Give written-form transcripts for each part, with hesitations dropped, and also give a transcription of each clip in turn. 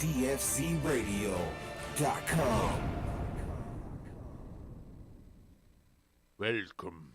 DFZRadio.com. Welcome.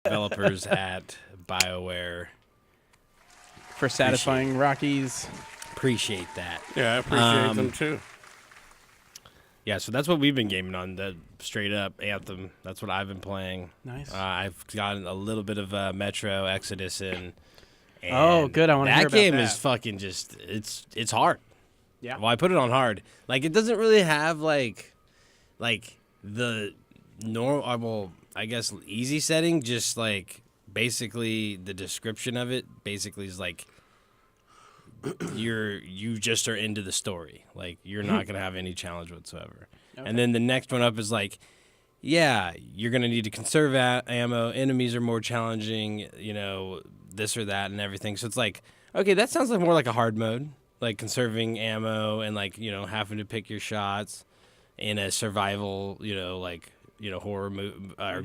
Developers at BioWare. For satisfying Rockies. Appreciate that. Yeah, I appreciate them too. Yeah, so that's what we've been gaming on, the straight up Anthem. That's what I've been playing. Nice. I've gotten a little bit of Metro Exodus in. And Oh, good. I wanna hear that about game that. is fucking just it's hard. Yeah. Well, I put it on hard. Like it doesn't really have like the normal, I guess easy setting, just like basically the description of it basically is like you just are into the story. Like you're not gonna have any challenge whatsoever. Okay. And then the next one up is like, yeah, you're gonna need to conserve ammo. Enemies are more challenging. You know, this or that and everything. So it's like, okay, that sounds like more like a hard mode, like conserving ammo and like having to pick your shots in a survival, horror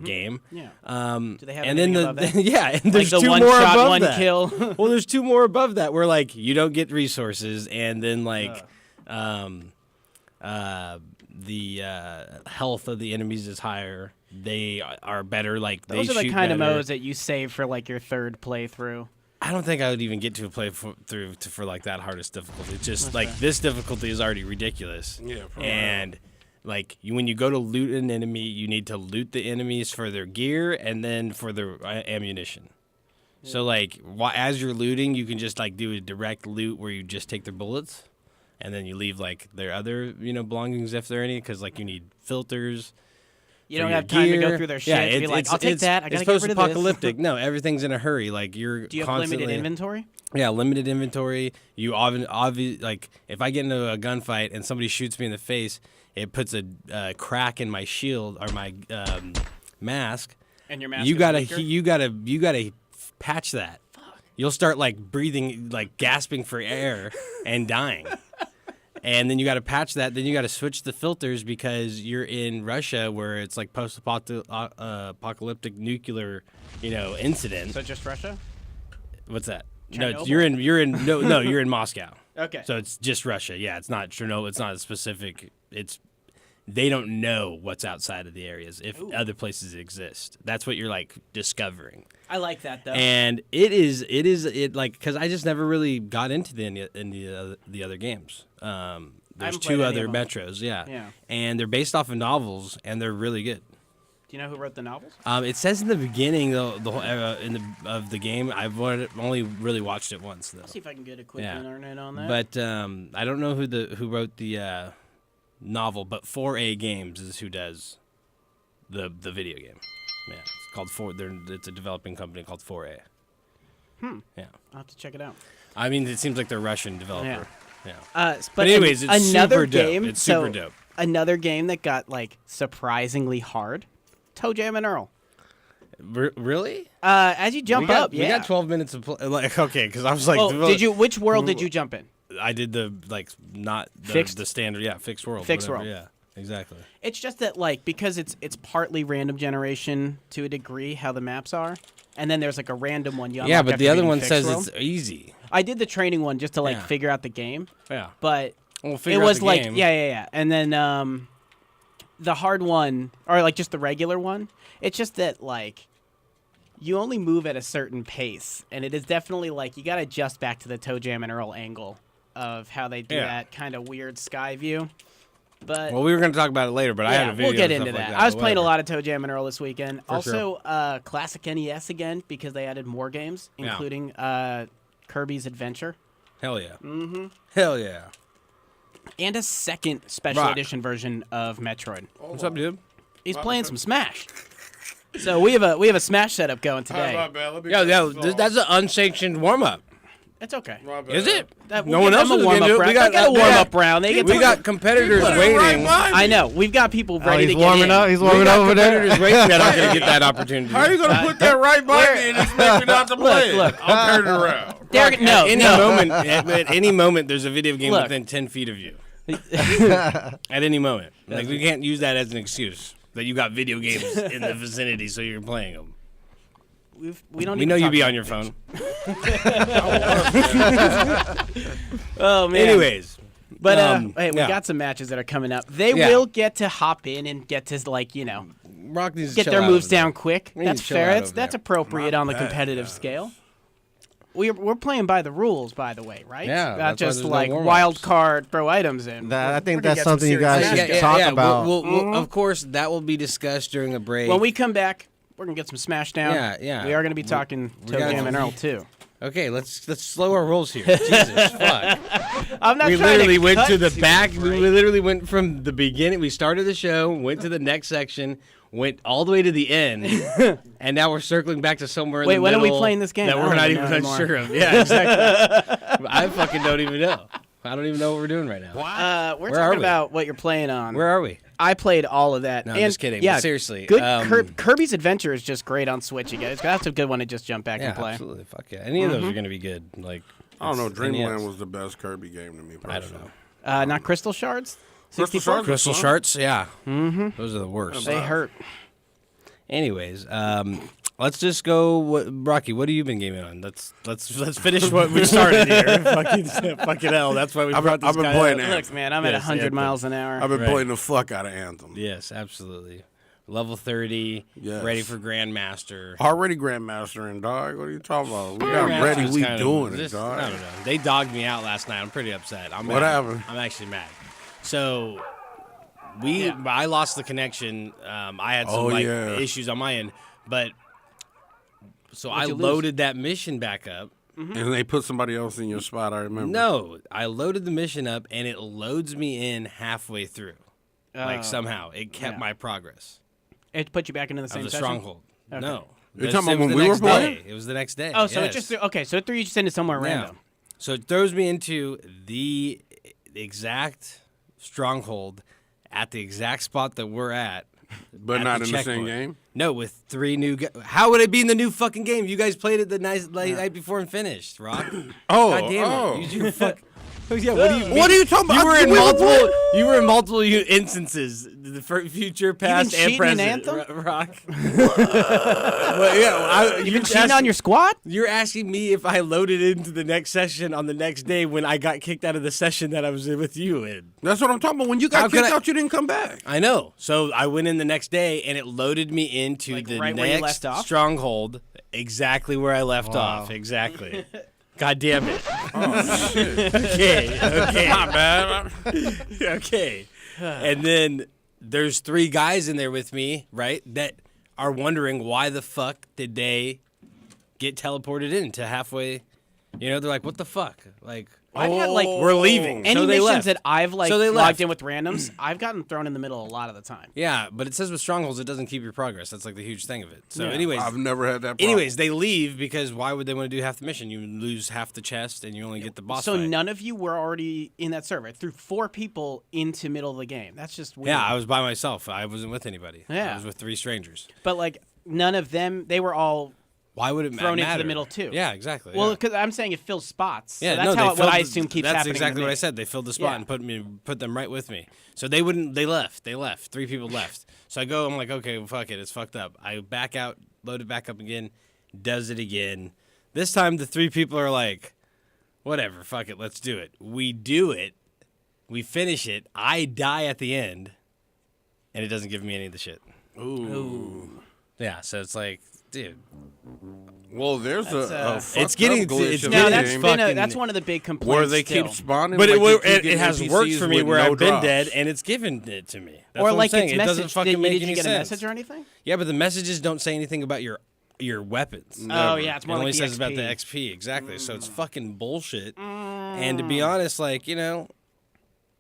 game. Yeah. Do they have and then anything above that? yeah, and there's Like the two one more shot, above one that. kill. Well, there's two more above that where like you don't get resources, and then like the health of the enemies is higher. They are better. Like Those they are the shoot kind of better. modes that you save for like your third playthrough. I don't think I would even get to a playthrough for like that hardest difficulty. It's just like this difficulty is already ridiculous. Yeah, for and like when you go to loot an enemy, you need to loot the enemies for their gear and then for their ammunition. Yeah. So like as you're looting, you can just like do a direct loot where you just take their bullets, and then you leave like their other belongings if there are any, because like you need filters. You for don't your have time to go gear. through their Yeah, shit and be like, I'll take that. I gotta it's get rid of this. post-apocalyptic. No, everything's in a hurry. Like you're Do you have constantly limited inventory? Yeah, limited inventory. You obviously like if I get into a gunfight and somebody shoots me in the face, it puts a crack in my shield or my mask. And your mask You is gotta weaker? you gotta patch that. You'll start like breathing, like gasping for air and dying. And then you got to patch that. Then you got to switch the filters because you're in Russia where it's like post-apocalyptic nuclear, incident. So just Russia? What's that? Chernobyl? No, you're in you're in Moscow. Okay. So it's just Russia. Yeah, it's not Chernobyl. It's not a specific. They don't know what's outside of the areas if other places exist. That's what you're like discovering. I like that though. And it like because I just never really got into the other games. There's haven't two played any other of them. Metros, yeah, Yeah. and they're based off of novels, and they're really good. Do you know who wrote the novels? It says in the beginning of the game. I've only really watched it once though. I'll see if I can get a quick Yeah. internet on that. But I don't know who wrote the novel, but 4A Games is who does the video game. Yeah, it's called It's a developing company called 4A. Yeah. I'll have to check it out. I mean, it seems like they're Russian developer. Yeah. But anyways, it's another super dope. game. It's super so dope. Another game that got like surprisingly hard. Toe Jam and Earl. Really? As you jump up, We got 12 minutes of play. Like, okay, because I was like, Oh, did you? Which world did you jump in? I did the not the, Fixed? the standard, fixed world. Fixed whatever, world. Yeah, exactly. It's just that like because it's partly random generation to a degree how the maps are, and then there's like a random one you Yeah, unlock but after the other beating one Fixed says World. it's easy. I did the training one just to like Yeah. figure out the game, Yeah. but We'll it figure out was the like game. yeah, and then the hard one or like just the regular one. It's just that like you only move at a certain pace, and it is definitely like you got to adjust back to the Toe Jam and Earl angle of how they do Yeah. that kind of weird sky view. But Well, we were going to talk about it later, but I had a video. we'll get and into stuff like that. that. I was but playing a whatever. lot of Toe Jam and Earl this weekend. For Also, classic NES again because they added more games, Yeah. including Kirby's Adventure Hell yeah. Mm-hmm. Hell yeah. and a second special Rock. edition version of Metroid. What's up, dude? He's playing some Smash. So we have a Smash setup going today. That's an unsanctioned warm up. It's okay. Is it? That, No one else a is warm gonna up do it. round. We got They get a warm up round. They get We got competitors waiting. I know. We've got people ready to he's get warming in. up. He's We warming got up over there. competitors waiting that aren't going to get that opportunity. How are you gonna put that right by me and expect me not to play look. it? I'll turn it around. Derek, no, At any no. moment, at any moment, there's a video game Look. within 10 feet of you. At any moment, like we can't use that as an excuse that you got video games in the vicinity, so you're playing them. We don't. We even know you talk be about on your it. phone. Oh man. Anyways, But hey, we yeah. got some matches that are coming up. They Yeah. will get to hop in and get to like Rock needs to get chill their out moves over there. down quick. We need That's to chill fair. out That's over that's there. appropriate on the bad, competitive guys. scale. We're playing by the rules, by the way, right? Yeah, Not that's why just there's no like warm-ups. wild card throw items in. I think We're gonna that's get some something you serious guys matches. should talk about. We'll, of course, that will be discussed during a break. When we come back, we're gonna get some smash down. Yeah. We are gonna be talking Toe gotta- Jam and Earl too. Okay, let's slow our rolls here. Jesus, fuck. I'm not We trying literally to went cut to the too back. We great. literally went from the beginning. We started the show, went to the next section, went all the way to the end, and now we're circling back to somewhere in Wait, the when are middle we playing this game? that I we're don't not even even know anymore. unsure of. Yeah, exactly. I fucking don't even know. I don't even know what we're doing right now. We're Where are talking we? about what you're playing on. Where are we? I played all of that. No, and I'm just kidding. Yeah, But seriously, good. Kirby's Kirby's Adventure is just great on Switch. You guys, that's a good one to just jump back Yeah, and play. absolutely. Fuck yeah. Any of those are going to be good. Like I don't know. it's Dreamland NES. was the best Kirby game to me personally. I don't know. Not Crystal Shards. Crystal 64? Shards? Crystal Shards, yeah. Mm-hmm. Those are the worst. They hurt. Anyways, let's just go. Rocky, what have you been gaming on? Let's finish what we started here. fucking hell. That's why we brought this I've been guy playing up. Anthem. Look, man, I'm at Yes, 100 Anthem. miles an hour. I've been Right. playing the fuck out of Anthem. Yes, absolutely. Level 30, Yes. ready for Grandmaster. Already Grandmaster and dog. What are you talking about? We got ready. Grandmaster's We kind of doing it, just- dog. I don't know. They dogged me out last night. I'm pretty upset. I'm What mad. happened? I'm actually mad. So Yeah. I lost the connection. I had some yeah. issues on my end, but so I you lose? loaded that mission back up. And they put somebody else in your spot. I remember. No, I loaded the mission up and it loads me in halfway through. Like Oh. somehow it kept yeah. my progress. It put you back into the of same the session? stronghold. Okay. No. You're It talking about was when the we were next playing? day. It was the next day. Oh, so it yes. just okay. So it threw you just into somewhere Yeah. random. So it throws me into the exact stronghold at the exact spot that we're at. But at not in the same checkpoint. game? No, with 3 new guys. How would it be in the new fucking game? You guys played it the night before and finished, Rock. Oh, God damn it. You fuck. Yeah, What are you talking about? You were in We multiple. You were in multiple instances. The future, past, and cheating in present. Anthem? Rock. Well, yeah, You been cheating on your squad? You're asking me if I loaded into the next session on the next day when I got kicked out of the session that I was in with you in. That's what I'm talking about. When you How got could kicked I- out, you didn't come back. I know. So I went in the next day and it loaded me into Like the right where you next left off? stronghold, exactly where I left off. Exactly. God damn it. Oh, shit. Okay. My bad. Okay. And then there's 3 guys in there with me, right, that are wondering why the fuck did they get teleported into halfway. You know, they're like, what the fuck? Like, I've had like we're leaving. any So they missions left. that I've like So they logged left. in with randoms. I've gotten thrown in the middle a lot of the time. Yeah, but it says with strongholds, it doesn't keep your progress. That's like the huge thing of it. So, Yeah. anyways, I've never had that problem. anyways, they leave because why would they want to do half the mission? You lose half the chest and you only get the boss So fight. none of you were already in that server. I threw 4 people into middle of the game. That's just weird. Yeah, I was by myself. I wasn't with anybody. Yeah. I was with 3 strangers. But like none of them, they were all Why would it thrown into the matter? middle, too. Yeah, exactly. well yeah. because I'm saying it fills spots. Yeah, so that's no, how they what filled I the- assume keeps that's happening. to exactly what me. I said. They filled the spot Yeah. and put them right with me. So they wouldn't. They left. They left. 3 people left. So I go. I'm like, okay, well, fuck it. It's fucked up. I back out, load it back up again, does it again. This time the 3 people are like, whatever, fuck it, let's do it. We do it. We finish it. I die at the end, and it doesn't give me any of the shit. Ooh. Yeah. So it's like, dude. Well, there's That's, a fucked it's getting- up glitch it's in No, the that's game been fucking- that's one of the big complaints. where they still. keep spawning. But like it, you keep it getting has NPCs worked for me with where no I've been drops. dead, and it's given it to me. That's or what like I'm saying. it's It doesn't message. fucking make Did you any get sense. a message or anything? Yeah, but the messages don't say anything about your weapons. Oh Never. yeah, it's It more only like the says XP. about the XP, exactly. So it's fucking bullshit. And to be honest, like, you know,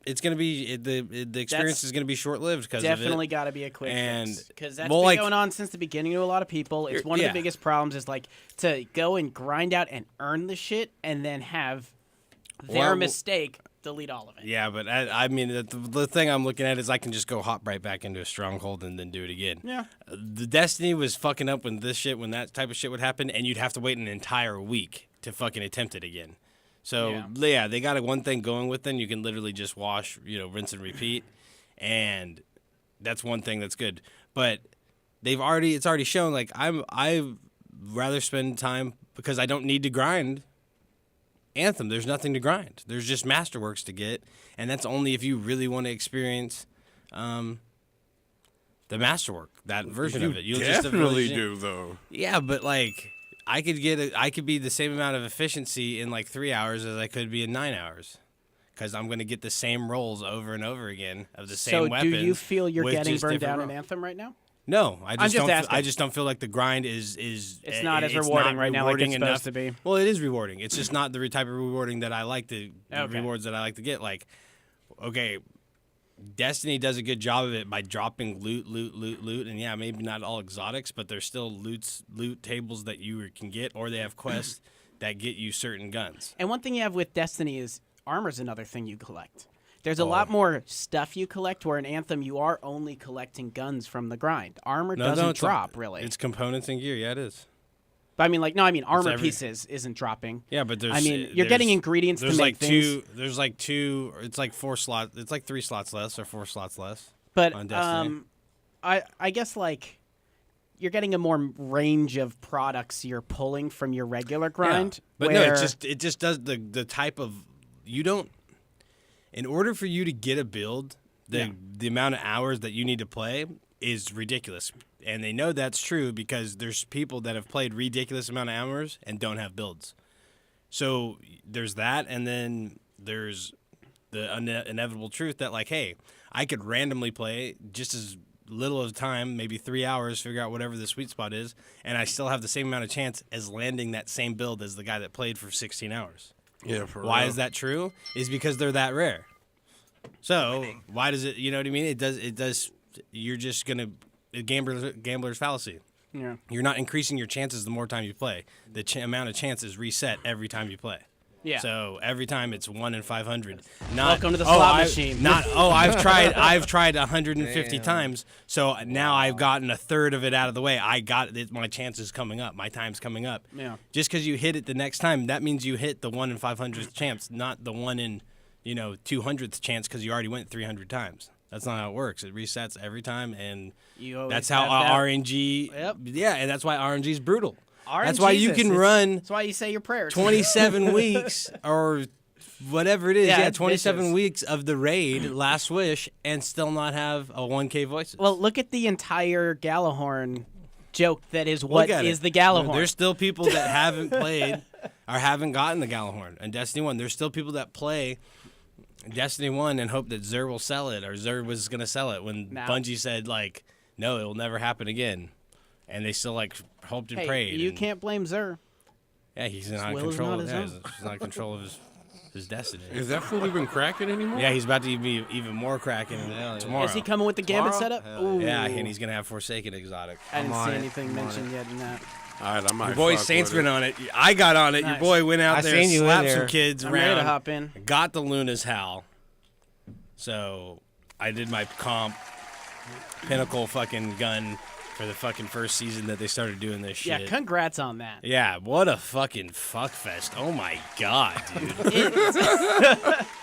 it's gonna be the experience That's is gonna be short lived because Definitely of it. got to be a quick And- fix because that's well, been like- going on since the beginning to a lot of people. It's one of yeah. the biggest problems is like to go and grind out and earn the shit and then have their Well, mistake delete all of it. Yeah, but I mean, the thing I'm looking at is I can just go hop right back into a stronghold and then do it again. Yeah. The Destiny was fucking up when that type of shit would happen, and you'd have to wait an entire week to fucking attempt it again. So yeah, they got one thing going with them. You can literally just wash, rinse and repeat, and that's one thing that's good. But it's already shown like I'd rather spend time because I don't need to grind Anthem. There's nothing to grind. There's just masterworks to get, and that's only if you really want to experience the masterwork, that version of it. You'll Definitely just do though. Yeah, but like I could be the same amount of efficiency in like 3 hours as I could be in 9 hours. Because I'm going to get the same rolls over and over again of the same So weapons. do you feel you're with getting just burned different down in rolls. Anthem right now? No, I just, just don't. asking. I just don't feel like the grind is. It's not as rewarding right now like it's rewarding supposed enough. to be. Well, it is rewarding. It's just not the type of rewarding that I like the Okay. rewards that I like to get. Like, okay, Destiny does a good job of it by dropping loot, and yeah, maybe not all exotics, but there's still loot tables that you can get, or they have quests that get you certain guns. And one thing you have with Destiny is armor's another thing you collect. There's a Oh. lot more stuff you collect, where in Anthem you are only collecting guns from the grind. Armor doesn't it's drop, really. It's components and gear. Yeah, it is. But I mean, armor every- pieces isn't dropping. Yeah, but there's. I mean, you're getting there's- ingredients to There's make like things. There's like 2. It's like 4 slots. It's like 3 slots less or 4 slots less. But on Destiny. I guess like you're getting a more range of products you're pulling from your regular grind. Yeah. But where, no, it just does the type of you don't. In order for you to get a build, the amount of hours that you need to play is ridiculous, and they know that's true because there's people that have played ridiculous amount of hours and don't have builds. So there's that, and then there's the inevitable truth that like, hey, I could randomly play just as little of time, maybe 3 hours, figure out whatever the sweet spot is, and I still have the same amount of chance as landing that same build as the guy that played for 16 hours. Yeah, for Why real. is that true? Is because they're that rare. So why does it? You know what I mean? It does. You're just gonna gambler's fallacy. Yeah. You're not increasing your chances the more time you play. The amount of chances reset every time you play. Yeah. So every time it's 1 in 500. Not, Welcome to the slot I- machine. Not I've tried 150 times. So now I've gotten a third of it out of the way. I got it. My chances coming up. My time's coming up. Yeah. Just because you hit it the next time, that means you hit the 1 in 500th chance, not the 1 in 200th chance because you already went 300 times. That's not how it works. It resets every time, and You always that's how have that. RNG. Yep. Yeah, and that's why RNG is brutal. RNG That's why you can run That's why you say your prayers. 27 weeks or whatever it is. Yeah, Yeah, it's 27 vicious. weeks of the raid, Last Wish, and still not have a 1K voices. Well, look at the entire Gallahorn joke that is Look what at is it. the Gallahorn. There's still people that haven't played or haven't gotten the Gallahorn and Destiny 1. There's still people that play Destiny 1 and hope that Xur will sell it, or Xur was going to sell it when Now- Bungie said, like, no, it will never happen again. And they still, like, hoped and hey, prayed. you and- can't blame Xur. Yeah, he's not in will is control. not his Yeah, own. he's not in control of his destiny. Is that fool even cracking anymore? Yeah, he's about to be even more cracking tomorrow. Is he coming with the Gambit Tomorrow? setup? Ooh. Yeah, and he's gonna have Forsaken exotic. I didn't I'm see on it. anything I'm on mentioned yet in that. All right, I might. Your boy fuck Saint's with been it. on it. I got on it. Your Nice. boy went out I there, seen you in slapped some there. kids I'm ready around, to hop in. got the Luna's Howl. So I did my comp pinnacle fucking gun for the fucking first season that they started doing this shit. Yeah, congrats on that. Yeah, what a fucking fuck fest. Oh my god, dude.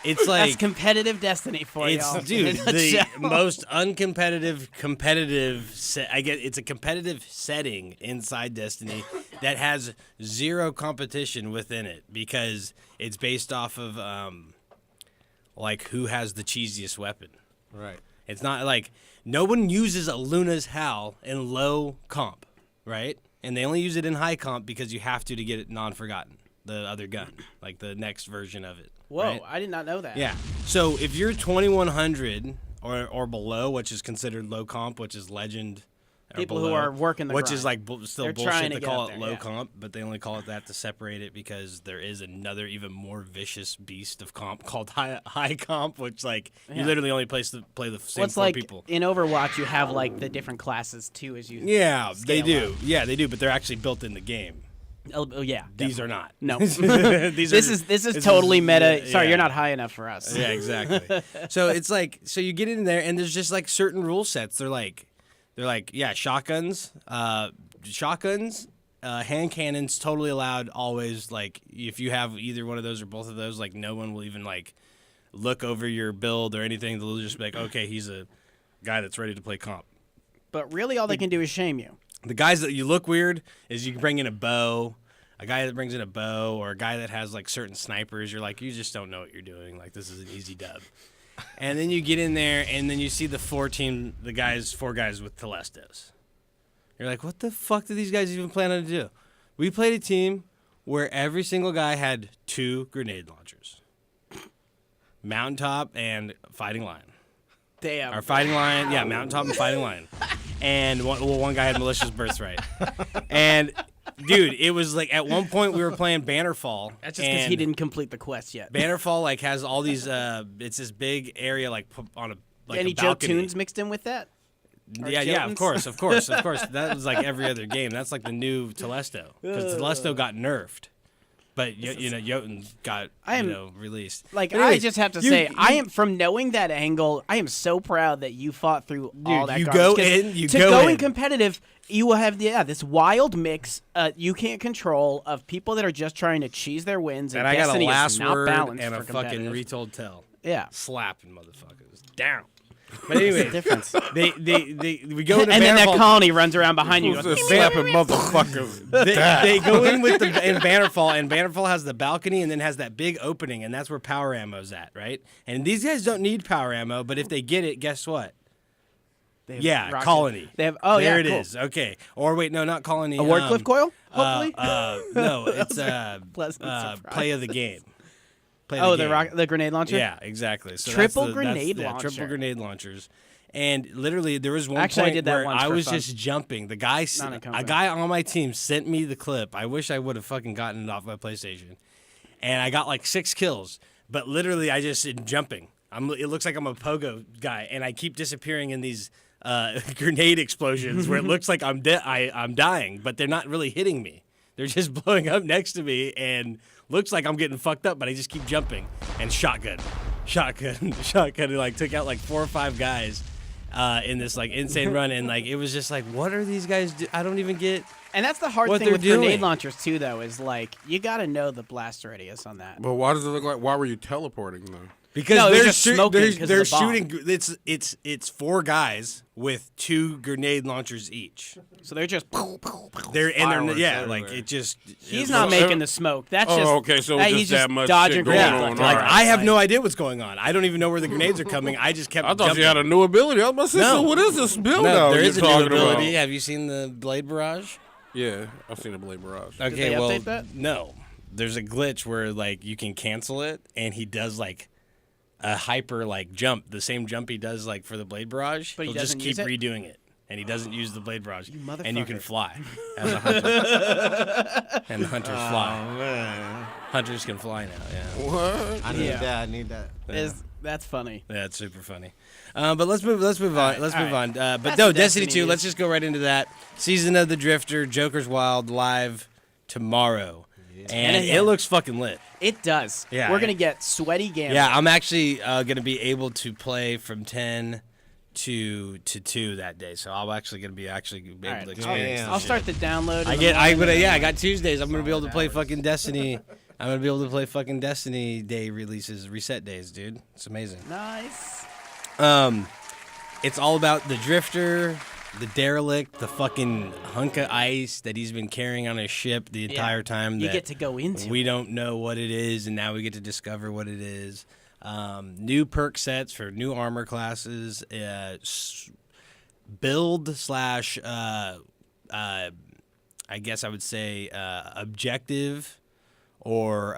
It's like That's competitive Destiny for it's y'all. dude In a the nutshell. most competitive set. It's a competitive setting inside Destiny that has zero competition within it because it's based off of like who has the cheesiest weapon. Right. It's not like no one uses a Luna's Howl in low comp, right? And they only use it in high comp because you have to get it non-forgotten, the other gun, like the next version of it. Whoa, right? I did not know that. Yeah. So if you're 2100 or below, which is considered low comp, which is legend. Or People who below, are working the which grind. is like still They're bullshit trying to to get call up it there, low yeah. comp, but they only call it that to separate it because there is another even more vicious beast of comp called high comp, which like Yeah. you literally only play the same What's four like people. in Overwatch, you have like the different classes too, as you. Yeah, they scale do. Yeah, they do, but they're actually built in the game. Oh yeah. These are not. No. These This are- is totally meta. yeah, Sorry, yeah. you're not high enough for us. Yeah, exactly. So it's like, so you get in there, and there's just like certain rule sets. They're like, yeah, shotguns, hand cannons, totally allowed. Always, like, if you have either one of those or both of those, like, no one will even like look over your build or anything. They'll just be like, okay, he's a guy that's ready to play comp. But really, all they can do is shame you. The guys that you look weird is you can bring in a bow, a guy that brings in a bow, or a guy that has like certain snipers. You're like, you just don't know what you're doing. Like, this is an easy dub. And then you get in there, and then you see the four guys with Telestos. You're like, what the fuck do these guys even plan on to do? We played a team where every single guy had 2 grenade launchers, Mountaintop and Fighting Lion. Damn. Our Fighting Lion, yeah, Mountaintop and Fighting Lion. And one guy had Malicious Birthright. And, dude, it was like at one point we were playing Bannerfall. That's just because he and didn't complete the quest yet. Bannerfall, like, has all these, it's this big area, like, on a, like Any a Joe balcony. Tunes mixed in with that? Or Yeah, of Jotens? course. That was like every other game. That's like the new Telesto. Because Telesto got nerfed. But, Jotun got, released. Like, But anyways, I just have to say, I am, from knowing that angle, I am so proud that you fought through all that you garbage. go 'Cause in, you to go go in in. competitive, you will have this wild mix you can't control of people that are just trying to cheese their wins, and And I got a Destiny last is not word balanced and for a fucking competitive. retold tell. Yeah. Slapping motherfuckers down. But anyway, Difference. we go into And then that Bannerfall. colony runs around behind you. Who's Goes, this slapping motherfuckers? They go in with in Bannerfall, and Bannerfall has the balcony and then has that big opening, and that's where power ammo's at, right? And these guys don't need power ammo, but if they get it, guess what? They have Yeah, rocket- colony. They have. There yeah, it cool. is. Okay. Or wait, no, not colony. A Wardcliff coil, hopefully. No, it's Pleasant play of the game. Play oh, game. the grenade launcher. Yeah, exactly. So Triple that's grenade yeah, launcher. triple grenade launchers. And literally, there was one Actually, I point did that where once I for was fun. just jumping. The guy, Not in a combat. guy on my team sent me the clip. I wish I would have fucking gotten it off my PlayStation. And I got like 6 kills, but literally, I just am jumping. It looks like I'm a pogo guy, and I keep disappearing in these grenade explosions where it looks like I'm dying, but they're not really hitting me. They're just blowing up next to me and looks like I'm getting fucked up, but I just keep jumping. And shotgun. And, like, took out, like, 4 or 5 guys in this, like, insane run. And, like, it was just like, what are these guys I don't even get. And that's the hard what thing they're with doing. grenade launchers, too, though, is, like, you got to know the blast radius on that. But why does it look like? Why were you teleporting though? Because No, it was they're, just smoking 'cause of they're the bomb. shooting. It's 4 guys with 2 grenade launchers each. So they're just... They're Fireworks like everywhere. it just. He's it not looks- making the smoke. That's Oh, just... okay, so he's just that much dodging shit going grenades on. left Like and right. I have no idea what's going on. I don't even know where the grenades are coming. I just kept. I thought jumping. you had a new ability. I was about to say, No. so what is this build No, out there you're is a new talking ability. about? Have you seen the Blade Barrage? Yeah, I've seen a Blade Barrage. Okay, they well, update that? no. There's a glitch where like you can cancel it, and he does like a hyper like jump, the same jump he does like for the Blade Barrage. But he He'll just doesn't keep use it? redoing it, and he doesn't use the Blade Barrage. And you can motherfucker. fly as a hunter. And the hunters fly. Oh, man. Hunters can fly now. Yeah. What? I need Yeah. that. I need that. That's funny. Yeah, it's super funny. But let's move on. Let's move right. on. But That's no, the Destiny Destiny 2. news. Let's just go right into that. Season of the Drifter, Joker's Wild, live tomorrow, and Yeah. it looks fucking lit. It does. Yeah. We're going to get sweaty Gambit. Yeah, I'm actually gonna be able to play from 10 to 2 that day, so I'm actually gonna be able to right. experience. Damn. I'll start the download. in I the get. I morning and got Tuesdays. I'm gonna be able to play hours. fucking Destiny. I'm gonna be able to play fucking Destiny Day releases, reset days, dude. It's amazing. Nice. It's all about the Drifter, the derelict, the fucking hunk of ice that he's been carrying on his ship the entire time. You that get to go into we it. don't know what it is, and now we get to discover what it is. New perk sets for new armor classes, build slash, I guess I would say objective or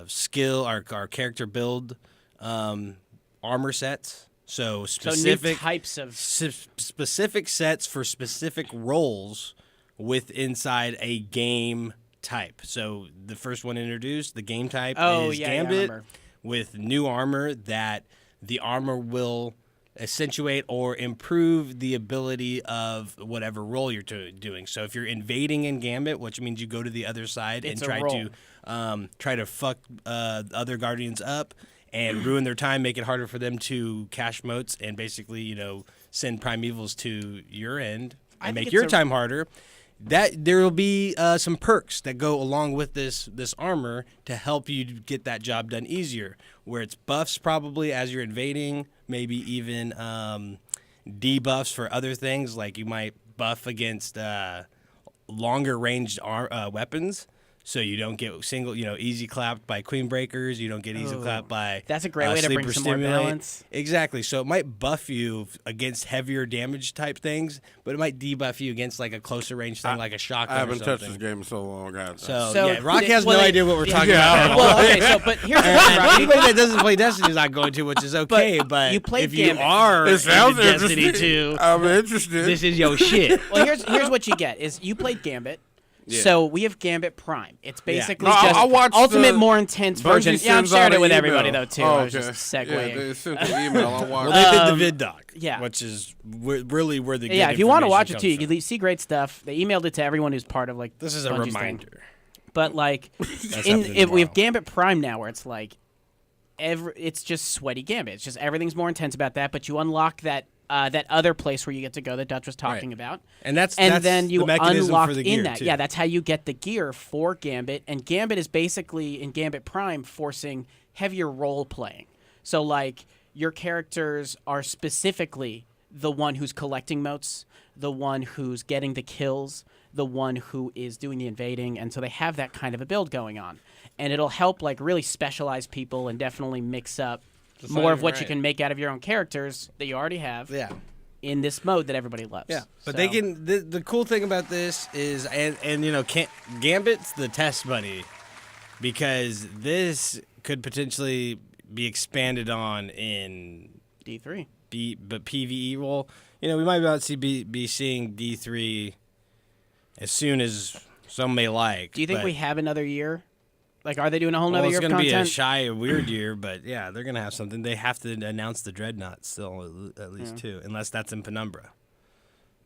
skill, our character build armor sets. So So specific new types of... specific sets for specific roles with inside a game type. So the first one introduced, the game type is yeah, I Gambit remember. with new armor that the armor will accentuate or improve the ability of whatever role you're doing. So if you're invading in Gambit, which means you go to the other side It's and a try to fuck other Guardians up and ruin their time, make it harder for them to cash motes, and basically, send primevals to your end I and think make it's your a- time harder. That there will be some perks that go along with this armor to help you get that job done easier. Where it's buffs probably as you're invading, maybe even debuffs for other things, like you might buff against longer ranged weapons. So you don't get easy clapped by Queen Breakers. You don't get easy clapped by That's a great way to bring Sleeper some more Stimulate. balance. Exactly. So it might buff you against heavier damage type things, but it might debuff you against like a closer range thing, like a shotgun. I haven't or touched something. this game in so long, guys. So yeah, Rocky the- has well, no they- idea what we're yeah. talking Yeah. about. Well, okay, so, but here's the thing, And Rocky. anybody that doesn't play Destiny is not going to, which is okay. But you played if you Gambit. are it sounds into Destiny interesting. 2, I'm interested. this is your shit. Well, here's what you get: is you played Gambit. Yeah. So we have Gambit Prime. It's basically No, just I watched ultimate, the- more intense Bungie version. Yeah, I'm sends out sharing it an with email. everybody though too. Oh, I was okay. just Yeah, segueing. they sent an email. I watched. Well, they did the vid doc, yeah. which is really where the Yeah, good if you want to information watch it comes too, you from. can see great stuff. They emailed it to everyone who's part of like. This is a Bungie's thing. reminder. But like, happening we have tomorrow. Gambit Prime now, where it's like, it's just sweaty Gambit. It's just everything's more intense about that. But you unlock that other place where you get to go that Dutch was talking Right. about. And that's Then the you mechanism unlock for the in gear, that. too. Yeah, that's how you get the gear for Gambit. And Gambit is basically in Gambit Prime forcing heavier role playing. So like your characters are specifically the one who's collecting motes, the one who's getting the kills, the one who is doing the invading, and so they have that kind of a build going on. And it'll help like really specialize people and definitely mix up more of what you right. can make out of your own characters that you already have Yeah. in this mode that everybody loves. Yeah, but So- they can. The cool thing about this is, and Gambit's the test buddy, because this could potentially be expanded on in D3. but PVE role. We might about to be seeing D3 as soon as some may like. Do you think but- we have another year? Like, are they doing a whole Well, nother it's year of going to be a content? shy, weird year, but yeah, they're going to have something. They have to announce the Dreadnought still, at least too, unless that's in Penumbra.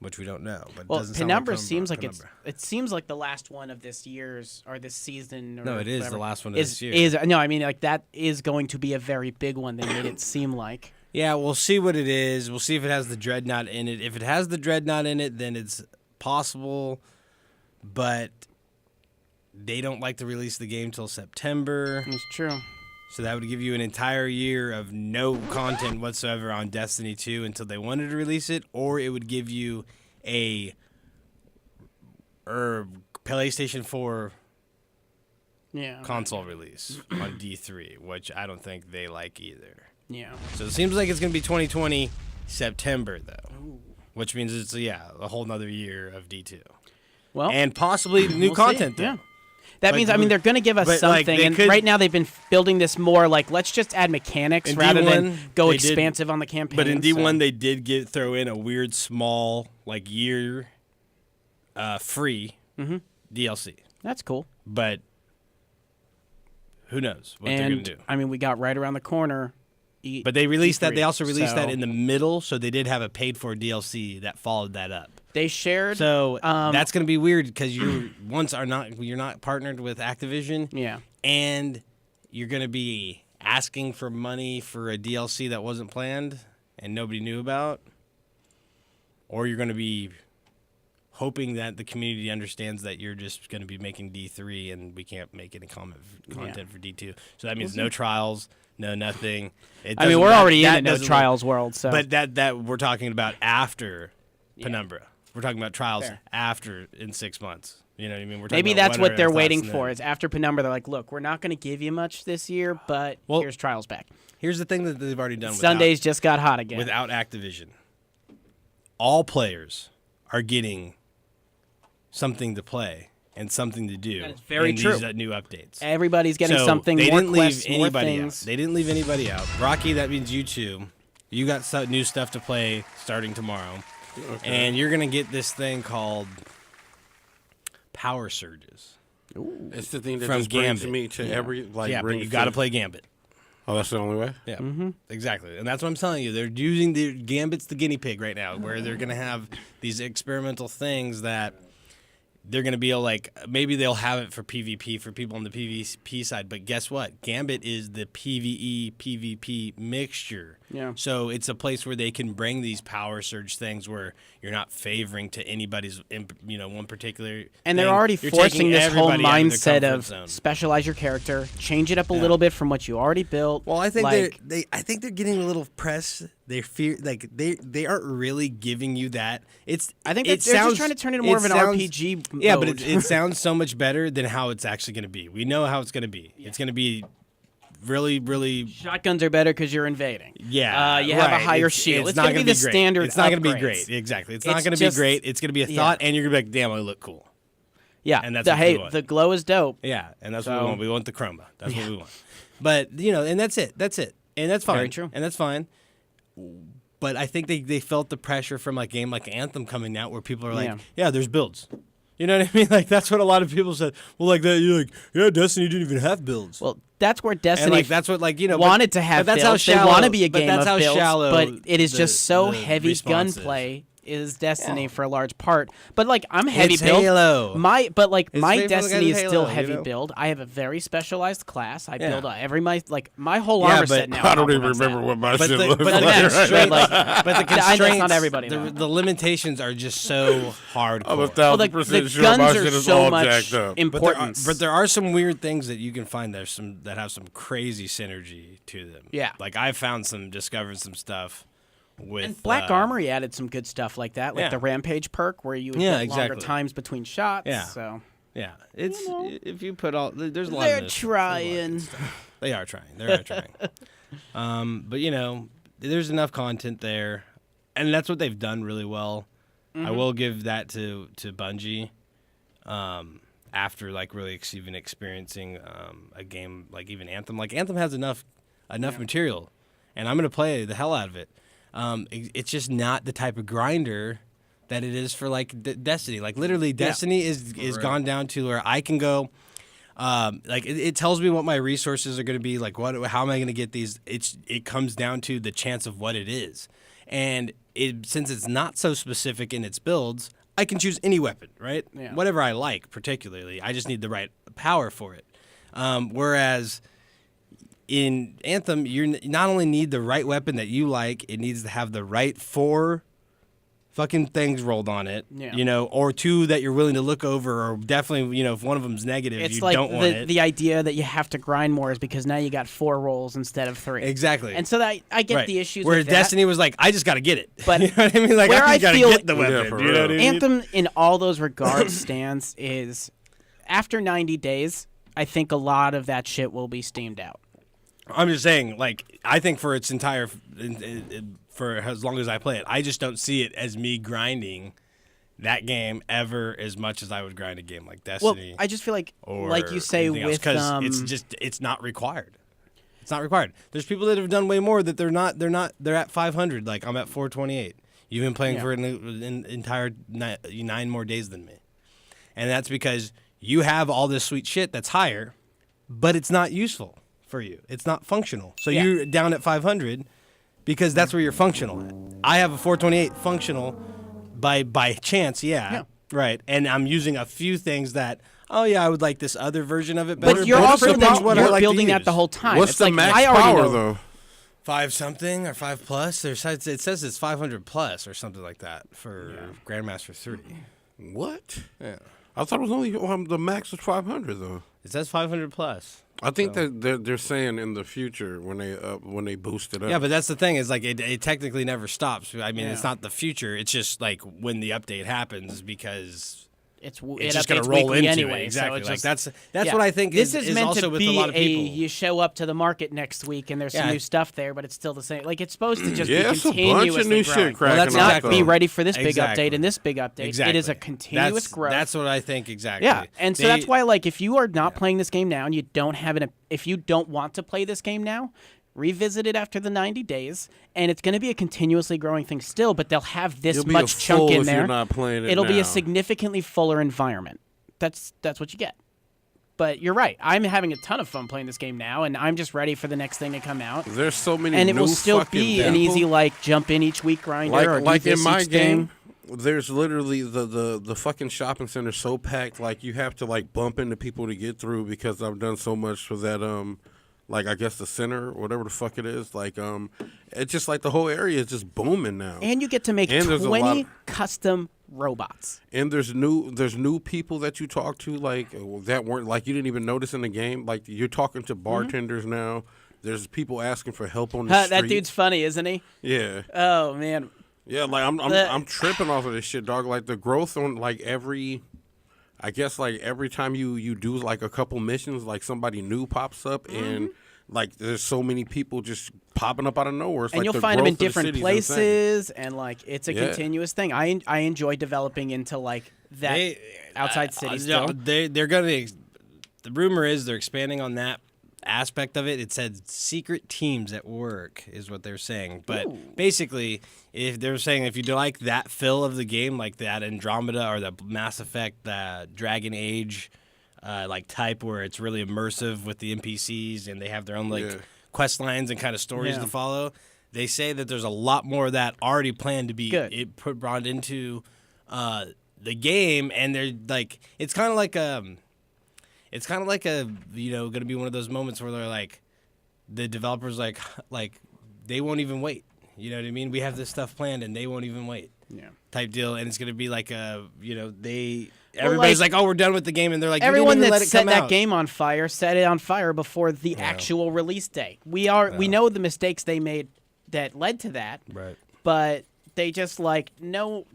which we don't know. But it Well, doesn't sound like Penumbra seems like Penumbra. it seems like the last one of this year's or this season. Or No, it is whatever, the last one of is, this year. Is no, I mean like that is going to be a very big one. They made it seem like. Yeah, we'll see what it is. We'll see if it has the Dreadnought in it. If it has the Dreadnought in it, then it's possible. But they don't like to release the game till September. It's true. So that would give you an entire year of no content whatsoever on Destiny 2 until they wanted to release it, or it would give you a PlayStation 4 Yeah. console release on D3, which I don't think they like either. Yeah. So it seems like it's going to be 2020 September, though, which means it's, a whole nother year of D2. Well, And possibly new we'll content, see. though. Yeah. That But means, I mean, they're going to give us but, like, something, they and could- right now they've been building this more like let's just add mechanics In rather than D1, go they did- expansive on the campaign. But in D1, so- they did throw in a weird small year free DLC. that's cool. But who knows what they're And going to do. I mean, we got right around the corner. But they released that. E3, They also released that so- in the middle, so they did have a paid-for DLC that followed that up. They shared. So that's going to be weird because you're not partnered with Activision, yeah. and you're going to be asking for money for a DLC that wasn't planned and nobody knew about, or you're going to be hoping that the community understands that you're just going to be making D3 and we can't make any content for D2. So that means no trials, no nothing. I mean, we're already in a no trials world, so. But that we're talking about after Yeah. Penumbra. We're talking about trials Fair. after in 6 months. You know what I mean? We're talking maybe about that's are what our they're thoughts waiting and for. then- Is after Penumbra, they're like, look, we're not going to give you much this year, but Well, here's trials back. Here's the thing that they've already done Sundays just got hot again. without Activision. All players are getting something to play and something to do That is very in true. these new updates. Everybody's getting So something. They more didn't quests, leave more anybody out. things. They didn't leave anybody out. Rocky, that means you too. You got new stuff to play starting tomorrow. Okay. And you're going to get this thing called Power Surges. It's the thing that From just brings Gambit. me to every Yeah, but brings you got to to- play Gambit. Oh, that's the only way. Yeah, exactly. And that's what I'm telling you. They're using the Gambit's the guinea pig right now, where they're going to have these experimental things that they're going to be maybe they'll have it for PvP for people on the PvP side. But guess what? Gambit is the PvE, PvP mixture. Yeah. So it's a place where they can bring these power surge things where you're not favoring to anybody's, one particular. And they're thing. already You're forcing taking this whole everybody out of their mindset comfort of zone. specialize your character, change it up a little bit from what you already built. Well, I think like, I think they're getting a little press. They fear they aren't really giving you that. I think they're just trying to turn it more of an RPG Yeah, but mode. it sounds so much better than how it's actually going to be. We know how it's going to be. It's going to be really, really. Shotguns are better because you're invading. Yeah, you have a right. hyer shield. It's not going to be the great. standard. It's not going to be upgrades. great. Exactly. It's not It's going to be just- great. It's going to be a yeah. thought, and you're going to be like, "Damn, I look cool." Yeah, And that's what we hey, want. the glow is dope. Yeah, and that's what So- we want. We want the chroma. That's what we want. But and that's it. That's it. And that's fine. Very true. And that's fine. But I think they felt the pressure from a game like Anthem coming out, where people are like, Yeah. there's builds. You know what I mean? Like that's what a lot of people said. Well, like that, you're like, yeah, Destiny didn't even have builds. Well, that's where Destiny and like that's what wanted to have but that's builds. how shallow, they want to be a but game that's of how builds, shallow but it is the- just so the heavy response is. gunplay is Destiny for a large part. But like I'm heavy It's build. Halo. My It's my made for the guys Destiny of is still Halo, heavy you know? build. I have a very specialized class. I Yeah. build my whole Yeah, armor but set now. I don't even complements remember that. what my But shit the, looks but, like. the Yeah, constraints, like- but the Yeah, I know it's constraints, not everybody, though. the limitations are just so hardcore. I'm Well, 1,000% the sure my guns shit are is so all much jacked up. importance. But there are some weird things that you can find that have some crazy synergy to them. Yeah. Like I discovered some stuff with And Black Armory added some good stuff like that, like yeah. the Rampage perk, where you would Yeah, get longer exactly. times between shots. Yeah. So Yeah, it's if you put all there's a lot. they're of this. trying. They are trying. They are trying. But there's enough content there, and that's what they've done really well. I will give that to Bungie. After really even experiencing a game like even Anthem, like Anthem has enough material, and I'm gonna play the hell out of it. It's just not the type of grinder that it is for Destiny. Like literally, Destiny is gone down to where I can go. Like it tells me what my resources are going to be. Like how am I going to get these? It comes down to the chance of what it is, and since it's not so specific in its builds, I can choose any weapon, right? Yeah. Whatever I like, particularly. I just need the right power for it. Whereas in Anthem, you not only need the right weapon that you like, it needs to have the right 4 fucking things rolled on it, Yeah. or 2 that you're willing to look over, or definitely, if one of them's negative, It's you like don't want it. the idea that you have to grind more is because now you got 4 rolls instead of 3. Exactly. And so that I get Right. the issues Where with Destiny was like, I just got to get it. But you know what I mean? Like, where I I just got to feel- get the Yeah, weapon. for you know what I real. mean? Anthem, in all those regards, stands is after 90 days, I think a lot of that shit will be steamed out. I'm just saying, like, I think for its entire, for as long as I play it, I just don't see it as me grinding that game ever as much as I would grind a game like Well, Destiny. I just feel like or you say anything else, with 'cause it's not required. It's not required. There's people that have done way more that they're at 500. Like I'm at 428. You've been playing Yeah. for an entire 9 more days than me, and that's because you have all this sweet shit that's higher, but it's not useful for you. It's not functional. So Yeah. you're down at 500 because that's where you're functional at. I have a 428 functional by chance, Yeah. right. And I'm using a few things that, I would like this other version of it better. but you're what's also the then, power- what I you're like to building that use. the whole time. What's It's the like, max I already power know. though? 5 something or 5 plus. It says it's 500 plus or something like that for Grandmaster 3. What? Yeah. I thought it was only the max was 500 though. It says 500 plus. I think that they're saying in the future when they boost it up. Yeah, but that's the thing is like it technically never stops. I mean, it's Yeah. not the future. It's just like when the update happens because It's just going updates to roll weekly into anyway. it. Exactly. So like it's just, that's yeah. what I think This is meant also to with be a lot of people. you show up to the market next week and there's some Yeah. new stuff there, but it's still the same. Like it's supposed to just Yeah, be it's a bunch of continuously new growing. shit cracking that's up, exactly- Not be though. ready for this big Exactly. update and this big update. Exactly. It is a continuous that's, growth. That's what I think exactly. Yeah, and so They- that's why, like, if you are not playing this game now and you don't have if you don't want to play this game now, revisit it after the 90 days, and it's going to be a continuously growing thing still. But they'll have this You'll be much a chunk fool in if there. you're not playing it It'll be now. a significantly fuller environment. That's what you get. But you're right. I'm having a ton of fun playing this game now, and I'm just ready for the next thing to come out. There's so many And it new will still fucking be an people. easy jump in each week grinder or do like this in my each game. thing. There's literally the fucking shopping center so packed, like you have to like bump into people to get through because I've done so much for that like I guess the center or whatever the fuck it is. Like it's just like the whole area is just booming now. And you get to make And there's a 20 lot- custom robots. And there's new people that you talk to like that weren't like you didn't even notice in the game. Like you're talking to bartenders now. There's people asking for help on the street. That dude's funny, isn't he? Yeah. Oh man. Yeah, like I'm tripping off of this shit, dog. Like the growth on like I guess like every time you do like a couple missions, like somebody new pops up and like there's so many people just popping up out of nowhere. It's And like you'll the find them in growth of the different city's places, and like it's a Yeah. continuous thing. I enjoy developing into like that outside city still. They're going to. The rumor is they're expanding on that aspect of it. It said secret teams at work is what they're saying. But basically, if they're saying if you like that feel of the game, like that Andromeda or the Mass Effect, the Dragon Age, like type where it's really immersive with the NPCs and they have their own like Yeah. quest lines and kind of stories Yeah. to follow. They say that there's a lot more of that already planned to be Good. brought into the game, and they're like it's kind of like a going to be one of those moments where they're like the developers like they won't even wait. You know what I mean? We have this stuff planned and they won't even wait. Yeah. Type deal, and it's going to be like everybody's like, "Oh, we're done with the game," and they're like, "You Everyone didn't even that let it set come that out." game on fire set it on fire before the actual release date. We know the mistakes they made that led to that, Right. but they just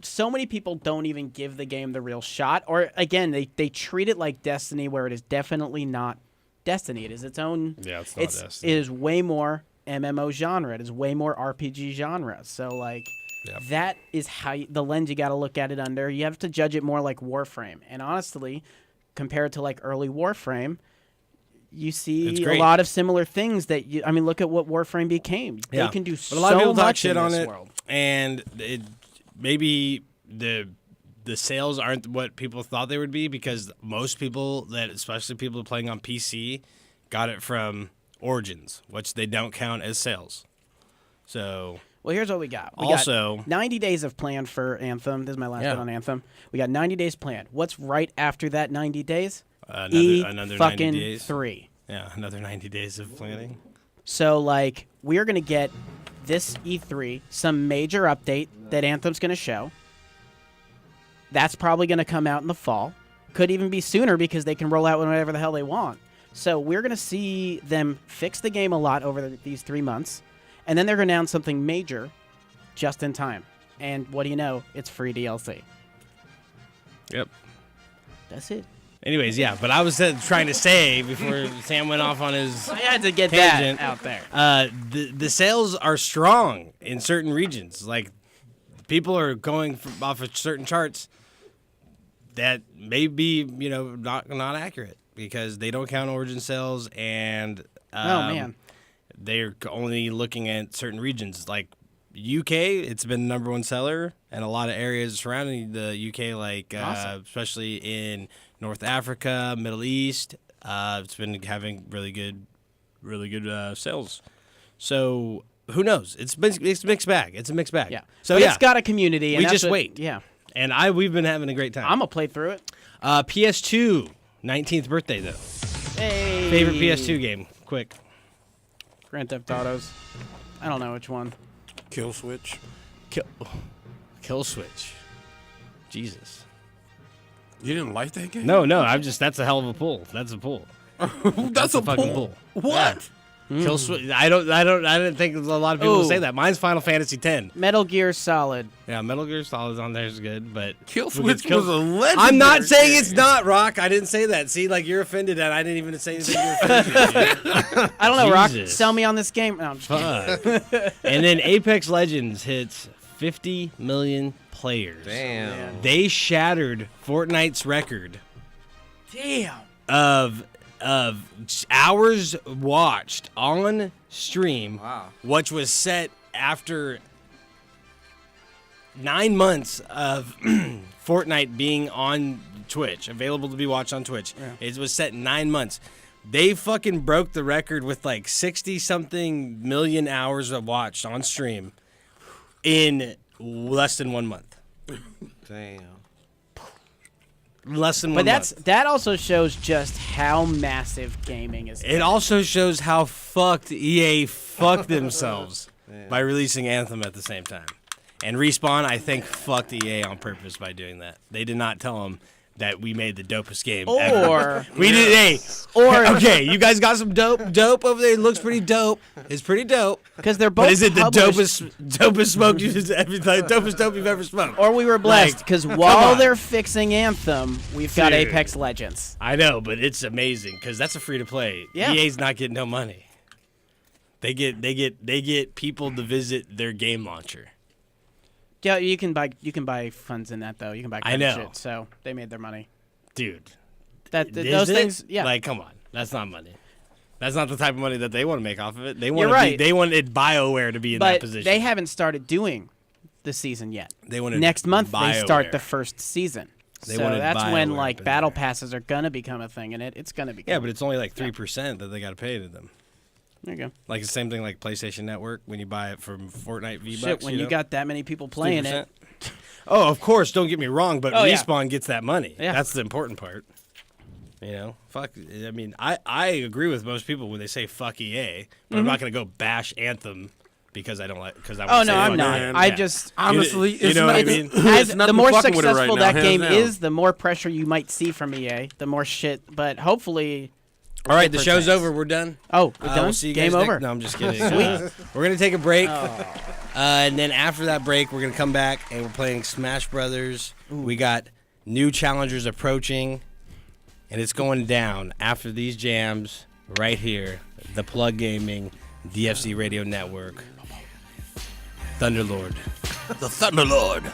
so many people don't even give the game the real shot, or again they treat it like Destiny, where it is definitely not Destiny. It is its own. Yeah, it's not Destiny. It is way more MMO genre. It is way more RPG genre. So like. Yep. That is the lens you got to look at it under. You have to judge it more like Warframe. And honestly, compared to like early Warframe, you It's see a great. lot of similar things that look at what Warframe became. Yeah. They can do But a lot of so people talk much shit in on this it, world. and maybe the sales aren't what people thought they would be because most people especially people playing on PC, got it from Origins, which they don't count as sales. So Well, here's what we got. We Also- got 90 days of plan for Anthem. This is my last Yeah. bit on Anthem. We got 90 days planned. What's right after that 90 days? another 90 days. E3. Yeah, another 90 days of planning. So, like, we're going to get this E3, some major update that Anthem's going to show. That's probably going to come out in the fall. Could even be sooner because they can roll out whatever the hell they want. So we're going to see them fix the game a lot over these 3 months. And then they're going to announce something major just in time. And what do you know? It's free DLC. Yep. That's it. Anyways, yeah, but I was trying to say before Sam went off on his I had to get tangent, that out there. the sales are strong in certain regions. Like people are going off of certain charts that may be not accurate because they don't count Origin sales and Man. they're only looking at certain regions like UK. It's been the number one seller, and a lot of areas surrounding the UK, like Awesome. especially in North Africa, Middle East. It's been having really good sales. So who knows? It's a mixed bag. It's a mixed bag. Yeah. So but yeah, it's got a community. And We that's just what- wait. Yeah. and we've been having a great time. I'm going to play through it. PS2, 19th birthday though. Hey. Favorite PS2 game? Quick. Grand Theft Autos. I don't know which one. Kill Switch. Kill Switch. Jesus. You didn't like that game? No. That's a hell of a pull. That's a pull. That's a fucking pull. pull. What? Kill Switch. I didn't think a lot of people Ooh. say that. Mine's Final Fantasy X. Metal Gear Solid. Yeah, Metal Gear Solid on there is good, but Kill we Switch could was a legendary I'm not saying game. it's not, Rock. I didn't say that. See, like you're offended, and I didn't even say anything. You're offended. I don't know, Rock. Jesus. Sell me on this game. No, I'm just kidding. Fuck. And then Apex Legends hits 50 million players. Damn. They shattered Fortnite's record Damn. of hours watched on stream, Wow. which was set after 9 months of Fortnite being on Twitch, available to be watched on Twitch. Yeah. It was set in 9 months. They fucking broke the record with like 60-something million hours of watched on stream in less than 1 month. Damn. Less than But 1 month. that also shows just how massive gaming is. It also shows how fucked EA fucked themselves by releasing Anthem at the same time. And Respawn, I think, fucked EA on purpose by doing that. They did not tell them that we made the dopest game ever. Or We did, hey. Or- okay, you guys got some dope over there. It looks pretty dope. It's pretty dope. because they're both But is it the published- dopest smoke dopest dope you've ever smoked? Or we were blessed Like, because come while on. they're fixing Anthem, we've got Dude. Apex Legends. I know, but it's amazing because that's a free to play. Yeah. EA's not getting no money. They get people to visit their game launcher. Yeah, you can buy funds in that though. You can buy I credit know. shit. So they made their money. Dude. That Is those it? things. Yeah. Like, come on. That's not money. That's not the type of money that they want to make off of it. They You're want right. they wanted BioWare to be in that but position. they haven't started doing the season yet. They wanted Next month they start BioWare. the first season. They so wanted that's when BioWare like up in battle there. passes are gonna become a thing, and it's gonna become. Yeah, but it's only like 3% that they got to pay to them. there you go. Like the same thing like PlayStation Network when you buy it from Fortnite V-Bucks. Shit, when you know? got that many people playing 3%. it, Oh, of course, don't get me wrong, but Oh, yeah. Respawn gets that money. Yeah. That's the important part. You know, fuck. I mean, I agree with most people when they say fuck EA, but I'm not gonna go bash Anthem because I don't like because I. Mm-hmm. Oh wanna no, say I'm fuck not. EA. I Yeah. just Honestly, You it's know not, what I mean? as it's not the more fucking with it right successful now, that hands game down. is, the more pressure you might see from EA, the more shit. But hopefully, All right, the show's pertains. over. We're done. oh, we're done. We'll see you Game guys over. No, I'm just kidding. We're gonna take a break, and then after that break, we're gonna come back and we're playing Smash Brothers. We got new challengers approaching, and it's going down after these jams right here. The Plug Gaming, DFC Radio Network, Thunderlord, the Thunderlord.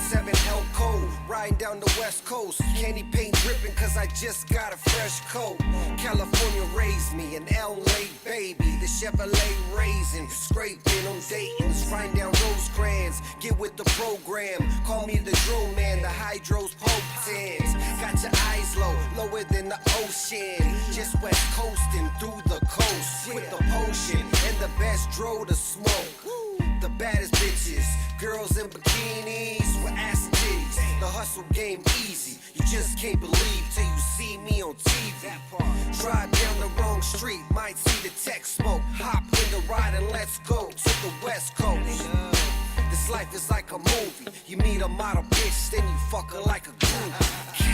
7 L code, riding down the west coast. Candy paint dripping cause I just got a fresh coat. California raised me, an LA baby. The Chevrolet raising, scraping on Dayton's, riding down Rosecrans. Get with the program, call me the drill man, the hydros potens. Got your eyes low, lower than the ocean. Just west coasting through the coast with the potion and the best dro to smoke. The baddest bitches, girls in bikinis with ass and titties. The hustle game easy, you just can't believe till you see me on TV. Drive down the wrong street, might see the tech smoke. Hop in the ride and let's go to the west coast. This life is like a movie. You meet a model bitch, then you fuck her like a groupie.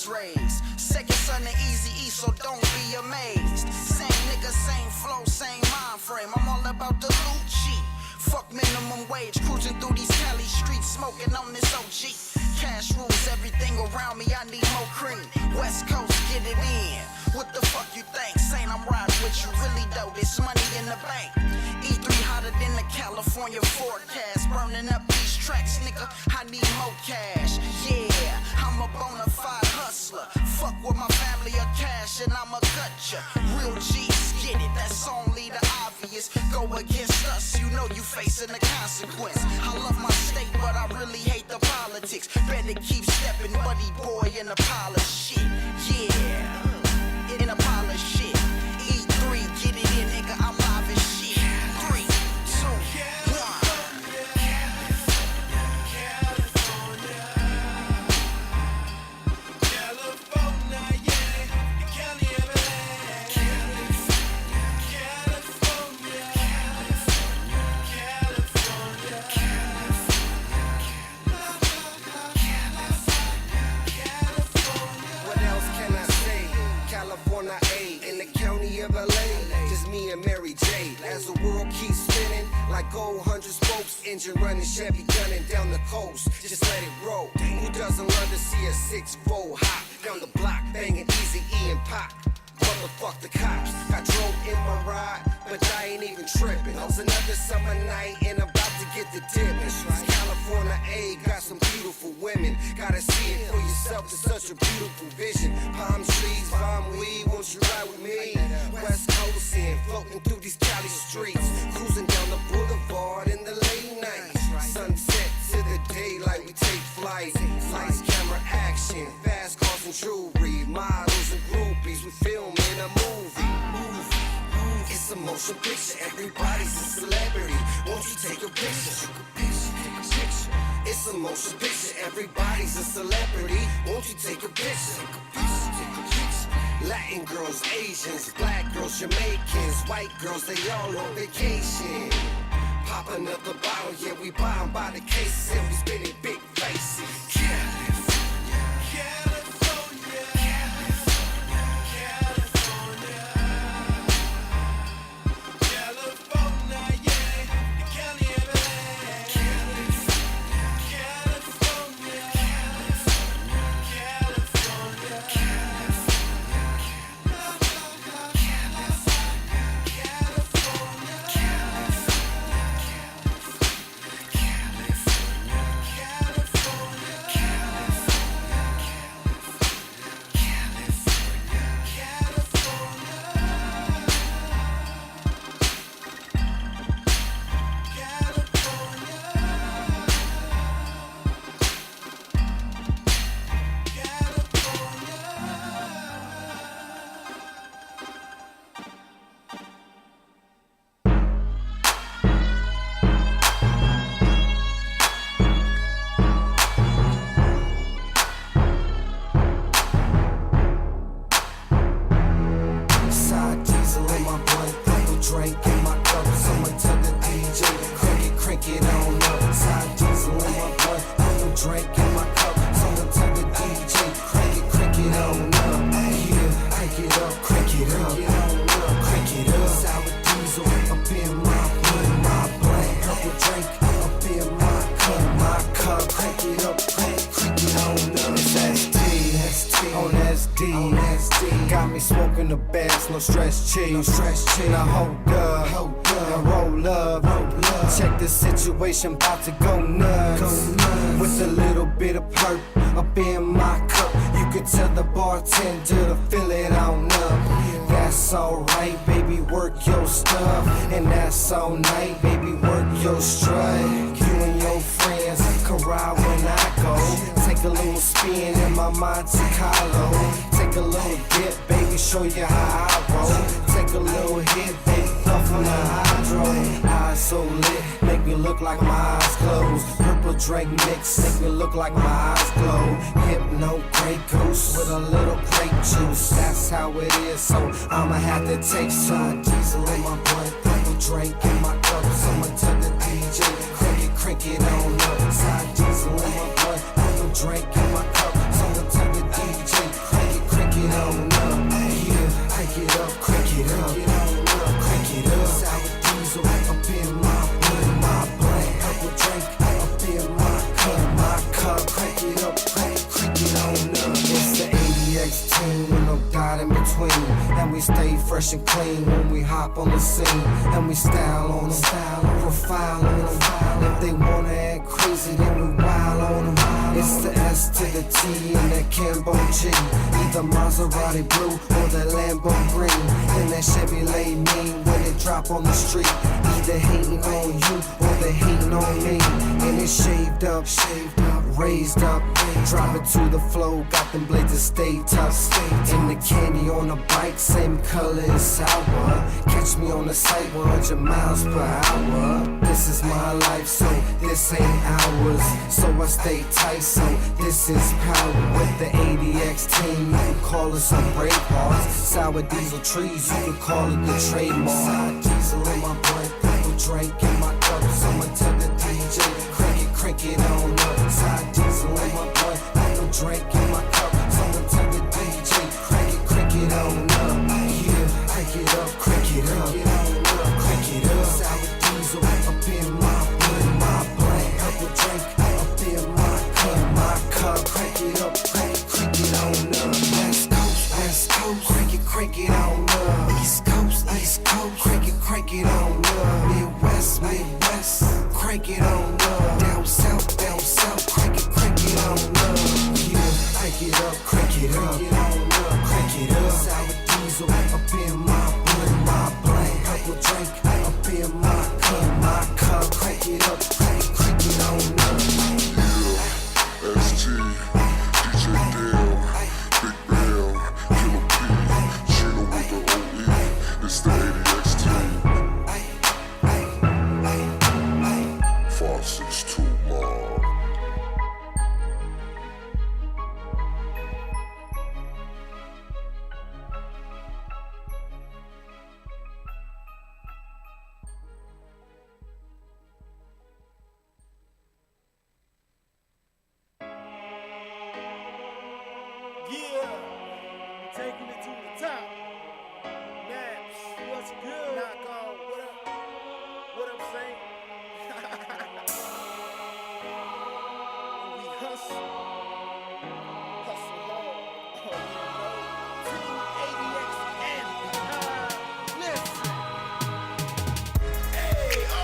Raised. Second son of Eazy-E, so don't be amazed. Same nigga, same flow, same mind frame. I'm all about the loot cheap. Fuck minimum wage, cruising through these Cali streets, smoking on this OG. Cash rules everything around me, I need more cream. West Coast, get it in. What the fuck you think? Saying I'm riding with you, really though, this money in the bank. E3 hotter than the California forecast. Burning up these tracks, nigga, I need more cash. Yeah, I'm a bona fide hustler. Fuck with my family or cash and I'ma cut ya. Real G's get it, that's only the obvious. Go against us, you know you facing the consequence. I love my state, but I really hate the politics. Better keep stepping, buddy boy, in a pile of shit. Yeah, in a pile of shit. E3, get it in, nigga, I'm live as shit. 3, 2, 1. As the world keeps spinning, like gold 100 spokes, engine running, Chevy gunning down the coast. Just let it roll. Who doesn't love to see a 6-4 hop down the block, banging Eazy-E and Pop? Motherfuck the cops. Got drove in my ride, but I ain't even tripping. It was another summer night and I'm about to get the dipping. California A got some beautiful women. Gotta see it for yourself, it's such a beautiful vision. Palm trees, palm weed, won't you ride with me? West Coast in, floating through these Cali streets, cruising down the boulevard in the late night. Sunset to the daylight, we take flight. Lights, camera, action, fast cars and jewelry, models and groupies, we filming a movie. It's a motion picture, everybody's a celebrity. Won't you take a picture? It's a motion picture, everybody's a celebrity. Won't you take a picture? Latin girls, Asians, black girls, Jamaicans, white girls, they all on vacation. Pop another bottle, yeah, we buy 'em by the case, and we spinning big faces. Drink in my cup, someone tell the DJ, crank it on up. Side diesel in my blood, drink in my cup, someone tell the DJ, crank it on up. up in my cup, crank it up, crank it on up. It's ST on SD. Got me smoking the best, no stress cheese. Now hold up, now roll up. Check the situation, about to go nuts. With a little bit of perp up in my cup, you could tell the bartender to fill it on up. That's alright, baby, work your stuff. And that's all night, baby, work your strut. You and your friends can ride when I go. Take a little spin in my Monte Carlo. Take a little dip, baby, show you how I roll. Take a little hit, baby, puff on the hydro. Eyes so lit, make me look like my eyes closed. Purple drink mix, make me look like my eyes glow. Hypno Grey Goose with a little grape juice. That's how it is, so I'ma have to take some diesel in my blunt, purple drink in my cup. Someone tell the DJ, crank it on up. Side diesel in my blunt, purple drink in my cup. Someone tell the DJ, crank it on up. Yeah, crank it up, crank it up, crank it up. Sour diesel up in my blunt, purple drink up in my cup. Crank it up, crank it on up. It's the ADX team with no doubt in between, and we stay fresh and clean when we hop on the scene, and we style on them, profile on them. If they wanna act crazy, then we wild on them. It's the S to the T and that Cambo G, either Maserati blue or the Lambo green. And that Chevrolet mean when it drop on the street, either hating on you or they hating on me. And it's shaved up, raised up, drop it to the flow. Got them blades to stay tough. And the candy on the bike, same color as sour. Catch me on the site 100 miles per hour. This is my life, so this ain't ours. So I stay tight, so this is power. With the ADX team, you can call us some brave hearts. Sour diesel trees, you can call it the trademark. Sour diesel in my blunt, purple drink in my cup. Someone tell the DJ, crank it on up. Sour diesel in my blunt, purple drink in my cup. Someone tell the DJ, crank it on up. Yeah, crank it up, crank it up, crank it up. Sour diesel up in my blunt, purple drink up in my cup. Crank it up, crank it on up. West Coast, crank it on up. East Coast, crank it on up. Midwest, crank it on up. Down south, crank it on up. Yeah, crank it up, crank it up, crank it up. Sour diesel up in my blunt, purple drink up in my cup. Crank it up, crank it on up. Yeah, ST, DJ Dale, Big Bell, Killer P, Chino with the OE. It's the ADX team. 562 Mob. Yeah, taking it to the top. Naps, what's good? Knock on, what I'm saying? We hustle hard. Team ADX and listen. Hey, oh,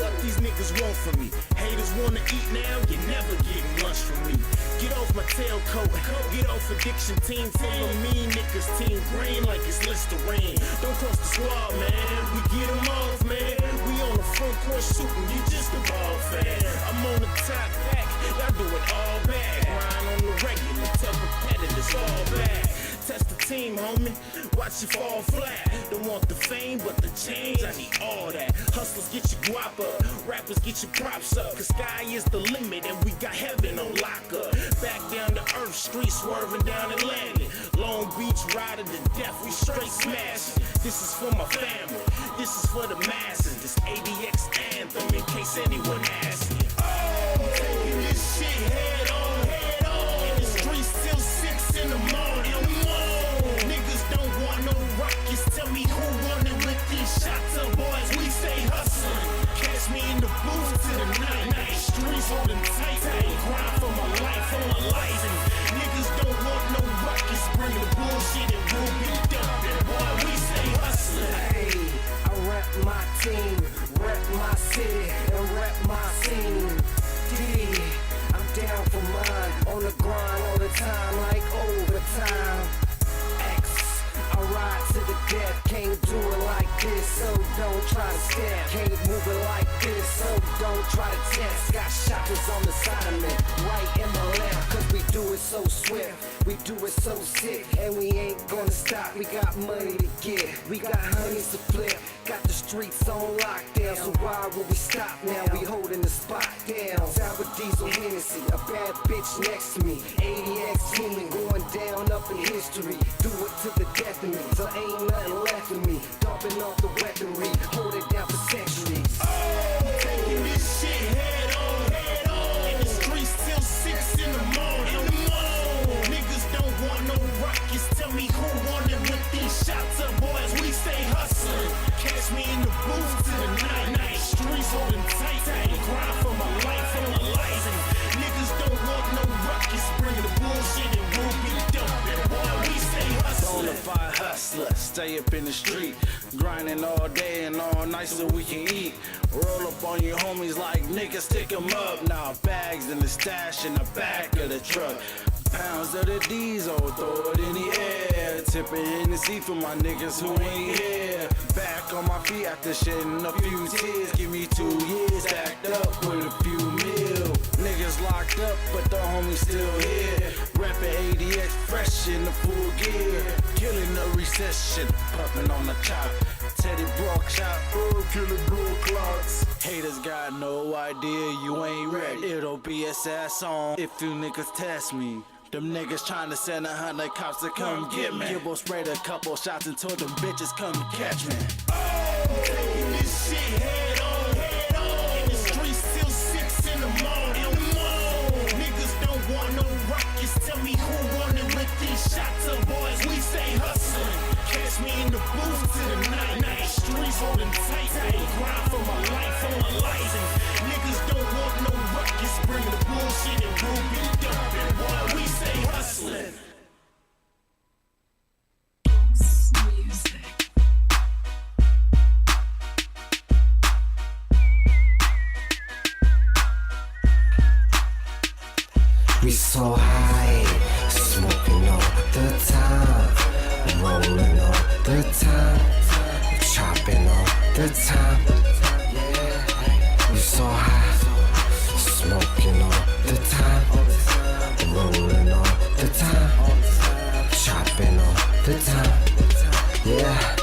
what these niggas want from me? Haters wanna eat now, you never get lunch from me. Get off my tailcoat, get off addiction. Team full of mean niggas, team green like it's Listerine. Don't cross the squad, man, we get them off, man. We on the front court shooting, you just a ball fan. I'm on the top back, y'all do it all back. Grind on the regular, tell competitors all back. Test the team, homie, watch you fall flat. Don't want the fame, but the change, I need all that. Hustlers get your guap up, rappers get your props up. Cause sky is the limit and we got heaven on lockup. Back down to earth, street swerving down Atlantic. Long Beach riding to death, we straight smashing. This is for my family, this is for the masses. This ADX anthem in case anyone asks me. Oh, taking this shit head on, in the streets till 6 in the morning. Niggas don't want no rockets, tell me who wanted with these shots up, boys, we stay hustling. Catch me in the booth till the night. time like overtime. X, I ride to the death. Can't do it like this, so don't try to step. Can't move it like this, so don't try to test. Got shoppers on the side of me, right and my left. Cause we do it so swift, we do it so sick. And we ain't gonna stop, we got money to get. We got honeys to flip, got the streets on lockdown. So why would we stop now? We holding the spot down. Sour diesel Hennessy, a bad bitch next to me. ADX human going down up in history. Do it to the death of me, so ain't nothing left of me. Dumping off the weaponry, hold it down for centuries. Taking this shit head on. In the streets till 6 in the morning. Niggas don't want no rockets. Tell me who wanted with these shots up, boys. We stay hustling. Catch me in the booth till the night. Streets holding tight. Grind for my life on the lighting. Niggas don't want no rockets. Bring the bullshit and we'll be dumping. Boy, we stay hustling. Bonafide hustler, stay up in the street, grinding all day and all night so we can eat. Roll up on your homies like niggas, stick 'em up. Now bags in the stash in the back of the truck. Pounds of the diesel, throw it in the air. Tipping Hennessy for my niggas who ain't here. Back on my feet after shedding a few tears. Give me 2 years stacked up with a few mil. Niggas locked up, but the homies still here. Rapping ADX fresh in the full gear. Killing the recession, puffing on the chop. Teddy Brock shot, killing blue clocks. Haters got no idea you ain't ready. It'll be a sad song if you niggas test me. Them niggas trying to send 100 cops to come get me. Gibbo sprayed a couple shots and told them bitches come catch me. Taking this shit head on. In the streets till 6 in the morning. Niggas don't want no rockets. Tell me who wanted with these shots up, boys. We stay hustling. Catch me in the booth till the night. Streets holding tight. Grind for my life on the lighting. Niggas don't want no rockets. Bring the bullshit and we'll be dumping. Boy, we stay hustling. We so high, smoking all the time, rolling all the time, chopping all the time. We so high, smoking all the time, rolling all the time, chopping all the time. Yeah.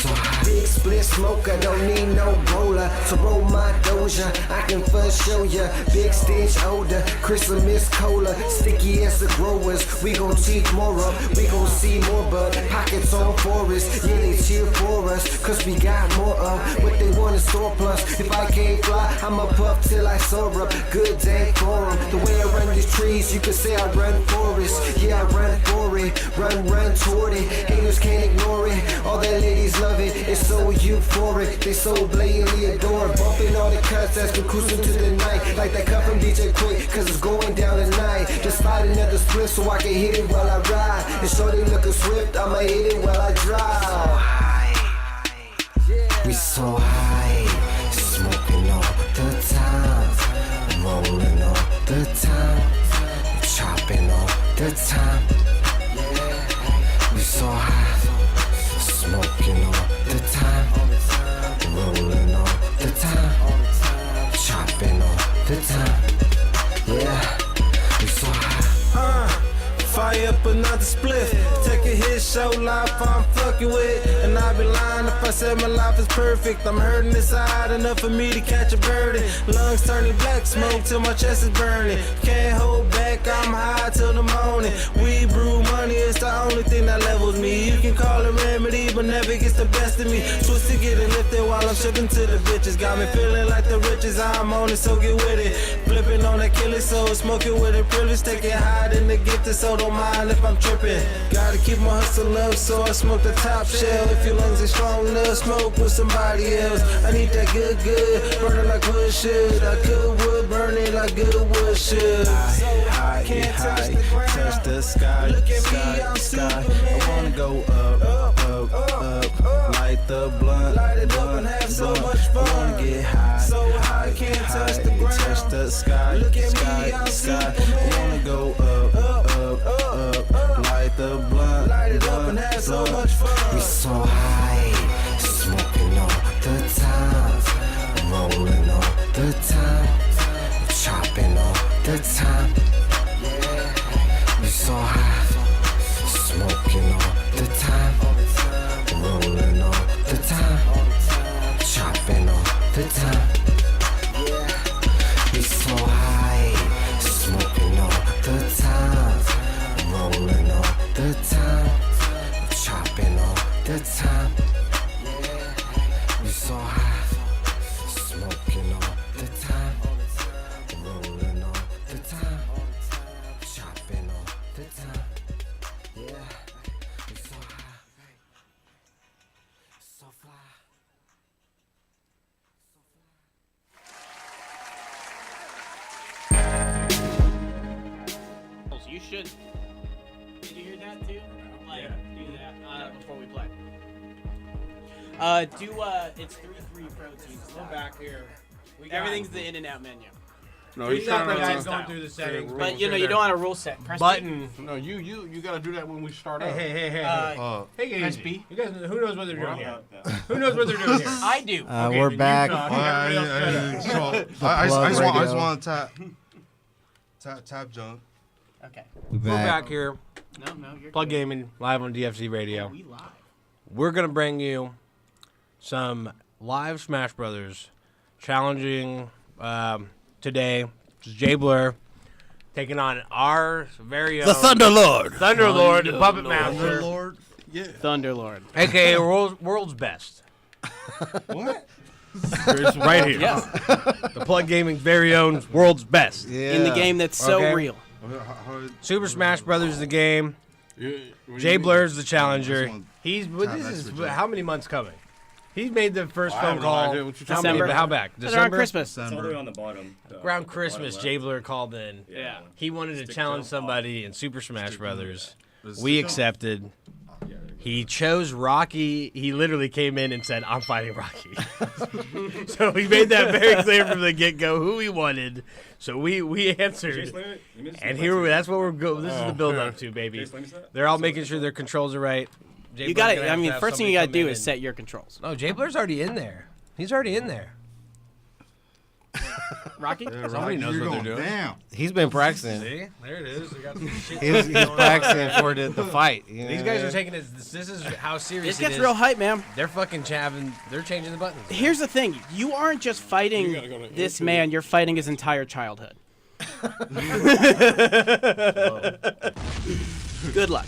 So big split smoker, don't need no roller. So roll my doja, I can first show ya. Big stench odor, crystal mist cola. Sticky as the growers, we gon' teach more up. We gon' see more bud, pockets on forest. Yeah, they cheer for us, cause we got more of what they want to store plus. If I can't fly, I'ma puff till I soar up. Good day for 'em. The way I run these trees, you could say I run forest. Yeah, I run for it, run toward it. Haters can't ignore it, all that ladies love it. It's so euphoric, they so blatantly adore. Bumping all the cuts that's been cruising to the night. Like that cut from DJ Quick, cause it's going down tonight. Just slide another split so I can hit it while I ride. And shorty looking swift, I'ma hit it while I drive. We so high, smoking all the time, rolling all the time, chopping all the time. We so high, smoking all the time, rolling all the time, chopping all the time. Yeah, we so high. Fire up another split. Take a hit, show life I'm fucking with. And I'd be lying if I said my life is perfect. I'm hurting inside enough for me to catch a burden. Lungs turning black, smoke till my chest is burning. Can't hold back, I'm high till the morning. We brew money, it's the only thing that levels me. You can call it remedy, but never gets the best of me. Twist to get it lifted while I'm shipping to the bitches. Got me feeling like the richest, I'm on it, so get with it. Flipping on that killer soul, smoking with a privilege. Take it high, then the gifted, so don't mind if I'm tripping. Gotta keep my hustle up, so I smoke the top shell. If your lungs are strong enough, smoke with somebody else. I need that good, burning like wood should. I could wood, burning like good wood should. High, can't touch the sky, sky. I wanna go up, light the blunt, and have so much fun. I wanna get high, so high, can't touch the ground, touch the sky, sky. I wanna go up, We so high, smoking all the time, rolling all the time, chopping all the time. We so high, smoking all the time, rolling all the time, chopping all the time. We so high, smoking all the time, rolling all the time, chopping all the time. We so high, smoking all the time, rolling all the time, chopping all the time. Yeah, we so high, so fly. You should. Did you hear that too? Like, do that before we play. It's 3 proteins. We're back here. Everything's the in and out menu. No, He's he's got trying the to guys going through the settings. But you know, you don't want a rule set. Press Button. No, you gotta do that when we start up. Hey. Hey, press easy. B. You guys, who knows what they're doing here? Who knows what they're doing here? I do. Okay, We're then you back. talk. Everybody else shut up. I Plug just radio. want to tap jump. Okay. We're back here. No, you're Plug good. Gaming live on DFC Radio. We live. We're gonna bring you some live Smash Brothers challenging today. It's Jay Blur taking on our very own Thunderlord. Thunderlord, the Puppet Master, Lord. Yeah. Thunderlord. aka world's best. What? It's right here. Yes. The Plug Gaming's very own world's best. In the game that's so Okay. real. Super Smash Brothers is the game. Jay Blur's the challenger. This is how many months coming? He's made the first I phone have no call. idea what you're How talking many- about. How back? That's around December. Christmas. It's all the way on the bottom. Around Christmas, Jay Blur called in. Yeah. He wanted to Stick challenge to- somebody in Super Smash Brothers. Is We it- accepted. He chose Rocky. He literally came in and said, "I'm fighting Rocky." So he made that very clear from the get-go who he wanted. So we answered, and that's what we're go. This is the build-up to, baby. They're all making sure their controls are right. Jay You Blur's got gonna to. I have to mean, have first thing you somebody got to do come is in set your controls. No, Jay Blur's already in there. He's already in there. Rocky. Somebody knows what they're doing. Damn. He's been practicing. See, there it is. They got some shit He's going on. practicing for the fight. You know These what guys I are mean? taking it. This is how serious This it gets is. real hype, man. They're fucking chaving. They're changing the buttons. Here's the thing: you aren't just fighting gotta go to this YouTube. man; you're fighting his entire childhood. Good luck.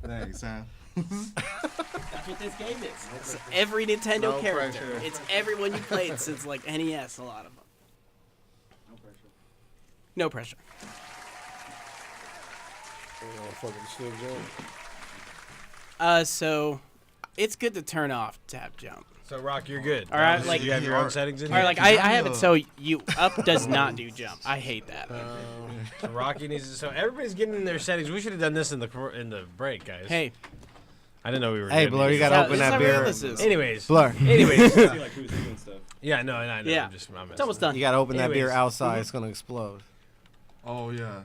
Thanks, Sam. That's what this game is. It's every Nintendo No character. pressure. It's everyone you played since like NES. A lot of them. No pressure. So it's good to turn off tap jump. So Rock, you're good. All right, like- you have your own settings in All right, here. like I have it so you up does not do jump. I hate that. So Rocky needs to. So everybody's getting in their settings. We should have done this in the break, guys. Hey, I didn't know we were. Hey, doing Blur, you these. gotta how- open this is that how real beer. this is. Anyways. Blur. Anyways. See, like, who's doing stuff. Yeah, no, I know. Yeah. I'm it's almost done. You gotta open that beer Anyways. outside. It's gonna explode. Oh yeah.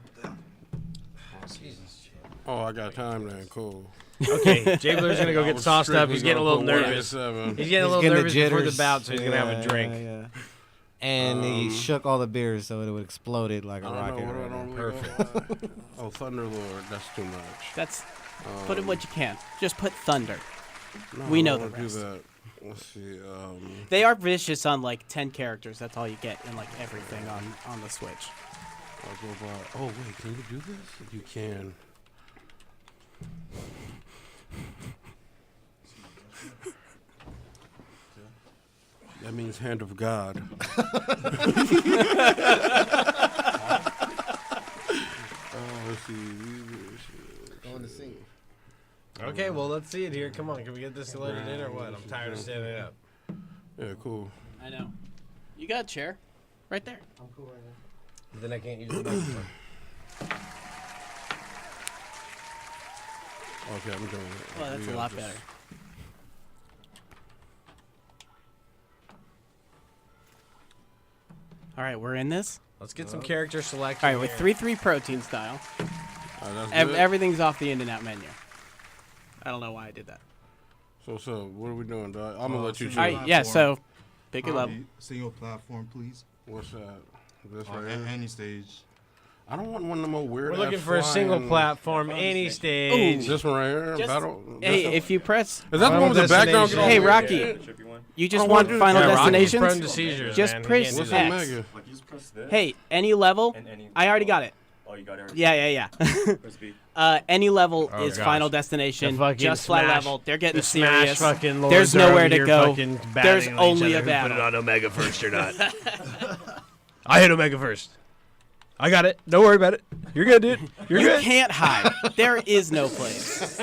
Oh, I got time then. Cool. Okay, Jay Blur's gonna go get sauced up. He's getting a little nervous. He's getting a He's little getting nervous before the jitters. bout, so he's gonna have a Yeah, drink. yeah. And he shook all the beers so it would exploded like a I rocket. don't know. or whatever. Perfect. Oh, Thunderlord. That's too much. That's put in what you can. Just put thunder. No, We I know don't the wanna rest. Do that. Let's see. They are vicious on like 10 characters. That's all you get in like everything on the Switch. I'll go by. Oh wait, can you do this? You can. That means hand of God. Let's see. Going to see. Okay, well let's see it here. Come on, can we get this loaded in or what? I'm tired of standing up. Yeah, cool. I know. You got a chair, right there. I'm cool right now. Then I can't use the microphone. Okay, I'm doing it. Well, that's a lot better. All right, we're in this. Let's get some character selection. All right, with 3-3 protein style. That's Everything's off the in and out menu. I don't know why I did that. So what are we doing, dog? I'm gonna let you choose. All right, yeah. So pick a level. Single platform, please. What's that? This Or right here. any stage. I don't want one of them more weird. We're looking for a single platform, any stage. This one right here. Just- Battle. Hey, this if you press, one? Is that the one with the background? Destination. Hey, all- Rocky, Trippy one. you just I want wanna do- Final Yeah, Rocky's Destinations? prone to seizures, Just man. He press can't do What's that. that X. mega? Like you just press this. Hey, any level. And any. I already got it. Oh, you got it. Yeah. Press B. Any level Oh, is gosh. Final The Destination. fucking Just flat Smash- level. They're getting The Smash serious. fucking lords There's are nowhere over to here go. fucking There's batting on each only other a who put it battle. on Omega first or not. I hit Omega first. I got it. Don't worry about it. You're good, dude. You're You good. can't hide. There is no place.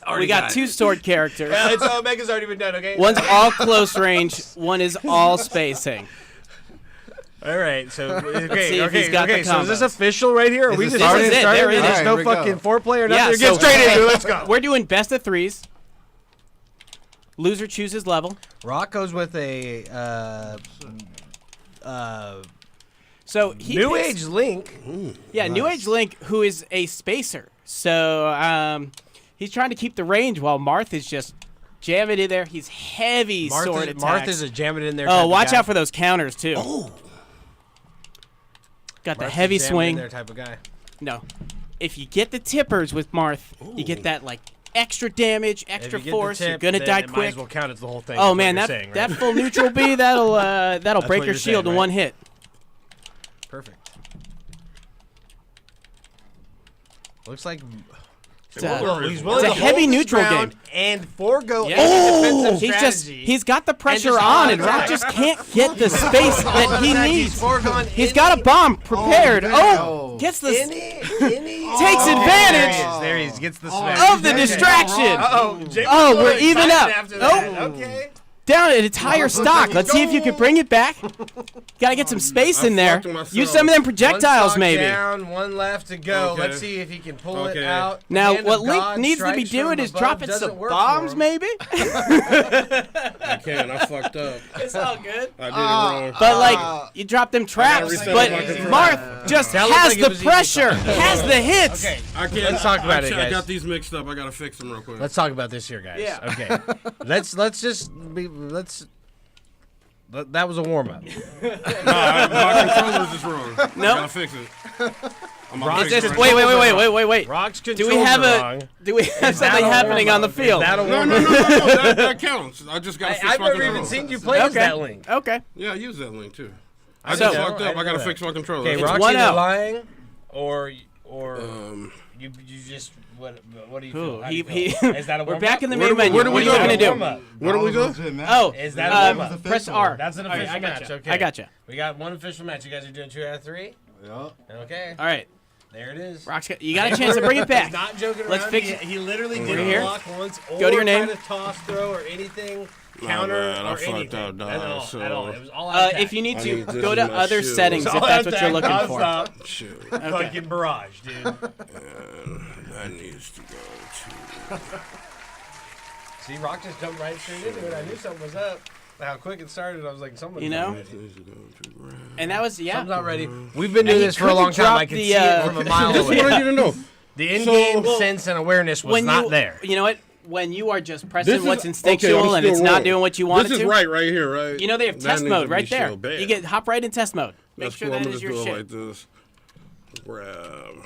Already We got got it. two sword characters. Yeah, it's Omega's already been done. Okay. One's all close range. One is all spacing. All right. So okay, see if he's got the So is this combos. official right here? Are we This just is starting? it. There it is. There's All no right, here we fucking go. foreplay or Yeah, nothing. so- Get straight into it. Let's go. We're doing best of threes. Loser chooses level. Rock goes with a So he New picks- Age Link. Yeah, New Age Link, who is a spacer. So he's trying to keep the range while Marth is just jamming in there. He's heavy sword attacks. Martha's a jamming in there. Oh, watch out for those counters too. Oh. Got the heavy swing. There type of guy. No, if you get the tippers with Marth, you get that like extra damage, extra If you get the force. You're tip, gonna then die it Might quick. as well count as the whole thing. Oh is man, what that you're saying, that right? full neutral B that'll break what your you're shield saying, in right? one hit. Perfect. Looks like It's a, he's it's willing a to heavy hold his neutral ground game. and forego Yeah. any defensive He's just strategy. he's got the pressure just on, hold and it Rock back. just can't get the space that he He's needs. foregone He's got a bomb prepared. damn. Oh, gets the any takes advantage There he is. Gets the smash. of the distraction. Oh, Oh, we're even up. After Oh. that. Okay. Down an entire stock. Let's see if you can bring it back. Gotta get some space in there. fucked myself. Use some of them projectiles, One stock maybe. Down, one left to go. Okay. Let's see if he can pull it Okay. out. Now, Hand what of Link God needs to be strikes from doing is above. dropping Doesn't some work for bombs, him. maybe. I can. I fucked up. It's all good. I did it wrong. But like, you drop them traps. reset But my control. Marth just That looks has like it the was easy. pressure, has the hits. Okay. I can't. Let's talk about it, I guys. got these mixed up. I gotta fix them real quick. Let's talk about this here, guys. Yeah. Okay. let's just be that was a warm up. My controller's just wrong. I No. gotta fix it. I'm Rock- gonna Is fix this, it wait, right wait. Rocks Do we have something happening on the field? Is that a now. warm No, up? that counts. I just gotta fix I've my never controller. even seen you play as Okay. that link. Okay. Yeah, I use that link too. I So- just fucked I up. I know gotta that. fix my controller. Okay, It's Rock's 1-0. either lying or you just what do you feel? Ooh, How do you he- feel? Is that a We're warm back up? in the Where main do we- menu. where do What we are you go? gonna do? Where do we go? Oh, Is that a warm up? press R. That's an All right, official I match. gotcha. Okay. I gotcha. We got one official match. You guys are doing 2 out of 3. Yup. Okay. All right. There it is. You got a chance to bring it back. He's not joking around. Let's fix it. He literally Over didn't here. block once or Go to your name. try to toss, throw, or anything. Nah, Counter man, I or fucked anything. up, dog, At all. so- At all. It was all out If you need I to, need this go in to my other shoes. settings if that's what you're looking for. Nonstop. Shoot. Fucking barrage, dude. That needs to go to. See, Rock just jumped right straight into it. I knew something was up. How quick it started, I was like, someone's You know? Needs to go to ground. And that was, Something's yeah. not ready. We've been doing he this for a couldn't long time. I drop could the, see it from a mile This is what I away. need to know. The in-game So- sense and awareness was When not you, there. You know what? When you are just pressing This is what's okay, instinctual I'm and it's still not wrong. doing what you want it This to. is right here, right? You know they have That test needs mode to right be there. so bad. You get hop right in test mode. Make That's sure cool. I'm that gonna is just your do shit. it like this. Grab,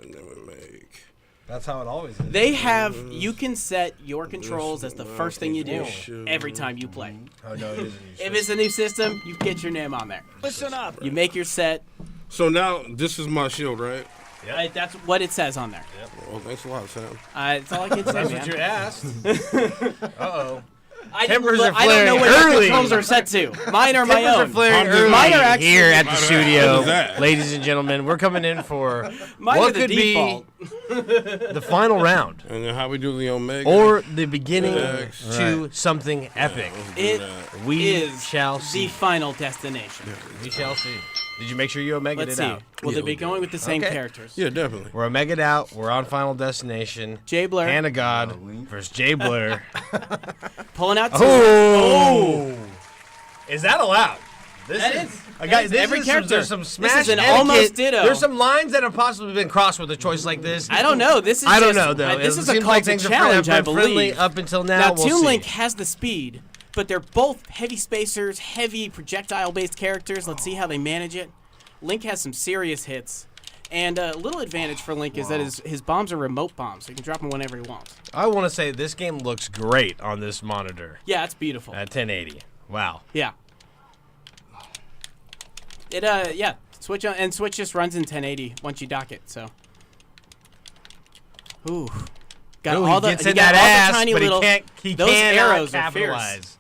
and then we make. That's how it always is. They have you can set your controls as the first thing you do every time you play. Oh, no, it isn't. If it's a new system, you get your name on there. Listen up. You make your set. So now this is my shield, right? That's what it says on there. Well, thanks a lot, Sam. That's all I can say, That's man. what you asked. Uh-oh. I Tempers don't are know what flaring the early. controls are set to. Mine are my Tempers are own. flaring early Mine are actually here at the What studio. is that? Ladies and gentlemen, we're coming in for Mine what are the could default. be the final round. And then how we do the Omega? Or the beginning Next. to something epic. It We is shall the see. final destination. We shall see. Did you make sure you Omega'd Let's it see. out? Will Yeah, they be we did. going with the same Okay. characters? Yeah, definitely. We're Omega'd out. We're on Final Destination. Jay Blur Hand of God versus Jay Blur. pulling out two. Oh! Is that allowed? every character. There's some This Smash is an etiquette. almost ditto. There's some lines that have possibly been crossed with a choice like this. I don't know. This is I don't just- know though. This It is a seems call like to things challenge, I have been friendly believe. up until now. Now, we'll Toon see. Link has the speed, but they're both heavy spacers, heavy projectile-based characters. Let's see how they manage it. Link has some serious hits. And a little advantage for Link is that his bombs are remote bombs, so he can drop them whenever he wants. I want to say this game looks great on this monitor Yeah, it's beautiful. at 1080. Wow. Yeah. It yeah. Switch on, and Switch just runs in 1080 once you dock it. So. Ooh. Got Ooh, all he the gets you in got that all ass, the tiny but little. he those cannot arrows are fierce. capitalize.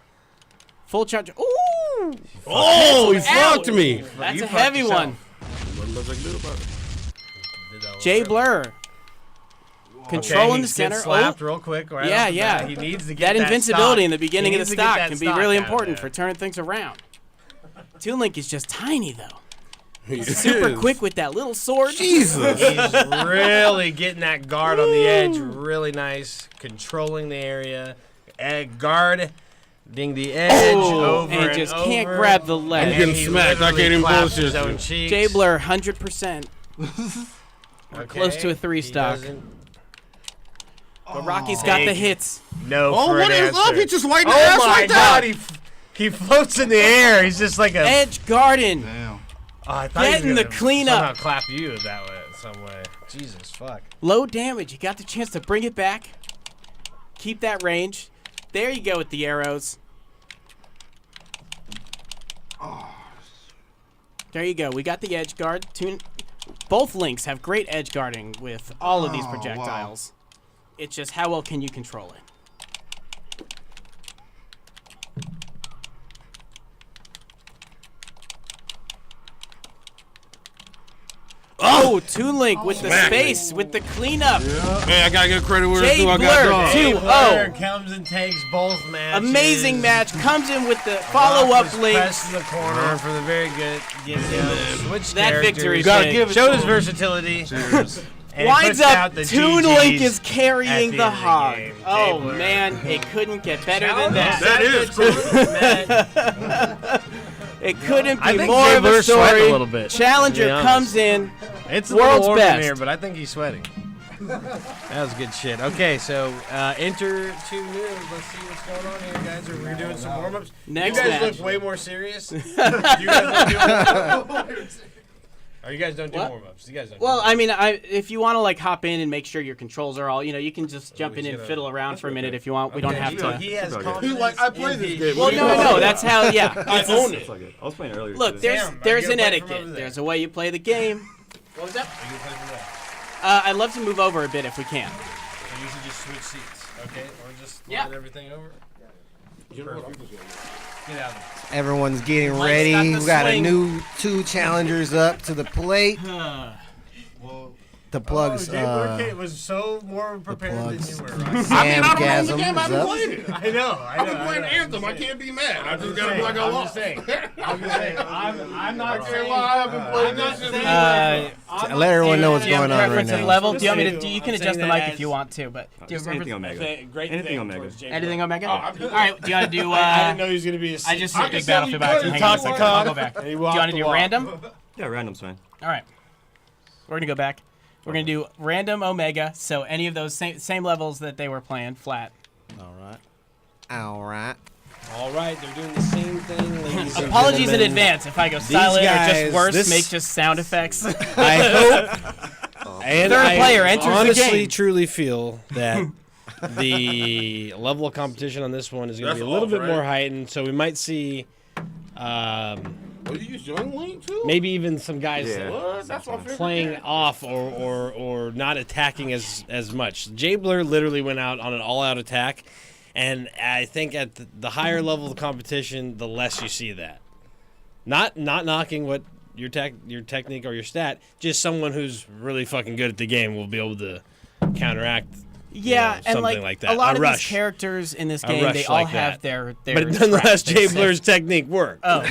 Full charge. Ooh. Oh, he Ow. fucked me. That's You a fucked heavy yourself. one. What I can do about it? Jay Blur. Controlling he the gets center. slapped real quick. Right Yeah, off the yeah. bat. He needs to get that invincibility stock. in the beginning He of the needs to get stock that can be stock really out of important there. for turning things around. Toon Link is just tiny though. He Super is. quick with that little sword. Jesus. He's really getting that guard on the edge really nice, controlling the area. Guarding the edge over and and just over. can't grab the leg. I'm getting He smacked. I literally can't even claps bullshit his own you. cheeks. Jay Blur, 100%. Okay. close to a 3 He stock. doesn't- But Rocky's got the Dang. hits. No. Oh, for what an is up? answer. He just lightened Oh the ass my like God! that. He floats in the air. He's just like a. Edge Garden. Damn. Oh, I thought he was Getting the gonna cleanup. somehow clap you that way, some way. Jesus fuck. Low damage. You got the chance to bring it back. Keep that range. There you go with the arrows. There you go. We got the edge guard. Both Links have great edge guarding with all of these Oh, wow. projectiles. It's just how well can you control it? Oh, Toon Link with the Smack. space, with the cleanup. Man, I gotta get credit where it's Jay due. I Blur, got dog. too. Blur comes and takes both matches. Amazing match. Comes in with the follow-up Rock was Link. pressed in the corner for the very good. Switch That characters. victory Gotta big. give it Showed to his him. versatility. Cheers. And he Winds puts up, out the Toon GGs Link is at carrying the the end of the hog. game. Jay Oh Blur. man, it couldn't get better than Challenge that. That is cool. It couldn't I be think more Jay of a Blur sweat story. a little bit, Challenger to be honest. comes in. It's a World's little warm in best. here, but I think he's sweating. That was good shit. Okay, so enter 2 news. Let's see what's going on here, guys. We're doing some warm-ups. Next you guys match. look way more serious. You guys don't do warm-ups? Or you guys don't do What? warm-ups? You guys don't. Well, do I mean, if you want to like hop in and make sure your controls are all, you can just jump in he's and gonna- fiddle around for a minute if you want. We don't have to. He has okay. confidence. He's like, I play in this his game. Well, no, that's how. Yeah. I own it. It's all good. I was playing earlier. Look, today. there's Damn, I an get a break from over etiquette. there. There's a way you play the game. What was that? Are you playing for that? I'd love to move over a bit if we can. So you should just switch seats, okay? Or just Yeah. slide everything over. Get out of there. Everyone's getting Mike's ready. got the We got swing. a new 2 challengers up to the plate. Well, The plugs. Jay Burkett was so more prepared than plugs. you were. Rocky. Sam I own the Gasm game. I is haven't up. played it. I know. I've been playing Anthem. I can't be mad. I just gotta be like I I'm lost. just saying. I'm just saying. I'm not I can't saying. lie. I haven't played this shit. Let everyone know what's Do you have going on right preference of now. level? Do you want me to? I'm You can saying adjust the that mic as- if you want to, but do you have Just anything preference? Omega. Great Anything thing Omega. towards Jay Anything Blur. Omega? All right. Do you want to do? I didn't know he was gonna be a. I just I hit can big say Battlefield you back. could. Hang Toss on. the cog. I'll go back. And he Do you walked want to the do walk. random? Yeah, random's fine. All right. We're gonna go back. We're gonna do random Omega. So any of those same levels that they were playing flat. All right. All right. All right, they're doing the same thing. Ladies and Apologies in gentlemen. advance if I go silent or guys, just worse, this- make just sound effects. I hope. And Third I player enters the honestly, game. truly feel that the level of competition on this one is going to That's be a little off, bit right? more heightened. So we might see Oh, you use Young Link too? maybe even some guys Yeah. What? That's my favorite. playing off or not attacking as much. Jay Blur literally went out on an all-out attack, and I think at the higher level of competition, the less you see that. Not knocking what your technique or your stat, just someone who's really fucking good at the game will be able to counteract. Yeah, and something like that. a lot A of rush. these characters in this A game, rush they all like have that. their But nonetheless, traps, they Jay say. Blur's technique worked. Oh.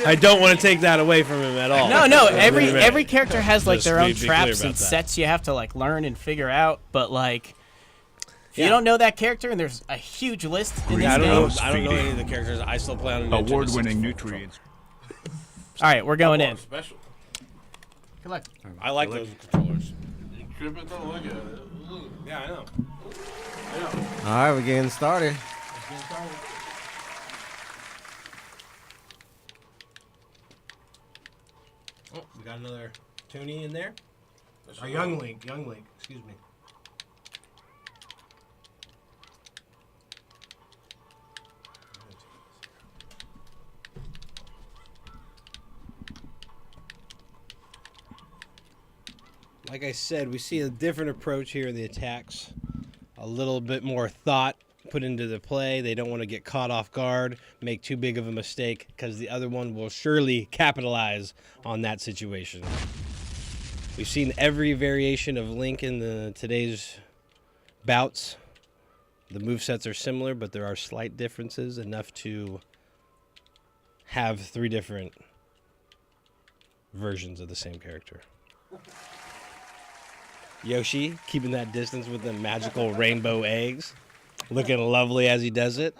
I don't want to take that away from him at all. No, Wait a minute. every character has like Just their own be clear traps about and that. sets you have to like learn and figure out, but like If you don't know that character, and there's a huge list in this I don't game. know. I don't know any of the characters. I still play on an Award-winning nutrients. All right, we're going in. Special. Good luck. I like those controllers. Tripping though, look at it. Yeah, I know. All right, we're getting started. Oh, we got another Toonie in there. Or Young Link. Excuse me. Like I said, we see a different approach here in the attacks. A little bit more thought put into the play. They don't want to get caught off guard, make too big of a mistake, because the other one will surely capitalize on that situation. We've seen every variation of Link in today's bouts. The movesets are similar, but there are slight differences, enough to have 3 different versions of the same character. Yoshi keeping that distance with the magical rainbow eggs. Looking lovely as he does it.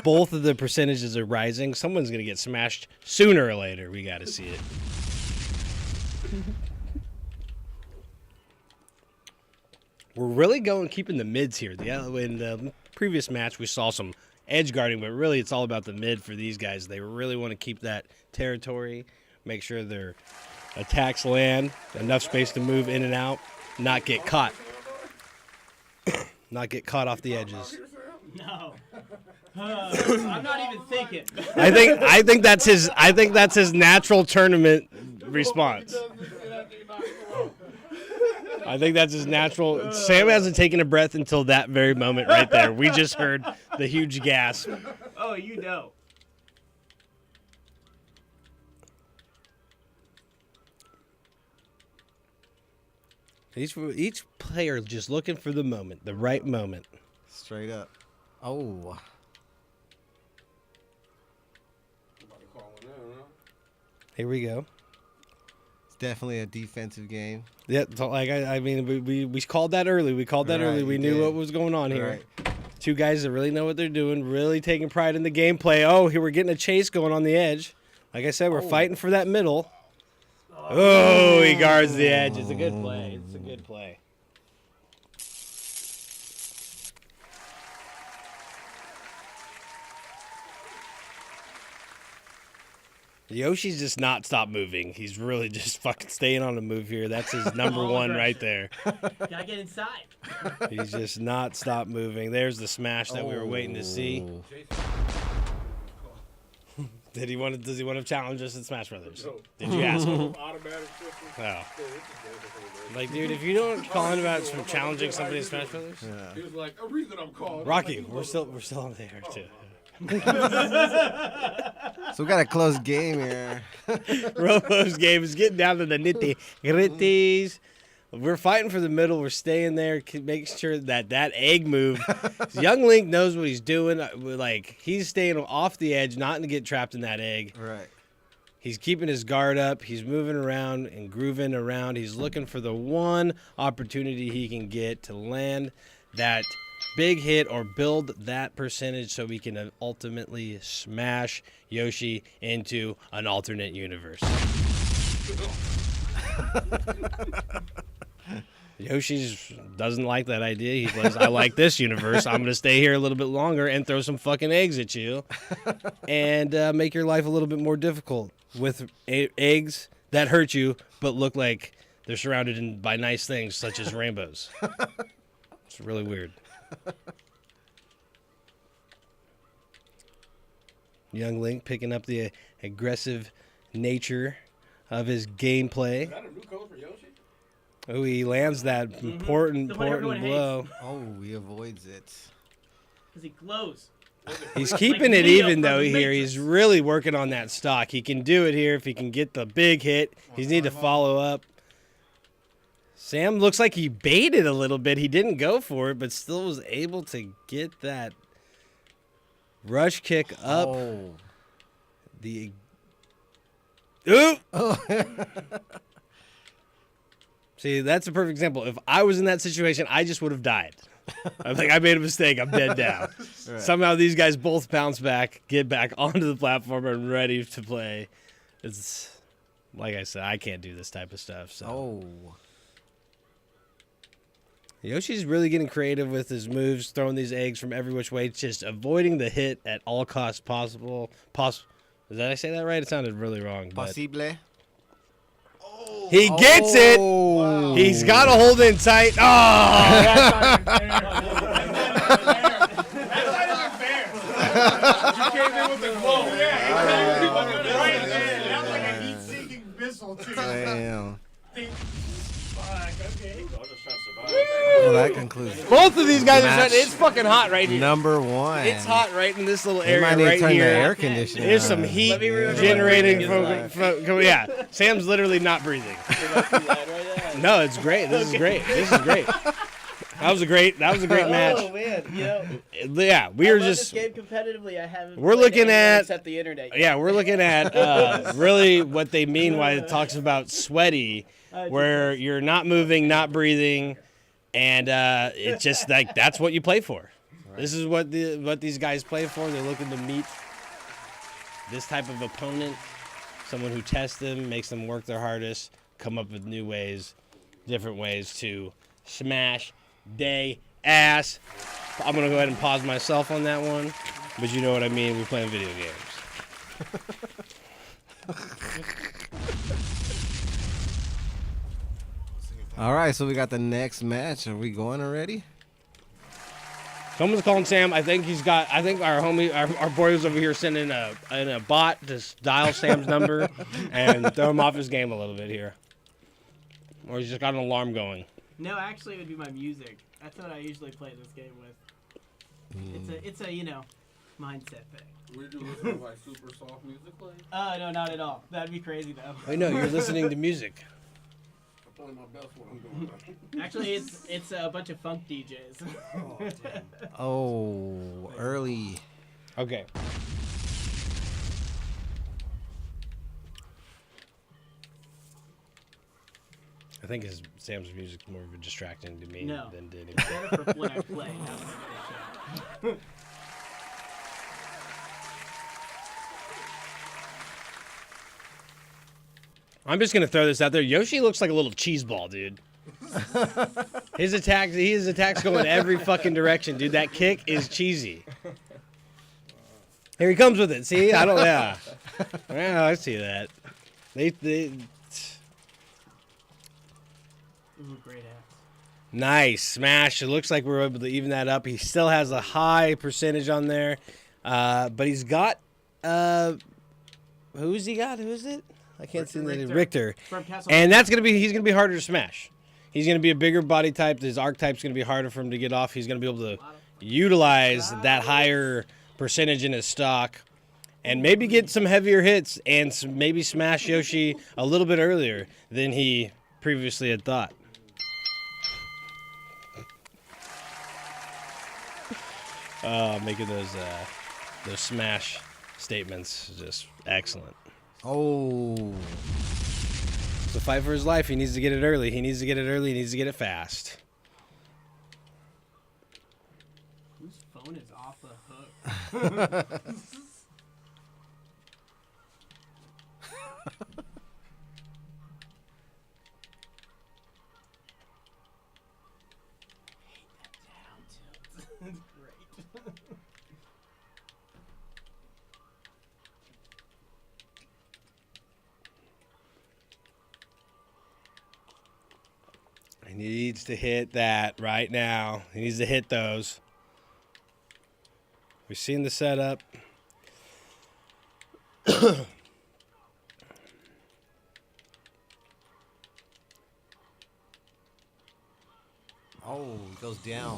Both of the percentages are rising. Someone's going to get smashed sooner or later. We got to see it. We're really keeping the mids here. In the previous match, we saw some edge guarding, but really it's all about the mid for these guys. They really want to keep that territory, make sure their attacks land, enough space to move in and out, not get caught. Not get caught off the edges. No. I'm not even thinking. I think that's his natural tournament response. I think that's his natural. Sam hasn't taken a breath until that very moment right there. We just heard the huge gasp. Oh, you know. Each player just looking for the moment, the right moment. Straight up. Oh. Here we go. It's definitely a defensive game. Yeah, so I mean, we called that early. We called that Right, early. We you knew did. what was going on here. Right. Two guys that really know what they're doing, really taking pride in the gameplay. Oh, here we're getting a chase going on the edge. Like I said, we're fighting for that middle. Oh, he guards the edge. It's a good play. It's a good play. Yoshi's just not stopped moving. He's really just fucking staying on the move here. That's his number one right there. Gotta get inside. He's just not stopped moving. There's the smash that we were waiting to see. Does he want to challenge us in Smash Brothers? Did you ask him? Oh. Like, dude, if you don't call in about challenging somebody in Smash Brothers, He was like, a reason I'm called. Rocky, we're still on the air too. So we got a close game here. Robo's game is getting down to the nitty gritties. We're fighting for the middle. We're staying there, making sure that egg move. Young Link knows what he's doing. Like, he's staying off the edge, not to get trapped in that egg. Right. He's keeping his guard up. He's moving around and grooving around. He's looking for the one opportunity he can get to land that big hit or build that percentage so we can ultimately smash Yoshi into an alternate universe. Yoshi doesn't like that idea. He says, I like this universe. I'm going to stay here a little bit longer and throw some fucking eggs at you and make your life a little bit more difficult with eggs that hurt you but look like they're surrounded by nice things such as rainbows. It's really weird. Young Link picking up the aggressive nature of his gameplay. Is that a new code for Yoshi? Oh, he lands that important blow. Oh, he avoids it. Because he glows. He's keeping Like it Neo even from though the here. Matrix. He's really working on that stock. He can do it here if he can get the big hit. He need to follow up. Sam looks like he baited a little bit. He didn't go for it, but still was able to get that rush kick up. Oh. The Ooh! See, that's a perfect example. If I was in that situation, I just would have died. I'm like, I made a mistake. I'm dead now. Somehow these guys both bounce back, get back onto the platform, and ready to play. It's like I said, I can't do this type of stuff. So. Oh. Yoshi's really getting creative with his moves, throwing these eggs from every which way, just avoiding the hit at all costs possible. Did I say that right? It sounded really wrong. But Possible. he gets it. Wow. He's got to hold in tight. Oh! You came in with the quote. Right there. That was like a heat-seeking missile, too. Damn. Fuck, okay. Well, that concludes. Both of these guys are Match it's fucking hot right here. Number 1. It's hot right in this little We area might need to right turn here. the air conditioner There's some on. heat generating from yeah. Sam's literally not breathing. No, it's great. This is great. That was a great match. Oh man, you know. Yeah, we I were love just this game competitively. I haven't. we're played looking anyone at except the internet. yeah, we're looking at really what they mean when it talks about sweaty, where you're not moving, not breathing, and it's just like that's what you play for. This is what these guys play for. They're looking to meet this type of opponent, someone who tests them, makes them work their hardest, come up with new ways, different ways to smash they ass. I'm gonna go ahead and pause myself on that one, but you know what I mean. We're playing video games. All right, so we got the next match. Are we going already? Someone's calling Sam. I think our homie, our boy was over here sending a bot to dial Sam's number and throw him off his game a little bit here. Or he's just got an alarm going. No, actually, it would be my music. That's what I usually play this game with. It's a mindset thing. Would you listen to like super soft music play? No, not at all. That'd be crazy though. Wait, no, you're listening to music. I'm playing my best when I'm doing Actually, it's a bunch of funk DJs. Oh, early. Okay. I think Sam's music's more of a distracting to me No. than to anybody. Better for when I play. not for the show. I'm just gonna throw this out there. Yoshi looks like a little cheese ball, dude. His attacks go in every fucking direction, dude. That kick is cheesy. Here he comes with it. See, yeah, I see that. They Ooh, great ass. nice smash. It looks like we're able to even that up. He still has a high percentage on there, but he's got who's he got? Who is it? I can't see the name. Richter. From Castle And he's gonna be harder to smash. He's gonna be a bigger body type. His arc type's gonna be harder for him to get off. He's gonna be able to utilize that higher percentage in his stock, and maybe get some heavier hits and maybe smash Yoshi a little bit earlier than he previously had thought. Making those smash statements is just excellent. Oh. It's a fight for his life. He needs to get it early. He needs to get it fast. Whose phone is off the hook? Great. He needs to hit that right now. He needs to hit those. We've seen the setup. Oh, it goes down.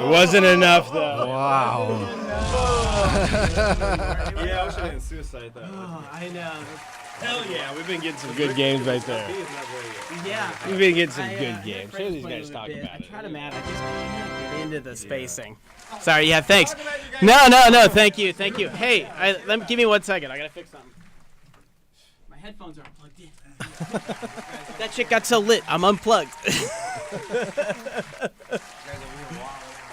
It wasn't enough, though. Wow. Yeah, I wish I didn't suicide that. Oh, I know. Hell yeah, we've been getting some good games right there. Yeah. We've been getting some I, good had games. friends Show these play guys with a talk bit. about I it. try to I just can't get into the spacing. Sorry, yeah, thanks. No, thank you. Hey, give me 1 second. I gotta fix something. My headphones aren't plugged in. That shit got so lit. I'm unplugged.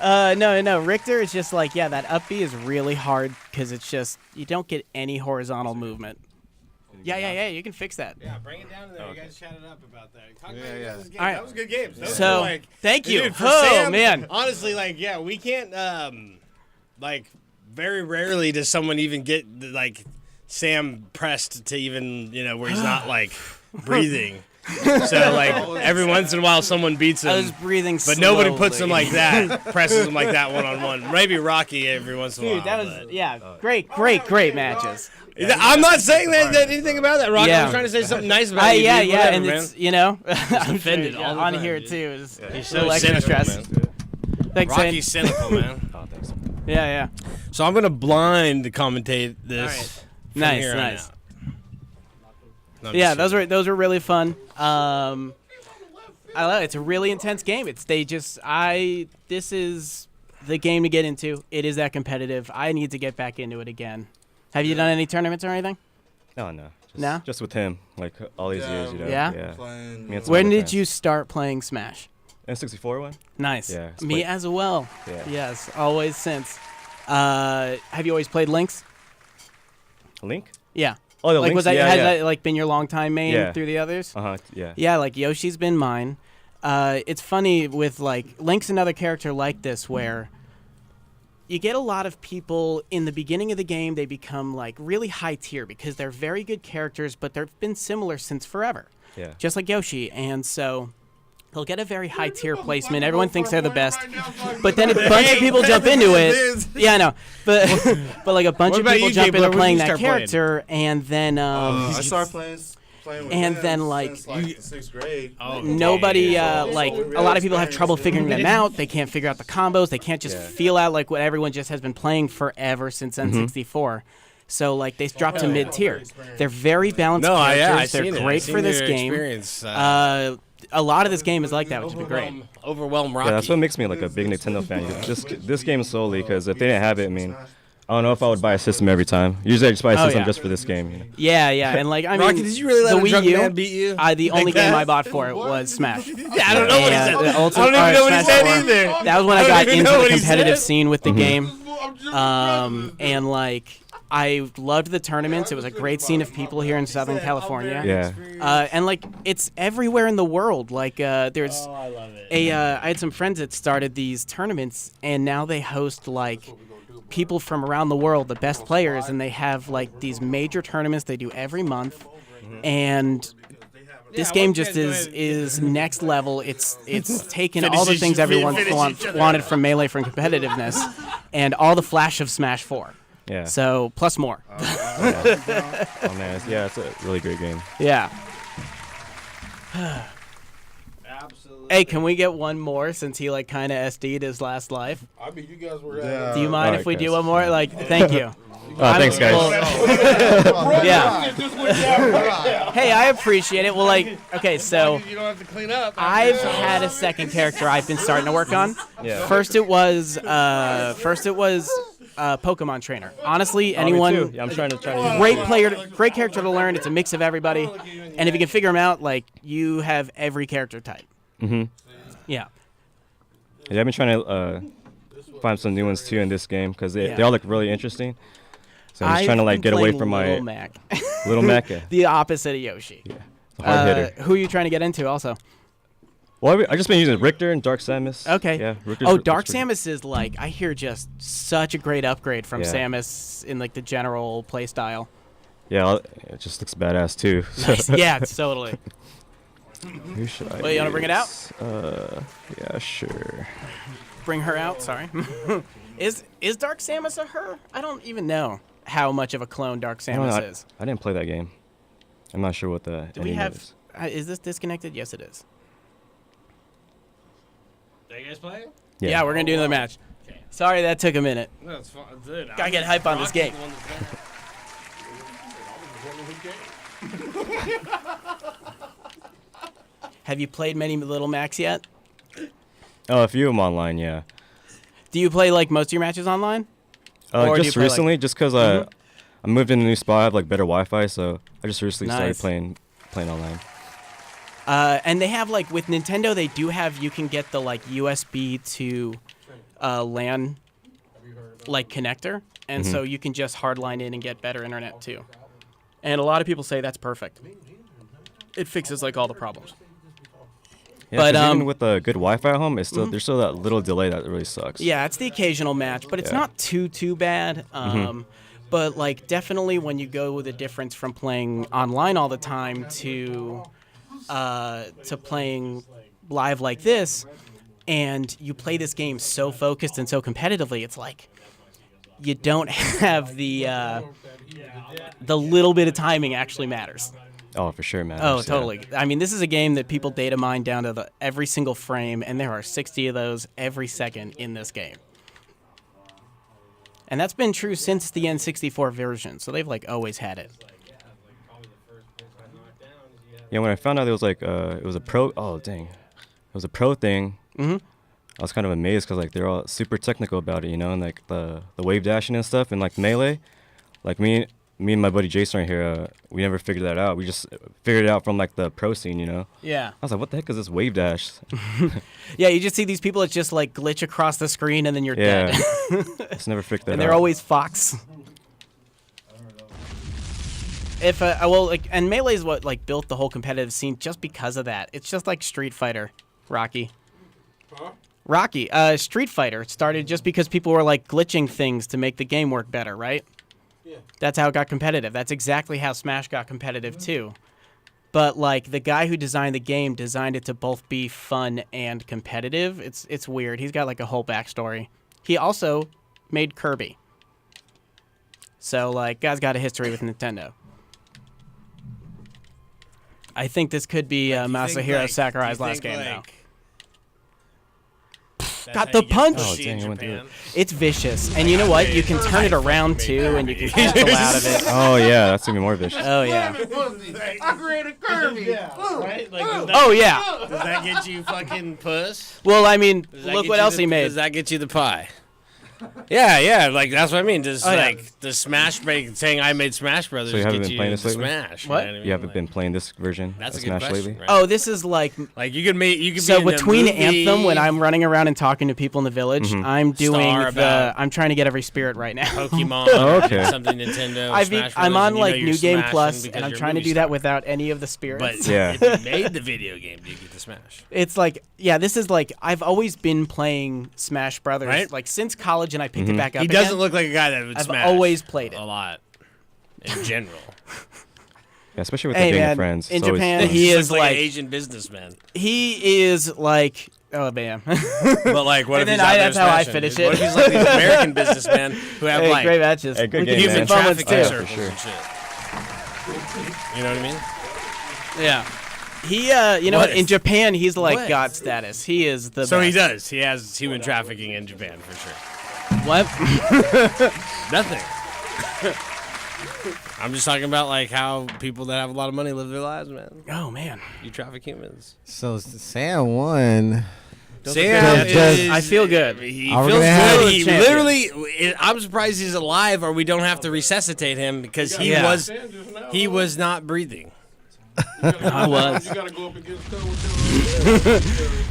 No. Richter is just like, yeah, that up B is really hard because it's just, you don't get any horizontal movement. Yeah, you can fix that. Yeah, bring it down to there. You guys chatted up about that. Talk about yeah. this game. All right. That was good games. Those So, were, like, thank you. Dude, for Oh, Sam, man. Honestly, we can't, very rarely does someone even get, Sam pressed to even, where he's not, breathing. So, every once in a while someone beats him. I was breathing But nobody puts him slowly. like that, presses him like that one-on-one. Maybe Rocky every once in a while. Dude, that was, but- yeah, great matches. I'm not saying that anything about that, Rocky. Yeah. I was trying to say something nice about you. Yeah, dude. Whatever, and man. it's, I'm offended sure, all the on time, here dude. too. Is He's a little so extra cynical, stress. man. Thanks, Rocky's Zane. cynical, man. Oh, thanks. Yeah. So I'm gonna blind commentate this. from Nice, here on nice. out. No, I'm Yeah, just those were really fun. I love it. It's a really intense game. This is the game to get into. It is that competitive. I need to get back into it again. Have you done any tournaments or anything? No. Just, No? Just with him, like all these years, Yeah? Yeah. Playing, Me and some When other did friends. you start playing Smash? N64 one? Nice. Yeah, it's Me played- as well. Yeah. Yes, always since. Have you always played Lynx? Link? Yeah. Oh, the like Lynx? was that yeah, has yeah. that like been your longtime main Yeah. through the others? Yeah. Yeah, like Yoshi's been mine. It's funny with like Link's another character like this where you get a lot of people in the beginning of the game, they become like really high tier because they're very good characters, but they've been similar since forever. Yeah. Just like Yoshi. And so they'll get a very high tier placement. Everyone thinks they're the best. But then a bunch of people jump into it. Yeah, I know. But but like a bunch What of about people you, jump Gabe? into When did playing you that start playing? character and then I started playing with and them then, like, since, the 6th grade. nobody damn. like So we a lot of people have really trouble experienced figuring it. them out. They can't figure out the combos. They can't just feel out like what everyone just has been playing forever since N64. So like they drop to mid tier. They're very balanced No, characters. I've They're seen it. great I've seen for this your game. experience. A lot of this game is like that, which has been great. Overwhelm Rocky. Yeah, that's what makes me like a big Nintendo fan. This game solely, because if they didn't have it, I mean, I don't know if I would buy a system every time. Usually I just buy a system yeah. just for this game. Yeah, and like I mean, Rocky, did you really let the a Wii drunk U, man beat you? The only Like game that? I bought for it was Smash. Yeah, I don't know what he said. The I Ultimate- don't even know what he Smash said 4. either. That was when I don't got even into know the what he competitive said. scene with the game. And like I loved the tournaments. It was a great scene of people here in Southern California. Yeah. And like it's everywhere in the world. Like there's I love it. I had some friends that started these tournaments, and now they host like people from around the world, the best players, and they have like these major tournaments they do every month. And this game just is next level. It's taken all the things everyone wanted from Melee from competitiveness, and all the flash of Smash 4. Yeah. So plus more. Oh man, it's a really great game. Yeah. Hey, can we get one more since he like kind of SD'd his last life? I mean, you guys were. Do you mind Alright, if we do guys. one more? Like, thank you. Thanks, guys. Yeah. Hey, I appreciate it. Well, like, okay, so You don't have to clean up. I've had a second character I've been starting to work on. Yeah. First it was Pokemon trainer. Honestly, anyone Me too. Yeah, I'm trying to. great character to learn. It's a mix of everybody, and if you can figure them out, like you have every character type. Yeah. Yeah, I've been trying to find some new ones too in this game because they Yeah. all look really interesting. So I'm just trying to like been get away playing from my Little Mac. Little Mac. Yeah. The opposite of Yoshi. It's a hard hitter. Who are you trying to get into also? Well, I just been using Richter and Dark Samus. Okay. Yeah. Richter's Oh, looks Dark pretty- Samus is like I hear just such a great upgrade from Yeah. Samus in like the general play style. Yeah, it just looks badass too. Nice. Yeah, totally. Who should I Well, you wanna bring it out? use? Yeah, sure. Bring her out. Sorry. Is Dark Samus a her? I don't even know how much of a clone Dark I don't know, Samus is. I didn't play that game. I'm not sure what the. Do we ending have? is. Is this disconnected? Yes, it is. Are you guys playing? Yeah, we're gonna do another match. Sorry that took a minute. No, it's fine. Dude, Gotta get hype on this game. Have you played many Little Macs yet? Oh, a few of them online, yeah. Do you play like most of your matches online? Or do you Just play, like- recently, just because I moved in a new spot, I have like better Wi-Fi, so I just recently Nice. started playing online. And they have like with Nintendo, they do have you can get the like USB to LAN like connector, and so you can just hardline in and get better internet too. And a lot of people say that's perfect. It fixes like all the problems. Yeah, But, 'cause even with a good Wi-Fi at home, it's still there's still that little delay that really sucks. Yeah, it's the occasional match, but it's not too bad. But like definitely when you go with the difference from playing online all the time to playing live like this, and you play this game so focused and so competitively, it's like you don't have the little bit of timing actually matters. Oh, for sure, man. Oh, totally. I mean, this is a game that people data mine down to every single frame, and there are 60 of those every second in this game. And that's been true since the N64 version, so they've like always had it. Yeah, when I found out it was like it was a pro. Oh, dang, it was a pro thing. I was kind of amazed because like they're all super technical about it, you know, and like the wave dashing and stuff, and like Melee, like me and my buddy Jason right here, we never figured that out. We just figured it out from like the pro scene, you know. Yeah. I was like, what the heck is this wave dash? Yeah, you just see these people that just like glitch across the screen and then you're dead. Just never figured that out. And they're always Fox. If and Melee is what like built the whole competitive scene just because of that. It's just like Street Fighter, Rocky. Rocky, Street Fighter started just because people were like glitching things to make the game work better, right? Yeah. That's how it got competitive. That's exactly how Smash got competitive too. But like the guy who designed the game designed it to both be fun and competitive. It's weird. He's got like a whole backstory. He also made Kirby. So like guy's got a history with Nintendo. I think this could be Masahiro Sakurai's last game now. Got the punch. Oh, dang, I went through it. It's vicious, and you know what? You can turn it around too, and you can cancel out of it. Oh yeah, that's even more vicious. Oh yeah. I created Kirby. Right? Like, Oh yeah. does that get you fucking puss? Well, I mean, Does that look get what you else the- he made. Does that get you the pie? Yeah, like that's what I mean. Does Oh, yeah. like the Smash break saying I made Smash Brothers So you haven't get been you playing this the lately? Smash? What? You know what I You haven't mean? been playing this version That's of a good Smash question. lately? Right? Oh, this is like Like you could be so in a between movie, Anthem when I'm running around and talking to people in the village, I'm doing Star about I'm trying to get every spirit right now. Pokemon, Oh, okay. something Nintendo. I'm Smash Brothers, on and you know like you're New Game smashing Plus, because and I'm you're a trying to movie do that star. without any of the spirits. But Yeah. if you made the video game, do you get the Smash? It's like, yeah, this is like I've always been playing Smash Brothers Right? like since college, and I picked it back up. He doesn't again. look like a guy that would I've smash. always played it. a lot, in general. Yeah, especially with Hey, the gang man, of friends. in It's always Japan, fun. he He is looks like like an Asian businessman. he is like oh man. But like, what And if then he's out there that's how I smashing? finish What it. if he's like these American businessmen who have Hey, like great matches. Hey, good We game, can do man. some fun ones trafficking too. circles sure. and shit. You know what I mean? Yeah. He you know What what? In if- Japan he's like what? God status. He is the So best. he does. He has human trafficking in Japan for sure. What? Nothing. I'm just talking about like how people that have a lot of money live their lives, man. Oh man. You traffic humans. So Sam won. Sam Just- is, I feel good. He Are we feels gonna have- good. He Champion. literally. I'm surprised he's alive, or we don't have to resuscitate him because he Yeah. was not breathing. I was. You gotta go up against Code.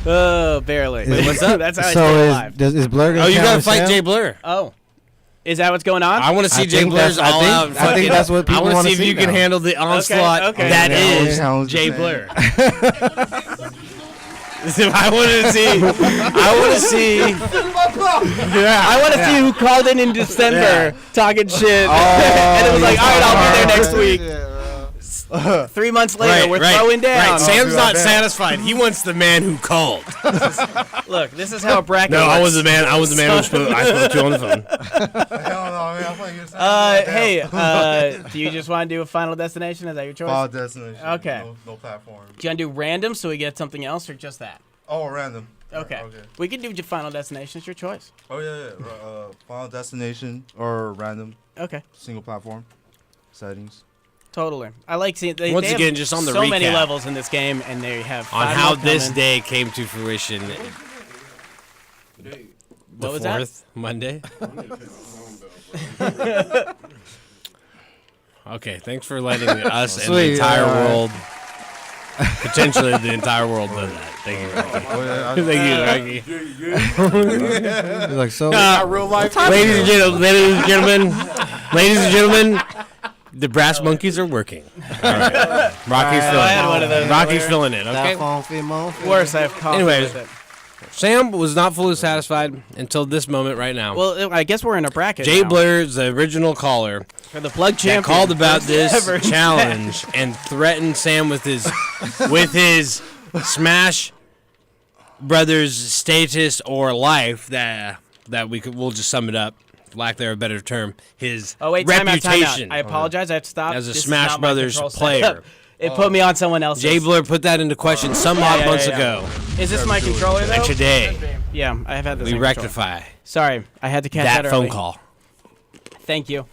Oh, barely. what's up? That's how I So stay is alive. is Blur gonna Oh, you gotta challenge fight Sam? Jay Blur. Oh. Is that what's going on? I want to see I Jay think Blur's that's- I all think- out. I think fucking- that's what people I wanna wanna see if see you can now. handle the onslaught okay. that Yeah, is I was just Jay saying. Blur. I want to see. I want to see. I want to see who called in December talking shit. and it was like, all right, I'll be there next week. 3 months later, we're throwing down. Right. Sam's not satisfied. He wants the man who called. Look, this is how a bracket No, works. I was the man. I was the man I spoke to on the phone. Hey, do you just want to do a Final Destination? Is that your choice? Final Destination. Okay. No platform. Do you want to do random so we get something else or just that? Oh, random. Okay. We can do Final Destination. It's your choice. Oh yeah. Final Destination or random Okay. single platform settings. Totally. I like seeing they Once have again, just on the so many recap. levels in this game, and they have On 5 how more this coming. day came to fruition. What was the that? 4th Monday. Okay, thanks for letting us and the Sweet, entire alright. world Potentially the entire world does that. Thank you, Rocky. Thank you, Rocky. Like so. Real life. Ladies and gentlemen, the brass monkeys are working. All right. Rocky's I filling had one of those it. Rocky's earlier. filling it. Okay. Worse, I have coffee Anyways, with it. Sam was not fully satisfied until this moment right now. Well, I guess we're in a bracket Jay now. Blair is the original caller For the plug that champion. called about this Ever. challenge and threatened Sam with his Smash Brothers status or life that we'll just sum it up, lack there of a better term. His Oh wait, time out, time out. reputation I apologize. I have to stop. as a This is Smash not my Brothers control player. setup. It put me on someone else's. Jay Blair put that into question some odd months ago. Is this my controller though? And today, Yeah, I have had this. we same rectify controller. Sorry, I had to catch that that phone early. call. Thank you.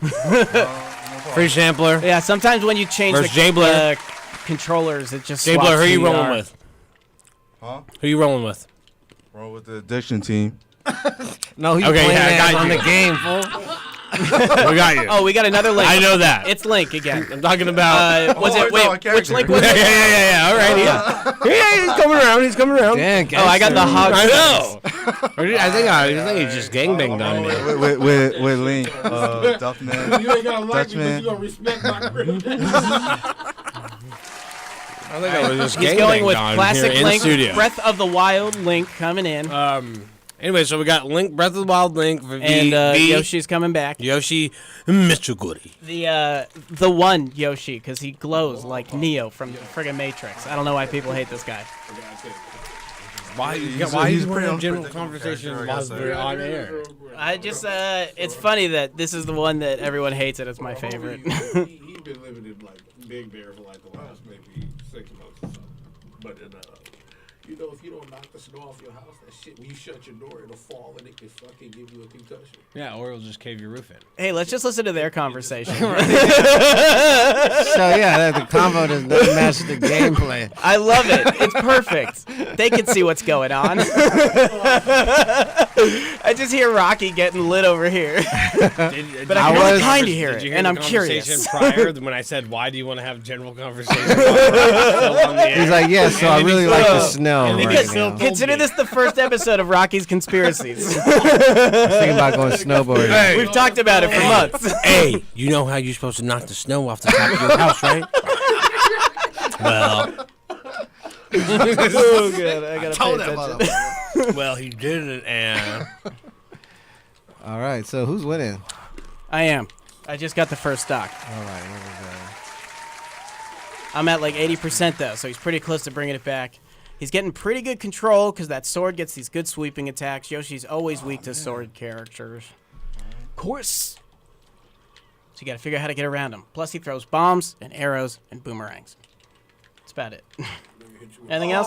Free sampler. Yeah, sometimes when you change Versus the Jay Blair. Controllers, it just Jay Blair, swaps who you who rolling are. with? Huh? Who you rolling with? Roll with the addiction team. No, he's Okay, playing yeah, I that got on you. the game, fool. We got you. Oh, we got another link. I know that. It's Link again. I'm talking about. Was it? Wait, which link was yeah, it? yeah. All right, yeah. He's coming around. He's coming around. Damn, Oh, I got the hog. I know. I think he just gangbanged on me. With Link, Duffman, You ain't gotta like me, but Dutchman. you gonna respect my career. I think I was just He's going with gangbanged on classic here in Link, studio. Breath of the Wild Link coming in, Anyway, so we got Link, Breath of the Wild Link for and V, Yoshi's coming back. Yoshi, Mr. Goody. The one Yoshi, because he glows like Neo from the friggin' Matrix. I don't know why people hate this guy. Why he's you pretty want a general unpredictable conversation character, I while guess. we're on air? I just, it's funny that this is the one that everyone hates and it's my favorite. He's been living in like Big Bear for like the last maybe 6 months or something. But you know, if you don't knock the snow off your house, that shit, when you shut your door, it'll fall and it can fucking give you a concussion. Yeah, or it'll just cave your roof in. Hey, let's just listen to their conversation. So yeah, the combo does not match the gameplay. I love it. It's perfect. They can see what's going on. I just hear Rocky getting lit over here. But I can kind of hear it, and I'm curious. Prior when I said, "Why do you want to have general conversation?" He's like, yeah, so I really like the snow And then right he still now. told Consider me. this the first episode of Rocky's Conspiracies. Thinking about going snowboarding. Hey. We've talked about it for months. Hey, you know how you're supposed to knock the snow off the top of your house, right? Well, Oh, good. I gotta pay attention. well, he did it, and All right, so who's winning? I am. I just got the first stock. All right, here we go. I'm at like 80% though, so he's pretty close to bringing it back. He's getting pretty good control because that sword gets these good sweeping attacks. Yoshi's always weak to sword characters. Of course. So you got to figure out how to get around him. Plus he throws bombs and arrows and boomerangs. That's about it. Anything else?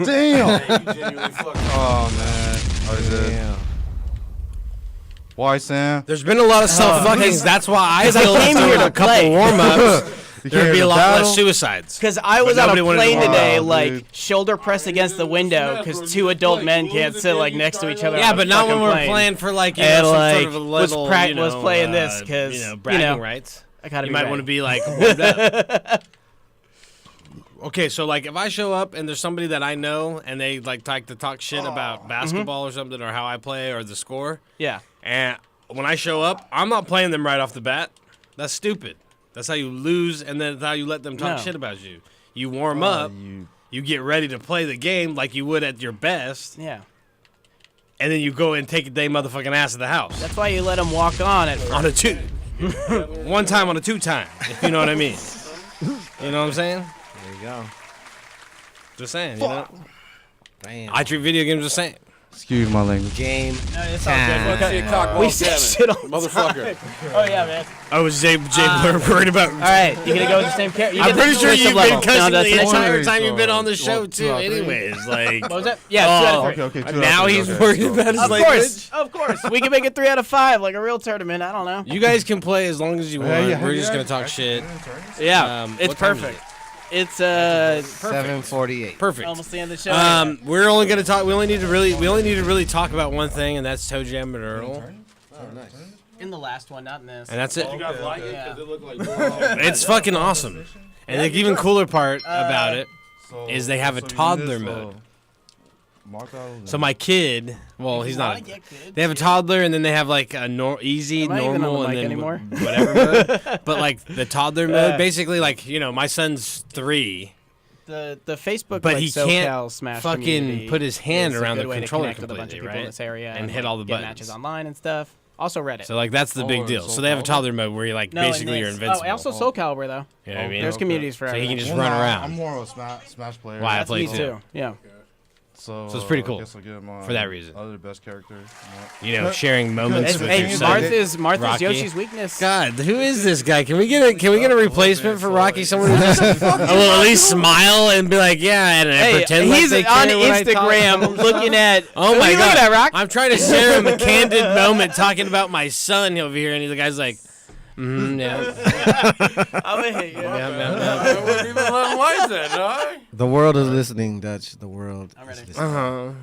Damn. You genuinely fucked up. Oh man. Oh, is it? Damn. Why, Sam? there's been a lot of self-fuckings. That's why I Because I feel came if there here were to a couple play. warm-ups, You there'd be a to lot battle? less suicides. Because I was on nobody a wanted to plane watch. today, Wow, like dude. shoulder pressed against the window, because two adult men can't sit like next to each other. Yeah, on a but not when fucking we're plane. playing for like you And, know some like, sort of a little was playing this 'cause, you know you bragging know, rights. I gotta You be might ready. want to be like warmed up. Okay, so like if I show up and there's somebody that I know and they like to talk shit about basketball or something or how I play or the score, Yeah. and when I show up, I'm not playing them right off the bat. That's stupid. That's how you lose, and then that's how you let them talk No. shit about you. You warm up, you get ready to play the game like you would at your best, Yeah. and then you go and take a day motherfucking ass to the house. That's why you let them walk on at first. On a two. One time on a two-time, if you know what I mean. You know what I'm saying? There you go. Just saying, you know? Damn. I treat video games the same. Excuse my language. Game. No, it's all time. good. Shit, cock We ball say seven. shit all the Motherfucker. time. Oh, yeah, man. I was Jay worried about. All right, you gonna go with the same character? I'm pretty sure you've been cussing the next one. entire time you've been on the show, Well, too, anyways. Like, What was that? Yeah, 2 out of 3. Okay, 2 out of now 3, he's okay. worried about his Of language. course. We can make it 3 out of 5, like a real tournament. I don't know. You guys can play as long as you want. Yeah, We're just going to talk shit. Yeah, it's what time is perfect. it? It's 7:48. Perfect. almost the end of the show. We're only going to talk. We only need to really talk about one thing, and that's Toe Jam and Earl. In the last one, not in this. And that's it. You guys like it? Yeah. Because it looked like Dora. It's fucking awesome. And the even cooler part about it So, is they have a so you toddler missed, mode. Mark out So my kid, well, he's wanna not. get kids, They have a toddler, and then they have like a easy, Am I even on normal, the and mic then anymore? whatever mode. But like the toddler mode, basically, like my son's 3, The Facebook, but like, he SoCal can't Smash fucking community put his hand is a around good the way to controller connect with a bunch of completely, people in right? this area And hit all the get buttons. matches online and stuff. Also Reddit. So like that's the big deal. So they have a toddler mode where you like No, in basically you're this. invincible. Oh, also Soul Calibur though. You know what I mean? There's communities for So he everything. can just run around. I'm more of a Smash player. Why I That's play me too. Yeah. So it's pretty I cool guess I'll get him on for that reason. Other best character. Sharing moments with your son. Martha's Rocky. Yoshi's weakness. God, who is this guy? Can we get a replacement for Rocky? Someone who just will at least smile and be like, yeah, and pretend like he's they on care what I talk Instagram about. looking at. Oh Who my are you god! looking at, Rock? I'm trying to share him a candid moment talking about my son over here, and the guy's like, yeah. I'm gonna hit you. I wouldn't even let him like that, dog. The world is listening, Dutch. The world is listening.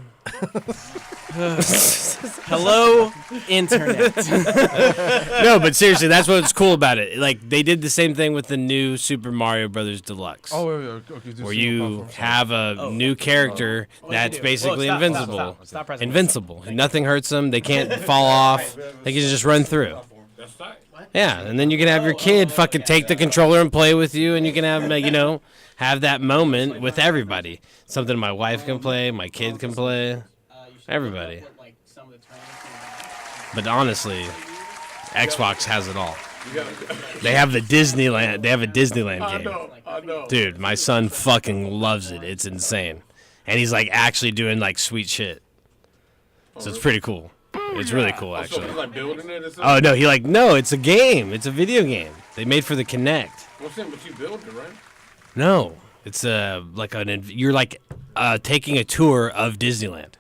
Hello, internet. No, but seriously, that's what's cool about it. Like they did the same thing with the new Super Mario Brothers Deluxe. Oh, okay. Where you have a new character that's basically Whoa, stop, invincible. stop pressing Invincible. Nothing hurts them. They can't fall off. They can just run through. That's tight. Yeah, and then you can have your kid fucking take the controller and play with you, and you can have have that moment with everybody. Something my wife can play, my kid can play, everybody. But honestly, Xbox has it all. They have the Disneyland. They have a Disneyland game. I know. Dude, my son fucking loves it. It's insane, and he's like actually doing like sweet shit. So it's pretty cool. It's really cool, So actually. he's like building it or something? Oh no, no, it's a game. It's a video game. They made for the Kinect. What's in? But you built it, right? No, it's you're like taking a tour of Disneyland.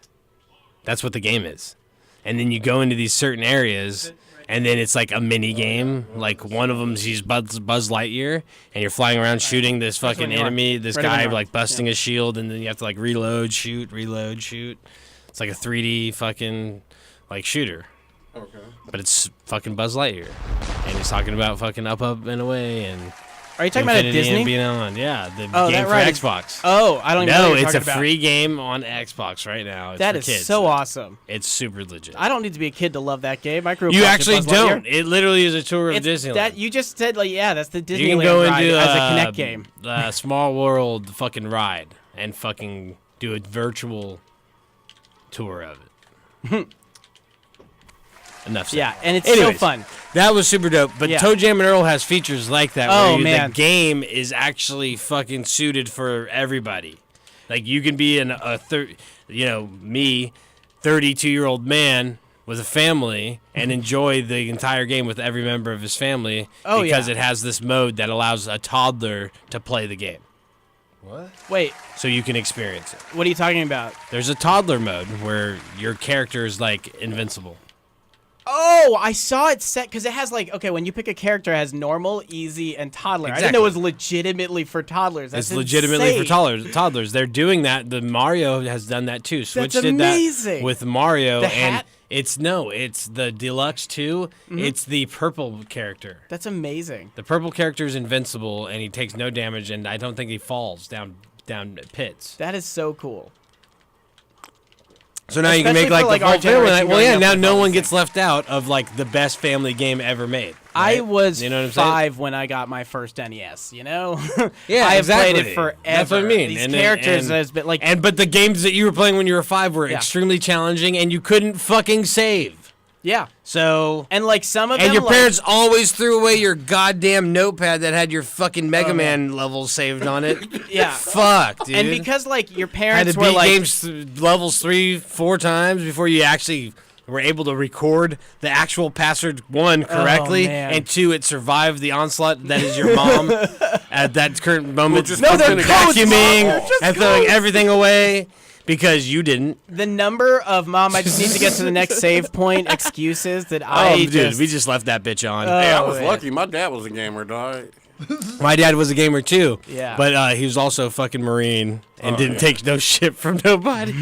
That's what the game is, and then you go into these certain areas, and then it's like a mini game. Like one of them, he's Buzz Lightyear, and you're flying around shooting this fucking when you are. enemy, this Right when guy you are. like busting a shield, and then you have to like reload, shoot. It's like a 3D fucking like shooter. Okay. But it's fucking Buzz Lightyear, and he's talking about fucking up and away, and Are you talking about a Infinity Disney? and Beyond. Yeah, the Oh, game that for right. Xbox. Oh, I don't even know No, what you're it's a talking about. free game on Xbox right now. It's That for is kids. so awesome. It's super legit. I don't need to be a kid to love that game. I grew up You watching actually Buzz Lightyear. don't. It literally is a tour of It's Disneyland. that you just said, like, yeah, that's the Disneyland You can go ride into as a Kinect game. Small World fucking ride and fucking do a virtual tour of it. Enough said. Yeah, and it's Anyways, so fun. That was super dope. But Yeah. Toe Jam and Earl has features like that. Oh, where man. The game is actually fucking suited for everybody. Like you can be me, 32-year-old man with a family and enjoy the entire game with every member of his family Oh, because yeah. it has this mode that allows a toddler to play the game. What? Wait, So you can experience it. what are you talking about? There's a toddler mode where your character is like invincible. Oh, I saw it set because it has like, okay, when you pick a character, it has normal, easy, and toddler. I didn't know it was legitimately for toddlers. That's It's legitimately for insane. toddlers. They're doing that. The Mario has done that too. Switch did amazing. that with Mario, The and hat? it's the deluxe too. It's the purple character. That's amazing. The purple character is invincible, and he takes no damage, and I don't think he falls down pits. That is so cool. So now you can Especially make like for, like, the our whole family. generation Well, yeah. growing up Now with no all one these gets left out of like the best family game ever made. I right? was You know what I'm saying? 5 when I got my first NES, you know? Yeah, I have exactly. played it forever. That's what I mean. These And- characters and- has been like But the games that you were playing when you were 5 were Yeah. extremely challenging, and you couldn't fucking save. yeah. So And like some of and them your like, parents always threw away your goddamn notepad that had your fucking Mega Man levels saved on it. Yeah. Fuck, dude. And because like your I had parents to were beat like games levels 3-4 times before you actually were able to record the actual password 1 correctly, man. and 2 it survived the onslaught that is your mom at that current moment. No, they're codes, vacuuming Mom. and throwing everything away because you didn't. the number of mom, I just need to get to the next save point excuses that I Dude, just we just left that bitch on. Hey, I Oh, was man. lucky. My dad was a gamer, dog. My dad was a gamer too. Yeah. But he was also a fucking Marine and didn't take no shit from nobody.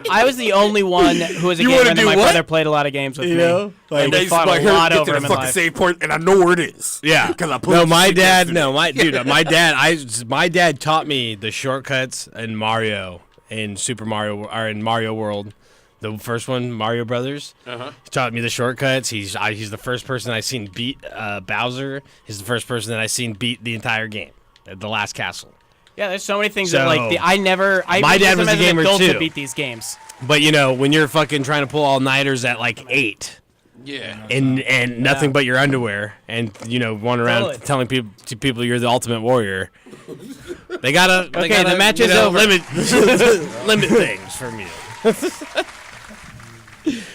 I was the only one who was a You gamer, wanna and do my what? brother played a lot of games with You me. know? And we they fought like, a lot get over to him the in fucking life. save point, and I know where it is. Yeah, because I played. no, this my shit dad. yesterday. No, my dad taught me the shortcuts in Mario, in Super Mario, or in Mario World, the first one, Mario Brothers. He taught me the shortcuts. He's the first person I seen beat Bowser. He's the first person that I seen beat the entire game, the last castle. Yeah, there's so many things So, that like I my dad was a as an gamer, adult too. to beat these games. But you know, when you're fucking trying to pull all nighters at like 8. Yeah. And nothing but your underwear, and you know, run around Totally. telling people you're the ultimate warrior. They gotta. Okay, the match is over. Limit things from you. But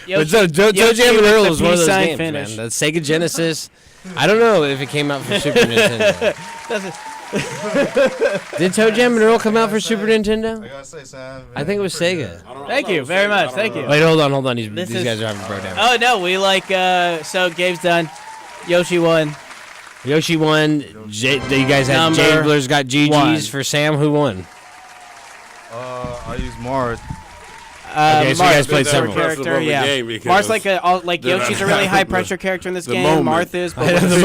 Yoshi- Toe Yoshi Jam and with Earl the was one of peace those sign games, finish. man. That Sega Genesis. I don't know if it came out for Super Nintendo. Did Toe Jam and Earl come out for Super Nintendo? I gotta say, Sam. I think it was Sega. Thank you very much. Thank you. Wait, hold on. These This is- guys are having a breakdown. Oh no, we like so Gabe's done. Yoshi won. Yoshi won. You guys had Number Jablers got GGs one. for Sam. Who won? I use Mars. Okay, so you guys played Marth's several. a character, yeah. Marth's like Yoshi's a really high pressure character in this the game. moment. Marth is, but The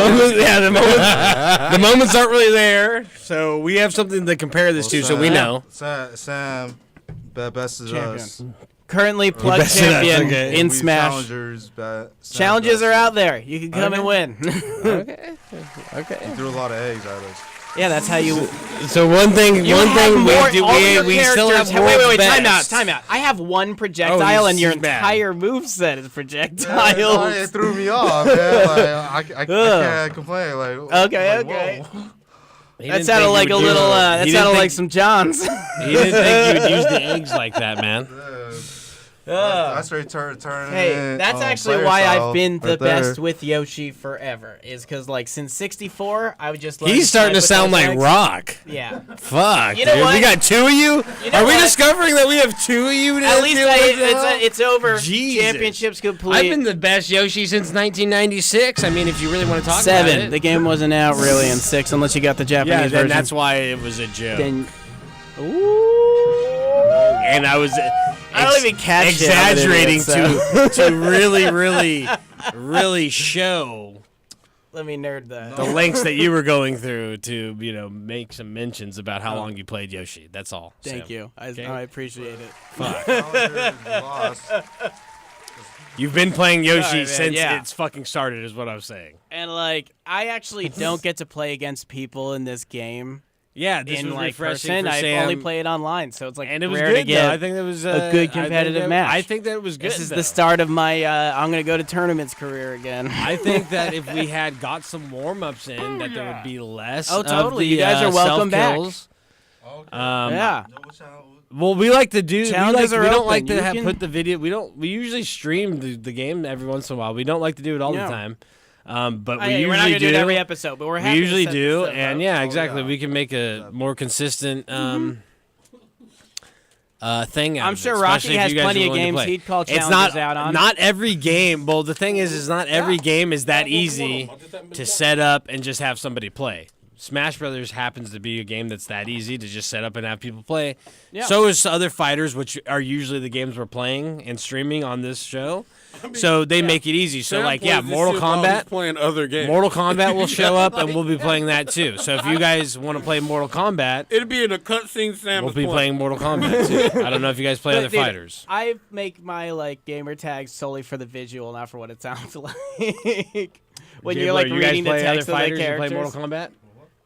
moments aren't really there, so we have something to compare this to, so we know. Sam, best is us. currently plug Best of us, champion okay. in We Smash. Challengers, Challenges are out there. You can come and win. Okay. He threw a lot of eggs at us. Yeah, that's how you. So one thing You have more, we do, all your we still have characters- more Wait, best. time out. I have one projectile, Oh, and your he's bad. entire moveset is projectiles. It threw me off, man. Like, I can't complain. Like, Okay, like, okay. whoa. He That didn't sounded think like you a would little. use- That he sounded didn't like think- some Johns. He didn't think you would use the eggs like that, man. That's right, turning Hey, that's actually why I've been the best with Yoshi forever. Is because like since '64, I would just. learn He's starting to snipe sound with those like eggs. Rock. Yeah. Fuck, You know dude. what? We got two of you? You know Are we what? discovering that we have two of you? At least it's over. Jesus. Championship's complete. I've been the best Yoshi since 1996. I mean, if you really want to talk about 7. it. The game wasn't out really in 6 unless you got the Japanese Yeah, version. then that's why it was a joke. Then, And I was I don't even catch shit of it, exaggerating so- to really show let me nerd that. the lengths that you were going through to, make some mentions about how long you played Yoshi. That's all. Thank So, you. okay? I appreciate it. You've been playing Yoshi Sorry, man, since yeah. it's fucking started, is what I was saying. And like, I actually don't get to play against people in this game. Yeah, this in was like refreshing person, for I've Sam. only played online, so it's like And it was rare good, to get though. I think that was a good competitive match. I think that it was good. This is though. the start of my I'm gonna go to tournaments career again. I think that if we had got some warm ups in, that there would be less. Oh, totally. Of the, You guys are welcome back. self-kills. Yeah. Well, we like to do. Challenges we are don't open. like to You have, can- put the video. We usually stream the game every once in a while. We don't like to do it all Yeah. the time. But we Hey, usually we're not gonna do it do every episode, but we're We happy to usually set do, this up. and yeah, exactly. We can make a more consistent thing. Out I'm of it, sure Rocky especially if has you guys plenty are of willing to games play. he'd call It's challenges not out on. not every game. Well, the thing is not every game is that easy to set up and just have somebody play. Smash Brothers happens to be a game that's that easy to just set up and have people play. Yeah. So is other fighters, which are usually the games we're playing and streaming on this show. So they make it easy. So Sam like, plays yeah, this Mortal shit while he's Kombat. playing other games. Mortal Kombat will show up, and we'll be playing that too. So if you guys want to play Mortal Kombat, It'd be in a cutscene. Sam we'll is be playing Mortal Kombat too. I don't know if you guys play But, other dude, fighters. I make my like gamer tags solely for the visual, not for what it sounds like. When you're like you guys reading the play other text of the fighters, you characters. play Mortal Kombat.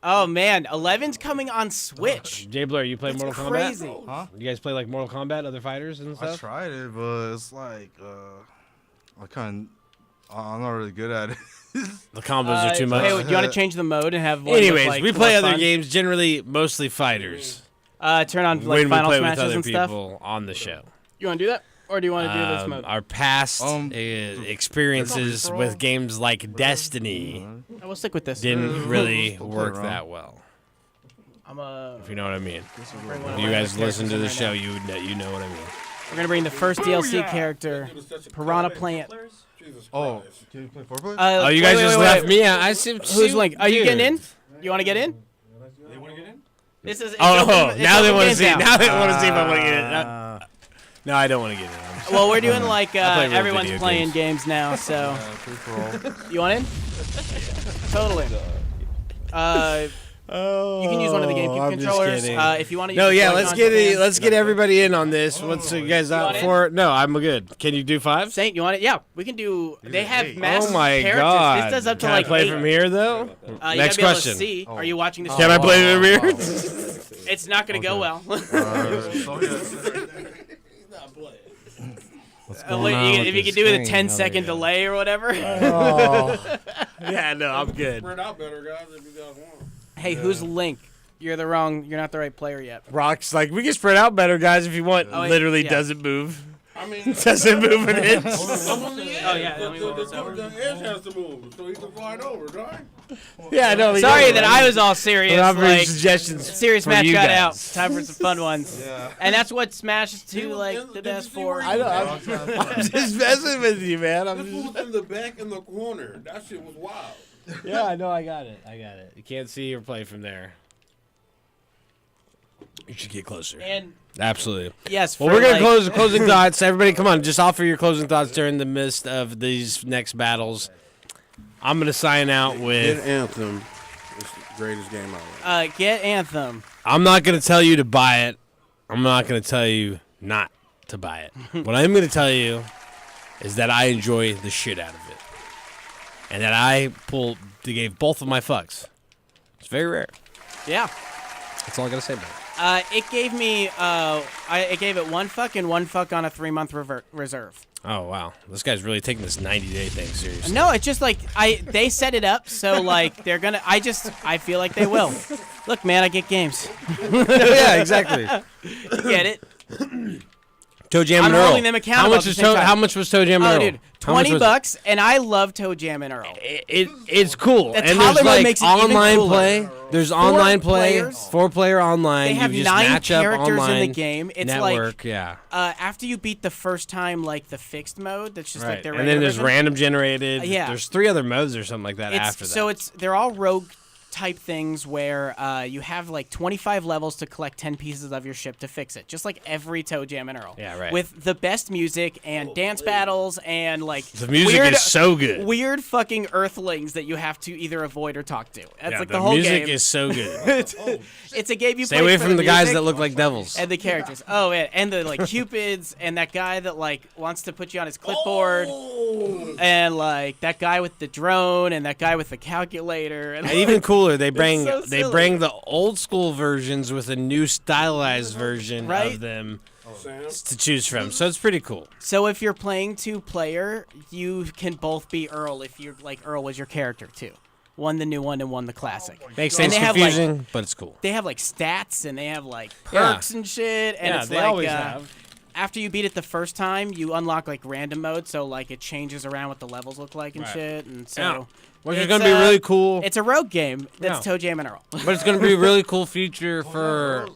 Oh man, 11's coming on Switch. Jay Blair, you play That's Mortal crazy. Kombat? Huh? You guys play like Mortal Kombat, other fighters and I stuff? tried it, but it's like I'm not really good at it. The combos are too much. Hey, do you want to change the mode and have one Anyways, with, like, we play more other fun? games, generally mostly fighters. Turn on like when we Final play with Smashes other and stuff. people on the show. You want to do that, or do you want to do this mode? Our past experiences with games like Destiny I will stick with this. didn't really We'll play work around. that well. I'm a. If you know what I mean. bring one If of you my guys other listen to the characters in show, right you know what I mean. We're gonna bring the first DLC character, Piranha Plant. Oh, can you play 4-player? Oh, you guys just left me out. I see. Who's like? Are you dude. getting in? You want to get in? They want to get in. This is. it's Oh, open- it's now they open want to games see. Now they want to see if I want to get it. No, I don't want to get in. Well, we're doing like I play real everyone's video playing games. games now, so you want in? Totally. You can use one of the GameCube I'm just controllers kidding. if you want to. No, use yeah, the let's Joy-Con, get you it. can. Let's get everybody in on this. What's you guys out want in? for? No, I'm good. Can you do 5? Saint, you want it? Yeah, we can do. They have mass Oh my characters. god! This does up to Can like I play 8. from here though? You Next gotta be able to question. see. Are you watching this? Can I play from here? It's not gonna go well. If you could do it a 10-second delay or whatever. Yeah, no, I'm good. Spread out better, guys, if you guys want. Hey, who's Link? You're not the right player yet. Rock's like, we can spread out better, guys, if you want. Oh, Literally yeah. doesn't move. I mean, Doesn't move an inch. Oh yeah, let me move this over. The edge has to move so he can slide over, right? Yeah, no. Sorry that I was all serious. I'm offering Like, suggestions. serious for match you got guys. out. Time for some fun ones. And that's what Smash is too like the best for. I know. I'm just messing with you, man. I'm This just. was in the back in the corner. That shit was wild. Yeah, I know. I got it. You can't see or play from there. You should get closer. And Absolutely. yes, Well, for we're gonna like- close closing thoughts. Everybody, come on, just offer your closing thoughts during the midst of these next battles. I'm gonna sign out Get with. Anthem. It's the greatest game ever. Get Anthem. I'm not gonna tell you to buy it. I'm not gonna tell you not to buy it. What I'm gonna tell you is that I enjoy the shit out of it, and that I gave both of my fucks. It's very rare. Yeah. That's all I gotta say about it. It gave me. It gave it 1 fuck and 1 fuck on a 3-month reserve. Oh wow, this guy's really taking this 90-day thing seriously. No, it's just like they set it up so like they're gonna. I feel like they will. Look, man, I get games. Yeah, exactly. You get it? Toe Jam I'm and Earl. holding them accountable at the same time. How much was Toe Jam and Oh, Earl? dude, How much was it? $20, and I love Toe Jam and Earl. It's cool. The And toddler there's mode like makes it even online cooler. play. There's online play. players. 4-player online. They have you just 9 match up characters online. in the game. It's network, like yeah. After you beat the first time, like the fixed mode, that's just like Right. their And then regular there's version. random generated. Yeah. There's 3 other modes or something like that after that. So they're all rogue type things where you have like 25 levels to collect 10 pieces of your ship to fix it, just like every Toe Jam and Earl. Yeah, right. With the best music and dance battles and like The music weird, is so good. Weird fucking Earthlings that you have to either avoid or talk to. That's Yeah, like the the whole music game. is so good. It's a game you Stay play away for from the guys music that look like devils. and the characters. Oh, yeah, and the like cupids and that guy that like wants to put you on his clipboard. And like that guy with the drone and that guy with the calculator and And even cooler, they bring so they silly. bring the old school versions with a new stylized version Right? of them to choose from. So it's pretty cool. So if you're playing 2-player, you can both be Earl if you're like Earl was your character too. One the new one and one the classic. Makes And things they have, confusing, like, but it's cool. They have like stats and they have like Yeah. perks and shit. And Yeah, it's they like always have. after you beat it the first time, you unlock like random mode, so like it changes around what the levels look like and Right. shit. And so Yeah. Which is it's, gonna be really cool. It's a rogue game that's Yeah. Toe Jam and Earl. But it's gonna be a really cool feature for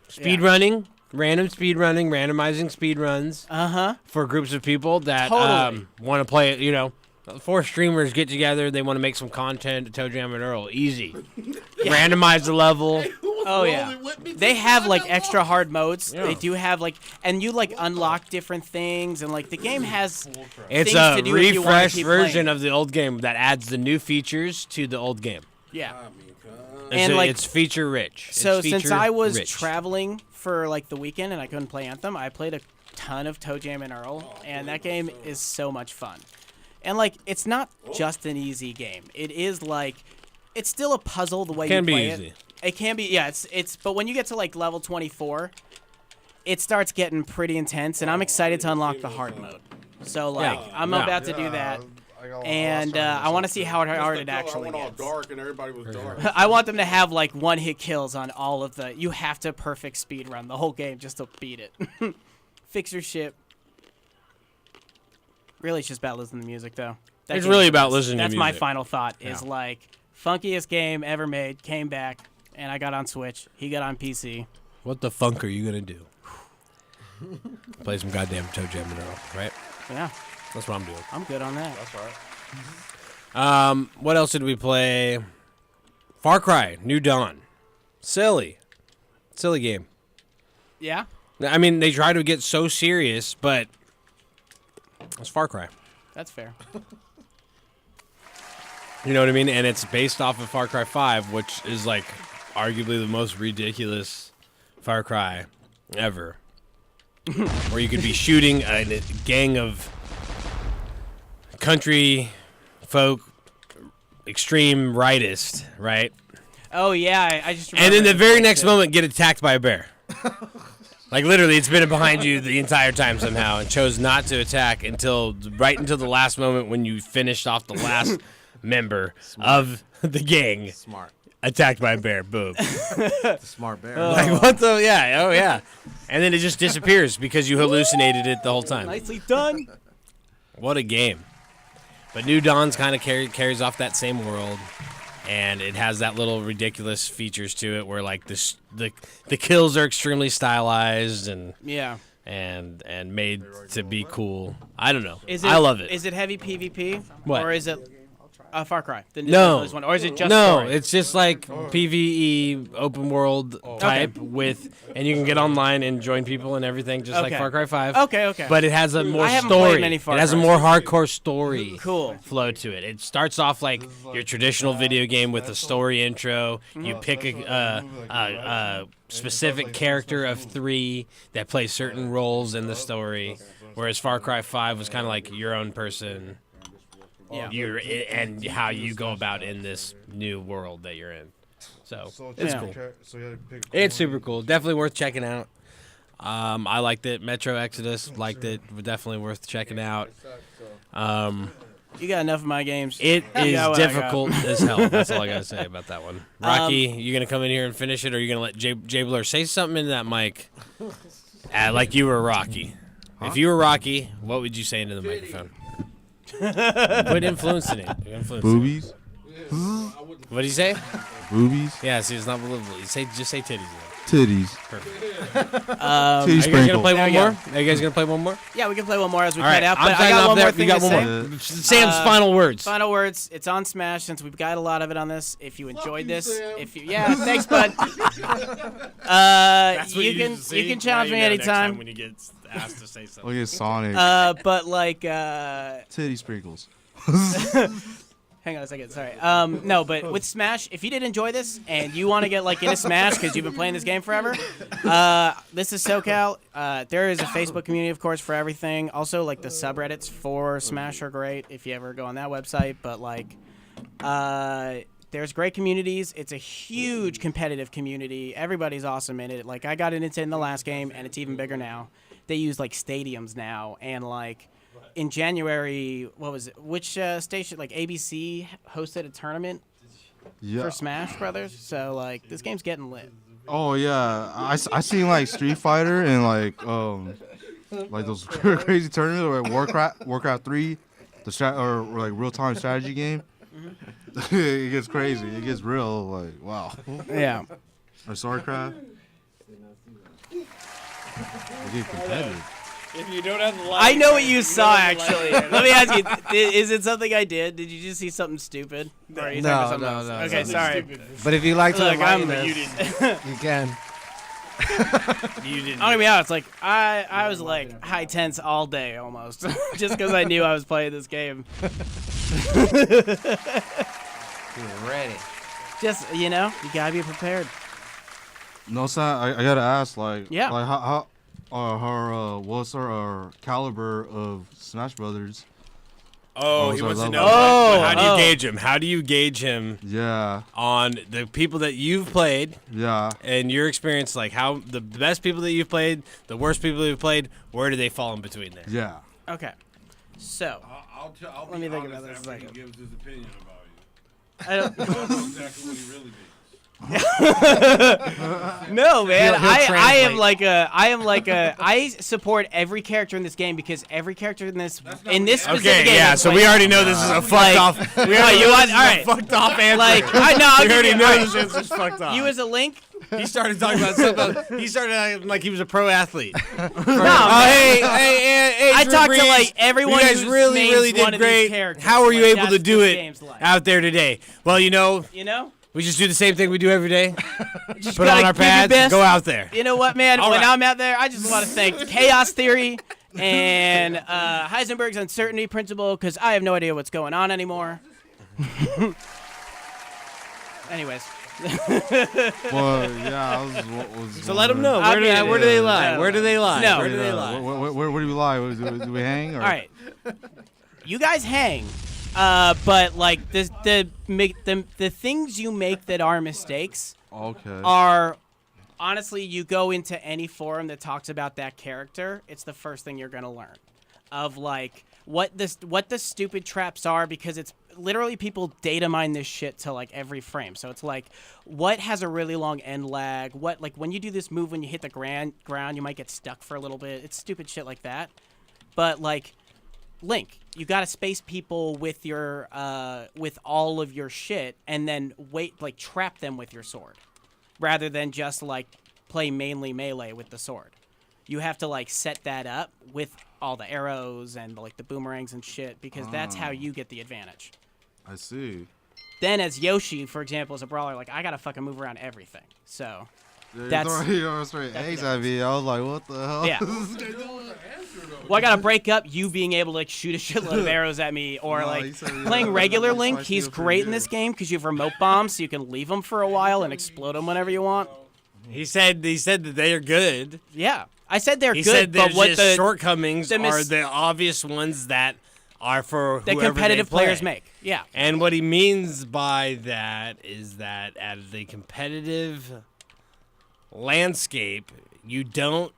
speed running, random speed running, randomizing speed runs for groups of people that Totally. want to play it. You know, 4 streamers get together. They want to make some content to Toe Jam and Earl. Easy. Randomize the level. Oh yeah, they have like extra hard modes. Yeah. They do have like, and you like unlock different things, and like the game has. It's things a to do if you wanna refreshed keep version playing. of the old game that adds the new features to the old game. Yeah. And like it's feature rich. So It's since feature I was rich. traveling for like the weekend and I couldn't play Anthem, I played a ton of Toe Jam and Earl, and that game is so much fun. And like, it's not just an easy game. It is like, it's still a puzzle the way Can you be play easy. it. It can be, yeah. It's but when you get to like level 24, it starts getting pretty intense, and I'm excited to unlock the hard mode. So like, I'm about to do that. And I want to see how hard it actually I went all gets. dark and everybody was dark. I want them to have like 1-hit kills on all of the. You have to perfect speed run the whole game just to beat it. Fix your ship. Really, it's just about listening to music, though. That It's game really is about nice. listening to That's my music. final thought. Is Yeah. like funkiest game ever made. Came back, and I got on Switch. He got on PC. What the funk are you gonna do? Play some goddamn Toe Jam and Earl, right? Yeah, That's what I'm doing. I'm good on that. That's all right. What else did we play? Far Cry, New Dawn. Silly game. Yeah. I mean, they try to get so serious, but it's Far Cry. That's fair. You know what I mean? And it's based off of Far Cry 5, which is like arguably the most ridiculous Far Cry ever. Where you could be shooting a gang of country folk, extreme rightist, right? Oh yeah, I just. And in the remember very that next shit. moment, get attacked by a bear. Like literally, it's been behind you the entire time somehow, and chose not to attack until the last moment when you finished off the last member of the gang. Smart. Attacked by a bear. Boom. Smart bear. Like what the? Yeah. Oh yeah. And then it just disappears because you hallucinated it the whole time. Nicely done. What a game. But New Dawn's kind of carries off that same world, and it has that little ridiculous features to it where like the kills are extremely stylized and Yeah. and made to be cool. I don't know. Is it, I love it. Is it heavy PvP? What? Or is it Far Cry? The No, newest one, or is it just no? story? It's just like PVE open world type and you can get online and join people and everything, just like Okay. Far Cry 5. Okay. But it has a more I haven't story. played many Far It has a Crys. more hardcore story. Cool. Flow to it. It starts off like your traditional video game with a story intro. You pick a specific character of 3 that plays certain roles in the story, whereas Far Cry 5 was kind of like your own person. Yeah. And how you go about in this new world that you're in. So it's cool. It's super cool. Definitely worth checking out. I liked it. Metro Exodus liked it. Definitely worth checking out. You got enough of my games. It You is got what I got. difficult as hell. That's all I gotta say about that one. Rocky, you gonna come in here and finish it, or you gonna let Jay Blur say something into that mic, like you were Rocky? If you were Rocky, what would you say into the microphone? Quit influencing it. You're influencing it. Boobies. What did you say? Boobies. Yeah, see, it's not believable. You just say titties. Titties. Perfect. Titty Are you guys gonna sprinkle. play There one we more? go. Are you guys gonna play one more? Yeah, we can play one more as we All right, cut out. I'm But I signing got off one there. more We thing got to one say. more. Sam's final words. Final words. It's on Smash since we've got a lot of it on this. If you enjoyed this, thanks, bud. You can challenge me anytime. When you get asked to say something. Look at Sonic. But like, Titty sprinkles. hang on a second. Sorry. No, but with Smash, if you did enjoy this and you want to get like into Smash because you've been playing this game forever, this is SoCal. There is a Facebook community, of course, for everything. Also, like the subreddits for Smash are great if you ever go on that website. But like, there's great communities. It's a huge competitive community. Everybody's awesome in it. Like I got into it in the last game, and it's even bigger now. They use like stadiums now, and like. In January, what was it? Which station? Like ABC hosted a tournament for Smash Brothers. So like this game's getting lit. Oh yeah, I seen like Street Fighter and like those crazy tournaments like Warcraft 3, or like real time strategy game. It gets crazy. It gets real. Like wow. Yeah. Or StarCraft. It gets competitive. If you don't have the I know what you saw actually. Let me ask you: is it something I did? Did you just see something stupid? Or are you talking about something else? Okay, sorry. But if you like to Look, enlighten I'm- us, you can. You didn't. I'm gonna be honest. Like I was like high tense all day almost, just because I knew I was playing this game. You're ready. Just you gotta be prepared. No, son, I gotta ask, like, Yeah. like how what's our caliber of Smash Brothers? Oh, he sorry, wants to level. know. How do you gauge him? How do you gauge him Yeah, on the people that you've played yeah. and your experience? Like how the best people that you've played, the worst people you've played, where do they fall in between there? Yeah. Okay. So I'll Let me be think honest about this a after he second. gives his opinion about you. I don't. I know exactly what he really means. No, man. He'll I am translate. like a I support every character in this game because every character in this specific Okay, game. yeah. is So we like- already know this is a fucked Like- off. We already you know want- this is all a right. fucked off answer. Like I know. I'll we give already you- know all this right. answer's fucked off. You as a Link. He started talking about something. He started acting like he was a pro athlete. No, Oh, man. hey, I Drew talked to Brees, like everyone You guys who's really named one did of these great. characters. How were you Like, able to that's do what it game's like. out there today? Well, You know? We just do the same thing we do every day. Just Put gotta on our give your pads, best. go out there. You know what, man? All when right. I'm out there, I just want to thank Chaos Theory and Heisenberg's uncertainty principle because I have no idea what's going on anymore. Anyways. Well, yeah, I was So let them know. I'll Where do, be- where do they lie? Yeah. Where do they lie? No. Where do they lie? Where do we lie? Do we hang? Or? All right. You guys hang. But like the things you make that are mistakes Okay. are honestly, you go into any forum that talks about that character, it's the first thing you're gonna learn of like what the stupid traps are, because it's literally people data mine this shit to like every frame. So it's like what has a really long end lag, what like when you do this move when you hit the ground you might get stuck for a little bit. It's stupid shit like that. But like Link, you gotta space people with your with all of your shit and then trap them with your sword, rather than just like play mainly melee with the sword. You have to like set that up with all the arrows and like the boomerangs and shit, because that's how you get the advantage. I see. Then as Yoshi, for example, as a brawler, like I gotta fucking move around everything. So that's You know, straight eggs at me. I was like, what the hell? yeah. Well, I gotta break up you being able to like shoot a shitload of arrows at me, or No, like he said, yeah, playing regular that's Link. why I He's feel pretty great in good. this game because you have remote bombs, so you can leave them for a while and explode them whenever you want. He said that they are good. Yeah, I said they're He good, said but there's what just the shortcomings the mis- are the obvious ones that are for that whoever competitive they play. players make. Yeah, And what he means by that is that at the competitive landscape, you don't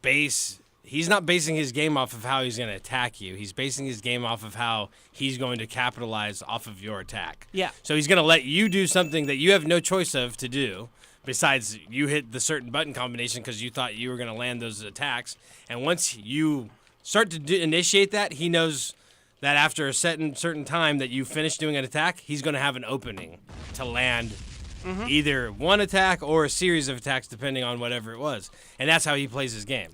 base. He's not basing his game off of how he's going to attack you. He's basing his game off of how he's going to capitalize off of your attack. Yeah. So he's going to let you do something that you have no choice of to do, besides you hit the certain button combination because you thought you were going to land those attacks. And once you start to initiate that, he knows that after a certain time that you finish doing an attack, he's going to have an opening to land either one attack or a series of attacks, depending on whatever it was. And that's how he plays his game.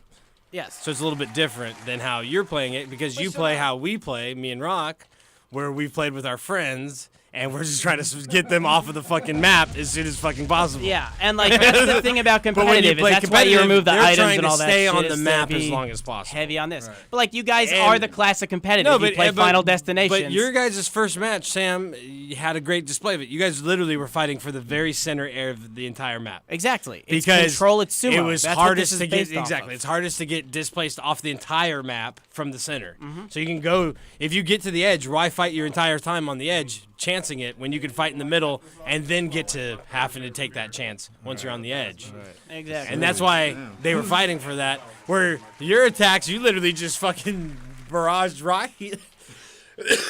yes. So it's a little bit different than how you're playing it, because you play how we play, me and Rock, where we've played with our friends, and we're just trying to get them off of the fucking map as soon as fucking possible. Yeah, and like that's the thing about But when you competitive is play that's why you remove the they're items trying and to all that stay shit on is the to map as be long as possible. heavy on this. But like you guys And- are the classic competitive. You play Final Destination. But your guys' first match, Sam, you had a great display of it. You guys literally were fighting for the very center area of the entire map. exactly. It's Because control its sumo. it was That's what hardest this to is get based off exactly. of. It's hardest to get displaced off the entire map from the center. So you can go if you get to the edge. Why fight your entire time on the edge, chancing it, when you can fight in the middle and then get to having to take that chance once you're on the edge. Exactly. And that's why they were fighting for that. Where your attacks, you literally just fucking barraged Rocky.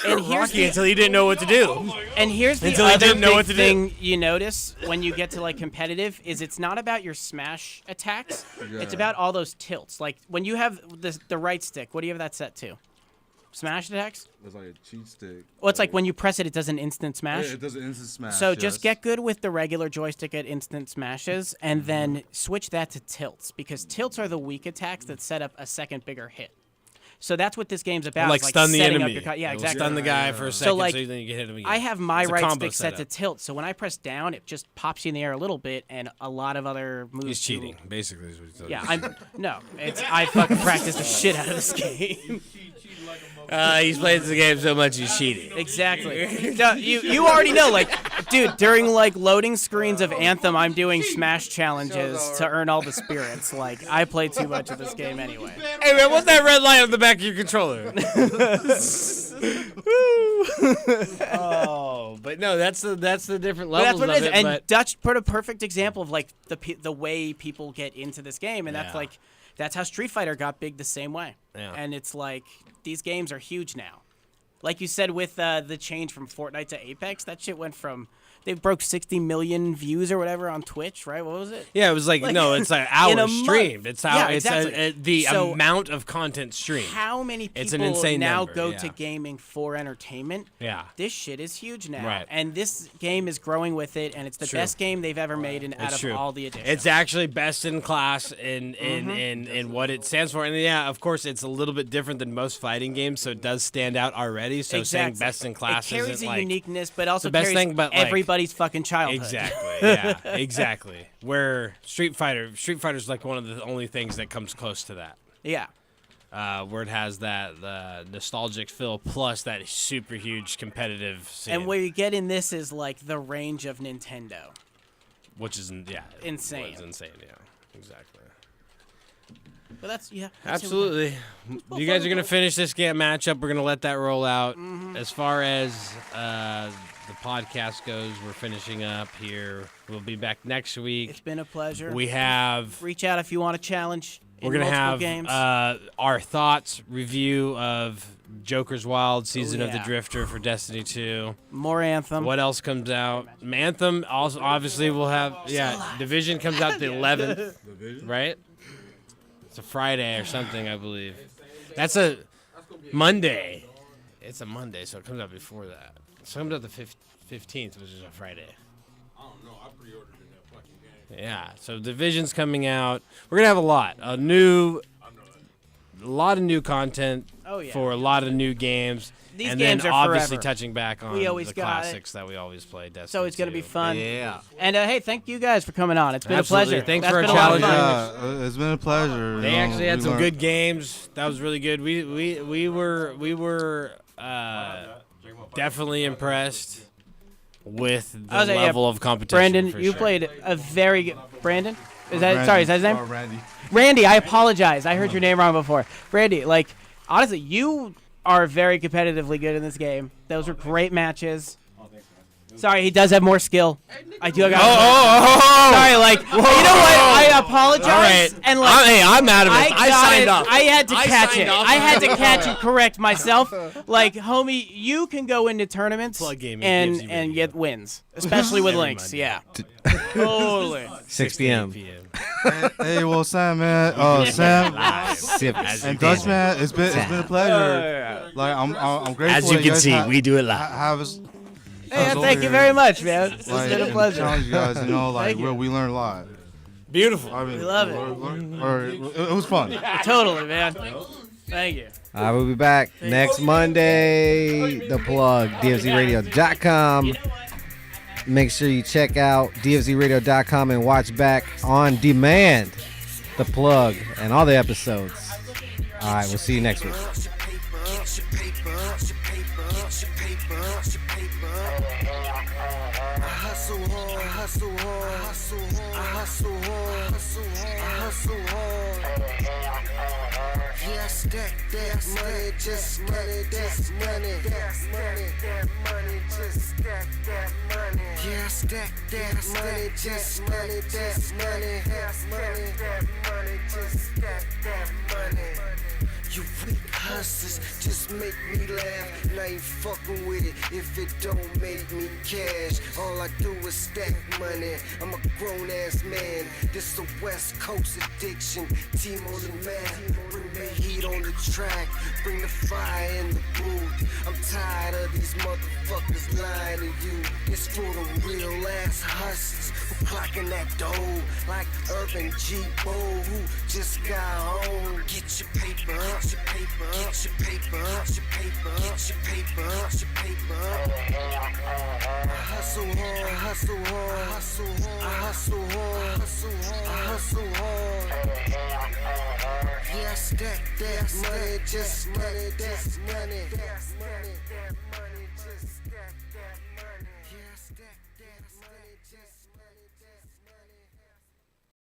And here's Rocky the- until he didn't know what to do. And here's the Until he other didn't know big what to do. thing you notice when you get to like competitive is it's not about your smash attacks. It's about all those tilts. Like when you have the right stick, what do you have that set to? Smash attacks? It's like a cheat stick. Well, it's like when you press it, it does an instant smash. Yeah, it does an instant smash. So just yes. get good with the regular joystick at instant smashes, and then switch that to tilts, because tilts are the weak attacks that set up a second bigger hit. So that's what this game's about. Like is stun the setting up enemy. your yeah, It'll exactly. Stun the guy for a second, So like, so then you can hit him again. I have my It's a right combo stick set to setup. tilt, so when I press down, it just pops you in the air a little bit, and a lot of other moves. He's do- cheating, basically. Is what he's telling Yeah, you. I fucking practiced the shit out of this game. He's played the game so much he's cheating. Exactly. No, you already know, like, dude, during like loading screens of Anthem, I'm doing smash challenges to earn all the spirits. Like, I play too much of this game anyway. Hey man, what's that red light on the back of your controller? Oh, but no, that's the different But that's levels what of it is. it. And but Dutch put a perfect example of like the way people get into this game, and that's Yeah. like that's how Street Fighter got big the same way. Yeah. And it's like these games are huge now. Like you said with the change from Fortnite to Apex, that shit went from they broke 60 million views or whatever on Twitch, right? What was it? yeah, it was like, no, it's like in a hours month. streamed. It's how Yeah, it's exactly. the So amount of content streamed. How many people It's an insane now number, go yeah. to gaming for entertainment? Yeah. This shit is huge now. Right. And this game is growing with it, and it's the True. best game they've ever made out It's of true. all the editions. It's actually best in class in Mm-hmm. what it stands for. And yeah, of course, it's a little bit different than most fighting games, so it does stand out already. already. So saying best in class it carries isn't a like uniqueness, but also the best carries thing, but like, everybody's fucking childhood. Exactly. Yeah. Exactly. Where Street Fighter's like one of the only things that comes close to that. Yeah. Where it has that nostalgic feel plus that super huge competitive scene. And where you get in this is like the range of Nintendo. Which is insane. It's insane, yeah. Exactly. But that's absolutely. You guys are gonna finish this matchup. We're gonna let that roll out. As far as the podcast goes, we're finishing up here. We'll be back next week. It's been a pleasure. We have reach out if you want a challenge. We're gonna have games. Our thoughts review of Joker's Wild Season of the yeah. Drifter for Destiny 2. More Anthem. What else comes out? Anthem also obviously will have Division comes out the 11th, right? It's a Friday or something, I believe. That's a Monday. It's a Monday, so it comes out before that. So it comes out the 15th, which is a Friday. I don't know. I pre-ordered in that fucking game. Yeah, so Division's coming out. We're gonna have a lot of new content for a lot of new games. These and games then are obviously forever. touching back on We always the got classics that we always play. Destiny So it's gonna be 2. fun. Yeah. And hey, thank you guys for coming on. It's been Absolutely. a pleasure. Thanks That's for been a a lot of challenge. fun. Yeah, it's been a pleasure. They you know, actually had we some learned- good games. That was really good. We were definitely impressed with the I was like, yeah, level of competition. Brandon, for you sure. played a very good. Brandon? Is that Randy. sorry? Is that his name? Randy. Randy, I apologize. I heard your name wrong before. Randy, like honestly, you are very competitively good in this game. Those were great matches. Sorry, he does have more skill. I do. Sorry, like you know what? I apologize. All right. And like, I'm out of it. I got signed it. up. I had to catch signed it. up. I had to catch and correct myself. Like, homie, you can go into tournaments Plug gaming and gives you video. get wins, especially with Every links. Monday. Yeah, totally. 6 p.m. Hey, well, Sam, man. Sam. Sip. And Dutch, man, it's been a pleasure. Like I'm grateful. As you that can guys see, we do it live. Have us. Hey, thank you very much, man. It's Like, been a and pleasure. challenge you guys, you know, like Thank you. we learned a lot. Beautiful. I mean, We love it. It was fun. Totally, man. Thank you. I will be back next Monday. The Plug, DFZRadio.com. Make sure you check out DFZRadio.com and watch back on demand The Plug and all the episodes. All right, we'll see you next week. Stack that money, just money, that's money, that's money, that money, just stack that money. Yeah, stack that money, just money, that's money, that's money, that money, just stack that money. You weak hustlers just make me laugh, and I ain't fucking with it if it don't make me cash. All I do is stack money. I'm a grown ass man. This a West Coast addiction. Team on the mat, bring the heat on the track, bring the fire in the booth. I'm tired of these motherfuckers lying to you. It's for the real ass hustlers who clocking that dough like Urban G. Bo, who just got home. Get your paper up. Get your paper up, get your paper up, get your paper up, get your paper up, get your paper up. I hustle hard, I hustle hard, I hustle hard, I hustle hard, I hustle hard, I hustle hard. Yeah, stack that money, just money, that's money, that's money, that money, just